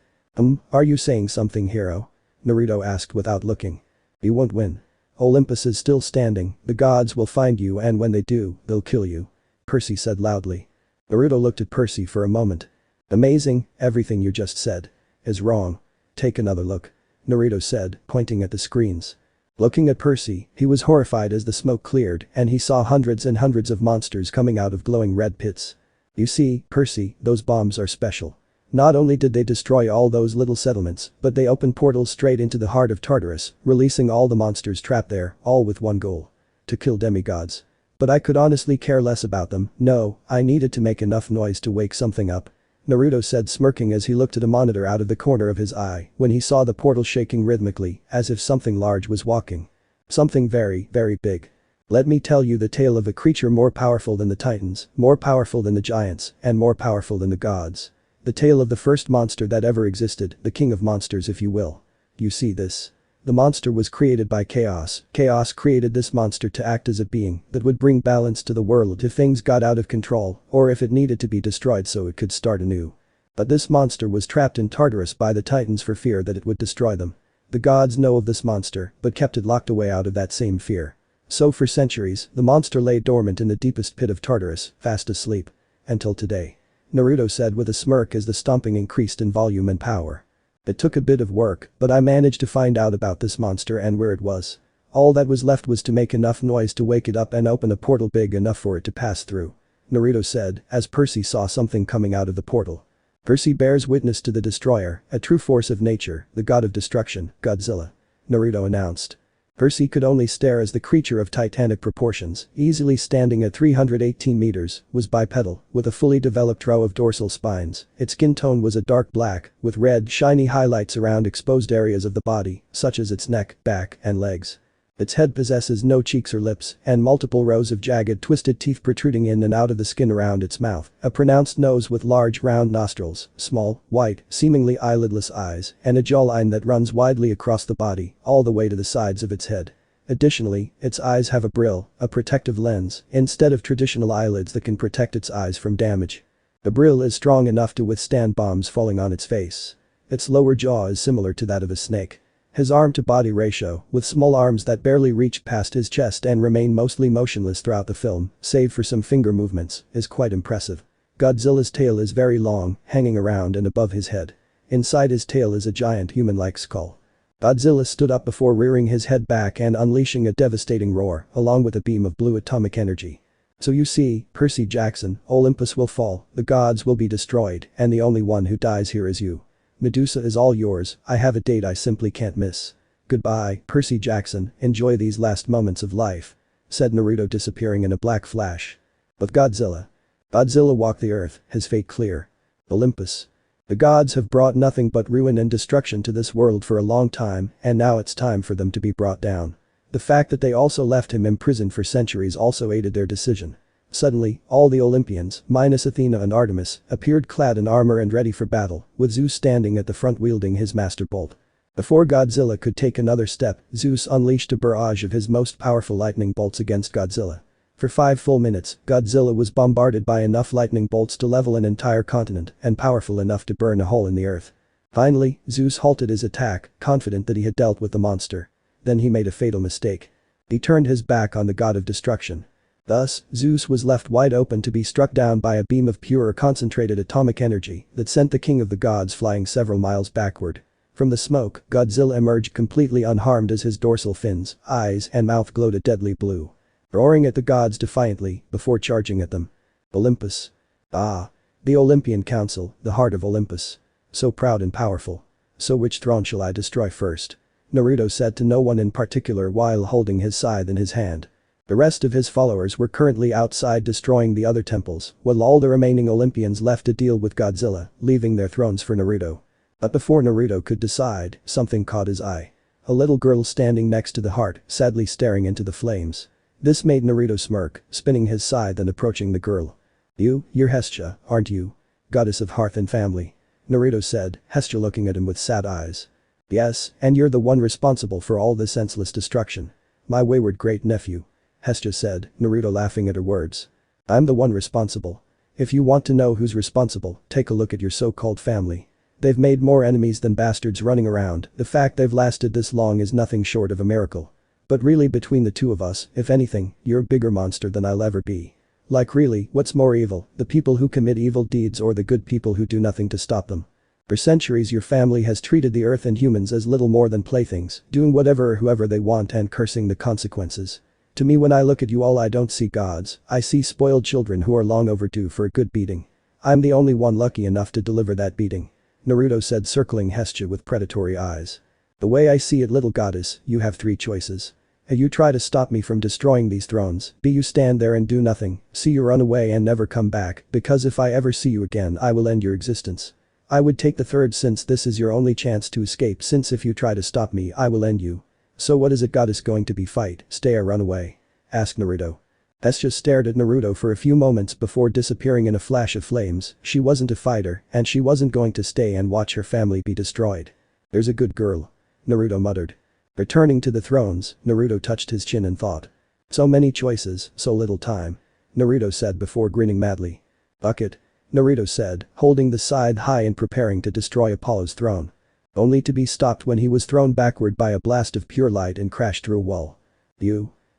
Are you saying something, hero? Naruto asked without looking. You won't win. Olympus is still standing, the gods will find you and when they do, they'll kill you. Percy said loudly. Naruto looked at Percy for a moment. Amazing, everything you just said is wrong. Take another look. Naruto said, pointing at the screens. Looking at Percy, he was horrified as the smoke cleared and he saw hundreds and hundreds of monsters coming out of glowing red pits. You see, Percy, those bombs are special. Not only did they destroy all those little settlements, but they opened portals straight into the heart of Tartarus, releasing all the monsters trapped there, all with one goal. To kill demigods. But I could honestly care less about them, no, I needed to make enough noise to wake something up. Naruto said, smirking as he looked at a monitor out of the corner of his eye when he saw the portal shaking rhythmically as if something large was walking. Something very, very big. Let me tell you the tale of a creature more powerful than the titans, more powerful than the giants, and more powerful than the gods. The tale of the first monster that ever existed, the king of monsters if you will. You see this? The monster was created by chaos. Chaos created this monster to act as a being that would bring balance to the world if things got out of control or if it needed to be destroyed so it could start anew. But this monster was trapped in Tartarus by the titans for fear that it would destroy them. The gods know of this monster but kept it locked away out of that same fear. So for centuries, the monster lay dormant in the deepest pit of Tartarus, fast asleep. Until today. Naruto said with a smirk as the stomping increased in volume and power. It took a bit of work, but I managed to find out about this monster and where it was. All that was left was to make enough noise to wake it up and open a portal big enough for it to pass through. Naruto said, as Percy saw something coming out of the portal. Percy bears witness to the destroyer, a true force of nature, the god of destruction, Godzilla. Naruto announced. Percy could only stare as the creature of titanic proportions, easily standing at 318 meters, was bipedal, with a fully developed row of dorsal spines. Its skin tone was a dark black, with red shiny highlights around exposed areas of the body, such as its neck, back, and legs. Its head possesses no cheeks or lips, and multiple rows of jagged twisted teeth protruding in and out of the skin around its mouth, a pronounced nose with large round nostrils, small, white, seemingly eyelidless eyes, and a jawline that runs widely across the body, all the way to the sides of its head. Additionally, its eyes have a brill, a protective lens, instead of traditional eyelids that can protect its eyes from damage. The brill is strong enough to withstand bombs falling on its face. Its lower jaw is similar to that of a snake. His arm-to-body ratio, with small arms that barely reach past his chest and remain mostly motionless throughout the film, save for some finger movements, is quite impressive. Godzilla's tail is very long, hanging around and above his head. Inside his tail is a giant human-like skull. Godzilla stood up before rearing his head back and unleashing a devastating roar, along with a beam of blue atomic energy. So you see, Percy Jackson, Olympus will fall, the gods will be destroyed, and the only one who dies here is you. Medusa is all yours, I have a date I simply can't miss. Goodbye, Percy Jackson, enjoy these last moments of life," said Naruto, disappearing in a black flash. But Godzilla walked the earth, his fate clear. Olympus. The gods have brought nothing but ruin and destruction to this world for a long time, and now it's time for them to be brought down. The fact that they also left him imprisoned for centuries also aided their decision. Suddenly, all the Olympians, minus Athena and Artemis, appeared clad in armor and ready for battle, with Zeus standing at the front wielding his master bolt. Before Godzilla could take another step, Zeus unleashed a barrage of his most powerful lightning bolts against Godzilla. For 5 full minutes, Godzilla was bombarded by enough lightning bolts to level an entire continent and powerful enough to burn a hole in the earth. Finally, Zeus halted his attack, confident that he had dealt with the monster. Then he made a fatal mistake. He turned his back on the god of destruction. Thus, Zeus was left wide open to be struck down by a beam of pure concentrated atomic energy that sent the king of the gods flying several miles backward. From the smoke, Godzilla emerged completely unharmed as his dorsal fins, eyes and mouth glowed a deadly blue. Roaring at the gods defiantly, before charging at them. Olympus. Ah. The Olympian Council, the heart of Olympus. So proud and powerful. So which throne shall I destroy first? Naruto said to no one in particular while holding his scythe in his hand. The rest of his followers were currently outside destroying the other temples, while all the remaining Olympians left to deal with Godzilla, leaving their thrones for Naruto. But before Naruto could decide, something caught his eye. A little girl standing next to the heart, sadly staring into the flames. This made Naruto smirk, spinning his scythe and approaching the girl. You're Hestia, aren't you? Goddess of hearth and family. Naruto said, Hestia looking at him with sad eyes. Yes, and you're the one responsible for all this senseless destruction. My wayward great-nephew. Hestia said, Naruto laughing at her words. I'm the one responsible. If you want to know who's responsible, take a look at your so-called family. They've made more enemies than bastards running around, the fact they've lasted this long is nothing short of a miracle. But really between the two of us, if anything, you're a bigger monster than I'll ever be. Like really, what's more evil, the people who commit evil deeds or the good people who do nothing to stop them? For centuries your family has treated the earth and humans as little more than playthings, doing whatever or whoever they want and cursing the consequences. To me when I look at you all I don't see gods, I see spoiled children who are long overdue for a good beating. I'm the only one lucky enough to deliver that beating. Naruto said, circling Hestia with predatory eyes. The way I see it, little goddess, you have 3 choices. A. You try to stop me from destroying these thrones, B. You stand there and do nothing, C. You run away and never come back, because if I ever see you again I will end your existence. I would take the third since this is your only chance to escape, since if you try to stop me I will end you. So what is it, goddess, going to be, fight, stay or run away? Asked Naruto. Hestia stared at Naruto for a few moments before disappearing in a flash of flames. She wasn't a fighter and she wasn't going to stay and watch her family be destroyed. There's a good girl. Naruto muttered. Returning to the thrones, Naruto touched his chin and thought. So many choices, so little time. Naruto said before grinning madly. Bucket. Naruto said, holding the scythe high and preparing to destroy Apollo's throne. Only to be stopped when he was thrown backward by a blast of pure light and crashed through a wall.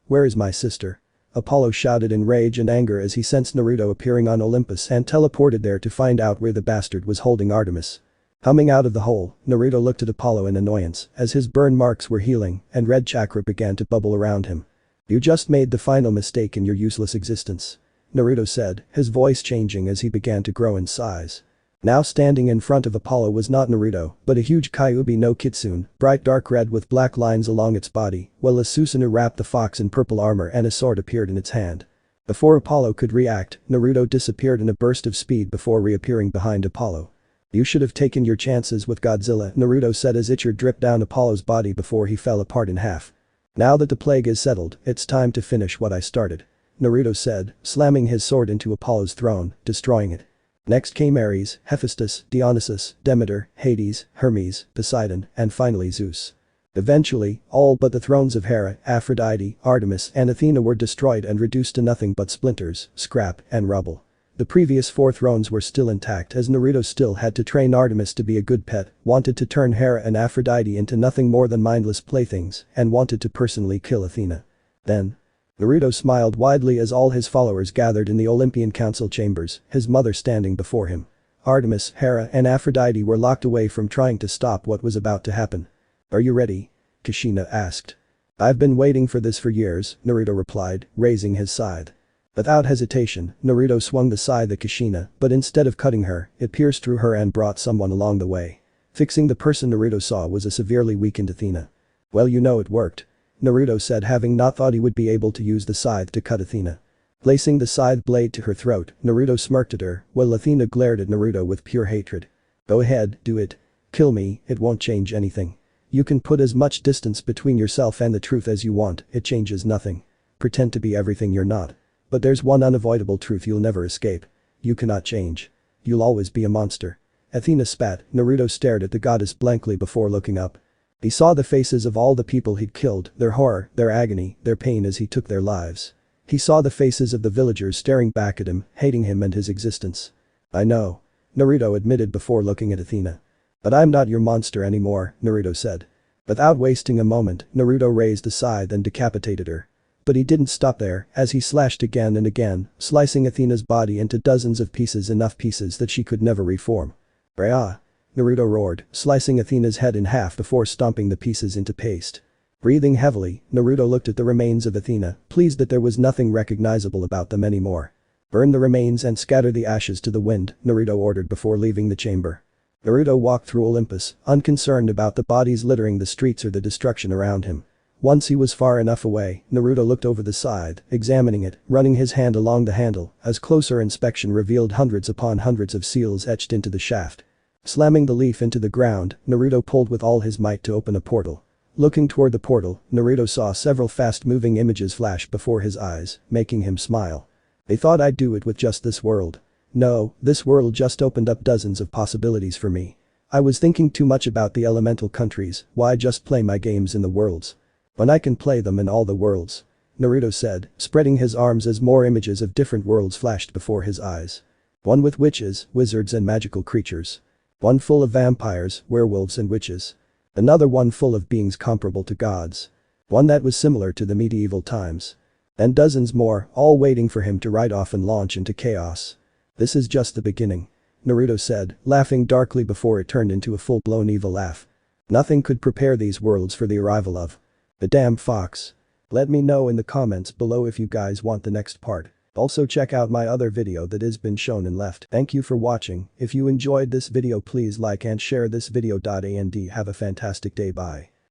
Where is my sister? Apollo shouted in rage and anger as he sensed Naruto appearing on Olympus and teleported there to find out where the bastard was holding Artemis. Coming out of the hole, Naruto looked at Apollo in annoyance as his burn marks were healing and red chakra began to bubble around him. You just made the final mistake in your useless existence. Naruto said, his voice changing as he began to grow in size. Now standing in front of Apollo was not Naruto, but a huge Kyuubi no Kitsune, bright dark red with black lines along its body, while a Susanoo wrapped the fox in purple armor and a sword appeared in its hand. Before Apollo could react, Naruto disappeared in a burst of speed before reappearing behind Apollo. You should have taken your chances with Godzilla, Naruto said as ichor dripped down Apollo's body before he fell apart in half. Now that the plague is settled, it's time to finish what I started. Naruto said, slamming his sword into Apollo's throne, destroying it. Next came Ares, Hephaestus, Dionysus, Demeter, Hades, Hermes, Poseidon, and finally Zeus. Eventually, all but the thrones of Hera, Aphrodite, Artemis and Athena were destroyed and reduced to nothing but splinters, scrap, and rubble. The previous 4 thrones were still intact as Naruto still had to train Artemis to be a good pet, wanted to turn Hera and Aphrodite into nothing more than mindless playthings, and wanted to personally kill Athena. Then, Naruto smiled widely as all his followers gathered in the Olympian Council chambers, his mother standing before him. Artemis, Hera and Aphrodite were locked away from trying to stop what was about to happen. "Are you ready?" Kushina asked. "I've been waiting for this for years," Naruto replied, raising his scythe. Without hesitation, Naruto swung the scythe at Kushina, but instead of cutting her, it pierced through her and brought someone along the way. Fixing the person Naruto saw was a severely weakened Athena. "Well, you know it worked," Naruto said, having not thought he would be able to use the scythe to cut Athena. Placing the scythe blade to her throat, Naruto smirked at her, while Athena glared at Naruto with pure hatred. "Go ahead, do it. Kill me, it won't change anything. You can put as much distance between yourself and the truth as you want, it changes nothing. Pretend to be everything you're not. But there's one unavoidable truth you'll never escape. You cannot change. You'll always be a monster." Athena spat. Naruto stared at the goddess blankly before looking up. He saw the faces of all the people he'd killed, their horror, their agony, their pain as he took their lives. He saw the faces of the villagers staring back at him, hating him and his existence. "I know," Naruto admitted before looking at Athena. "But I'm not your monster anymore," Naruto said. Without wasting a moment, Naruto raised the scythe and decapitated her. But he didn't stop there, as he slashed again and again, slicing Athena's body into dozens of pieces, enough pieces that she could never reform. "Rah!" Naruto roared, slicing Athena's head in half before stomping the pieces into paste. Breathing heavily, Naruto looked at the remains of Athena, pleased that there was nothing recognizable about them anymore. "Burn the remains and scatter the ashes to the wind," Naruto ordered before leaving the chamber. Naruto walked through Olympus, unconcerned about the bodies littering the streets or the destruction around him. Once he was far enough away, Naruto looked over the scythe, examining it, running his hand along the handle, as closer inspection revealed hundreds upon hundreds of seals etched into the shaft. Slamming the leaf into the ground, Naruto pulled with all his might to open a portal. Looking toward the portal, Naruto saw several fast-moving images flash before his eyes, making him smile. "They thought I'd do it with just this world. No, this world just opened up dozens of possibilities for me. I was thinking too much about the elemental countries, why just play my games in the worlds? When I can play them in all the worlds," Naruto said, spreading his arms as more images of different worlds flashed before his eyes. One with witches, wizards and magical creatures. One full of vampires, werewolves and witches. Another one full of beings comparable to gods. One that was similar to the medieval times. And dozens more, all waiting for him to ride off and launch into chaos. "This is just the beginning," Naruto said, laughing darkly before it turned into a full-blown evil laugh. "Nothing could prepare these worlds for the arrival of the damn fox." Let me know in the comments below if you guys want the next part. Also check out my other video that has been shown and left. Thank you for watching. If you enjoyed this video please like and share this video. And have a fantastic day. Bye.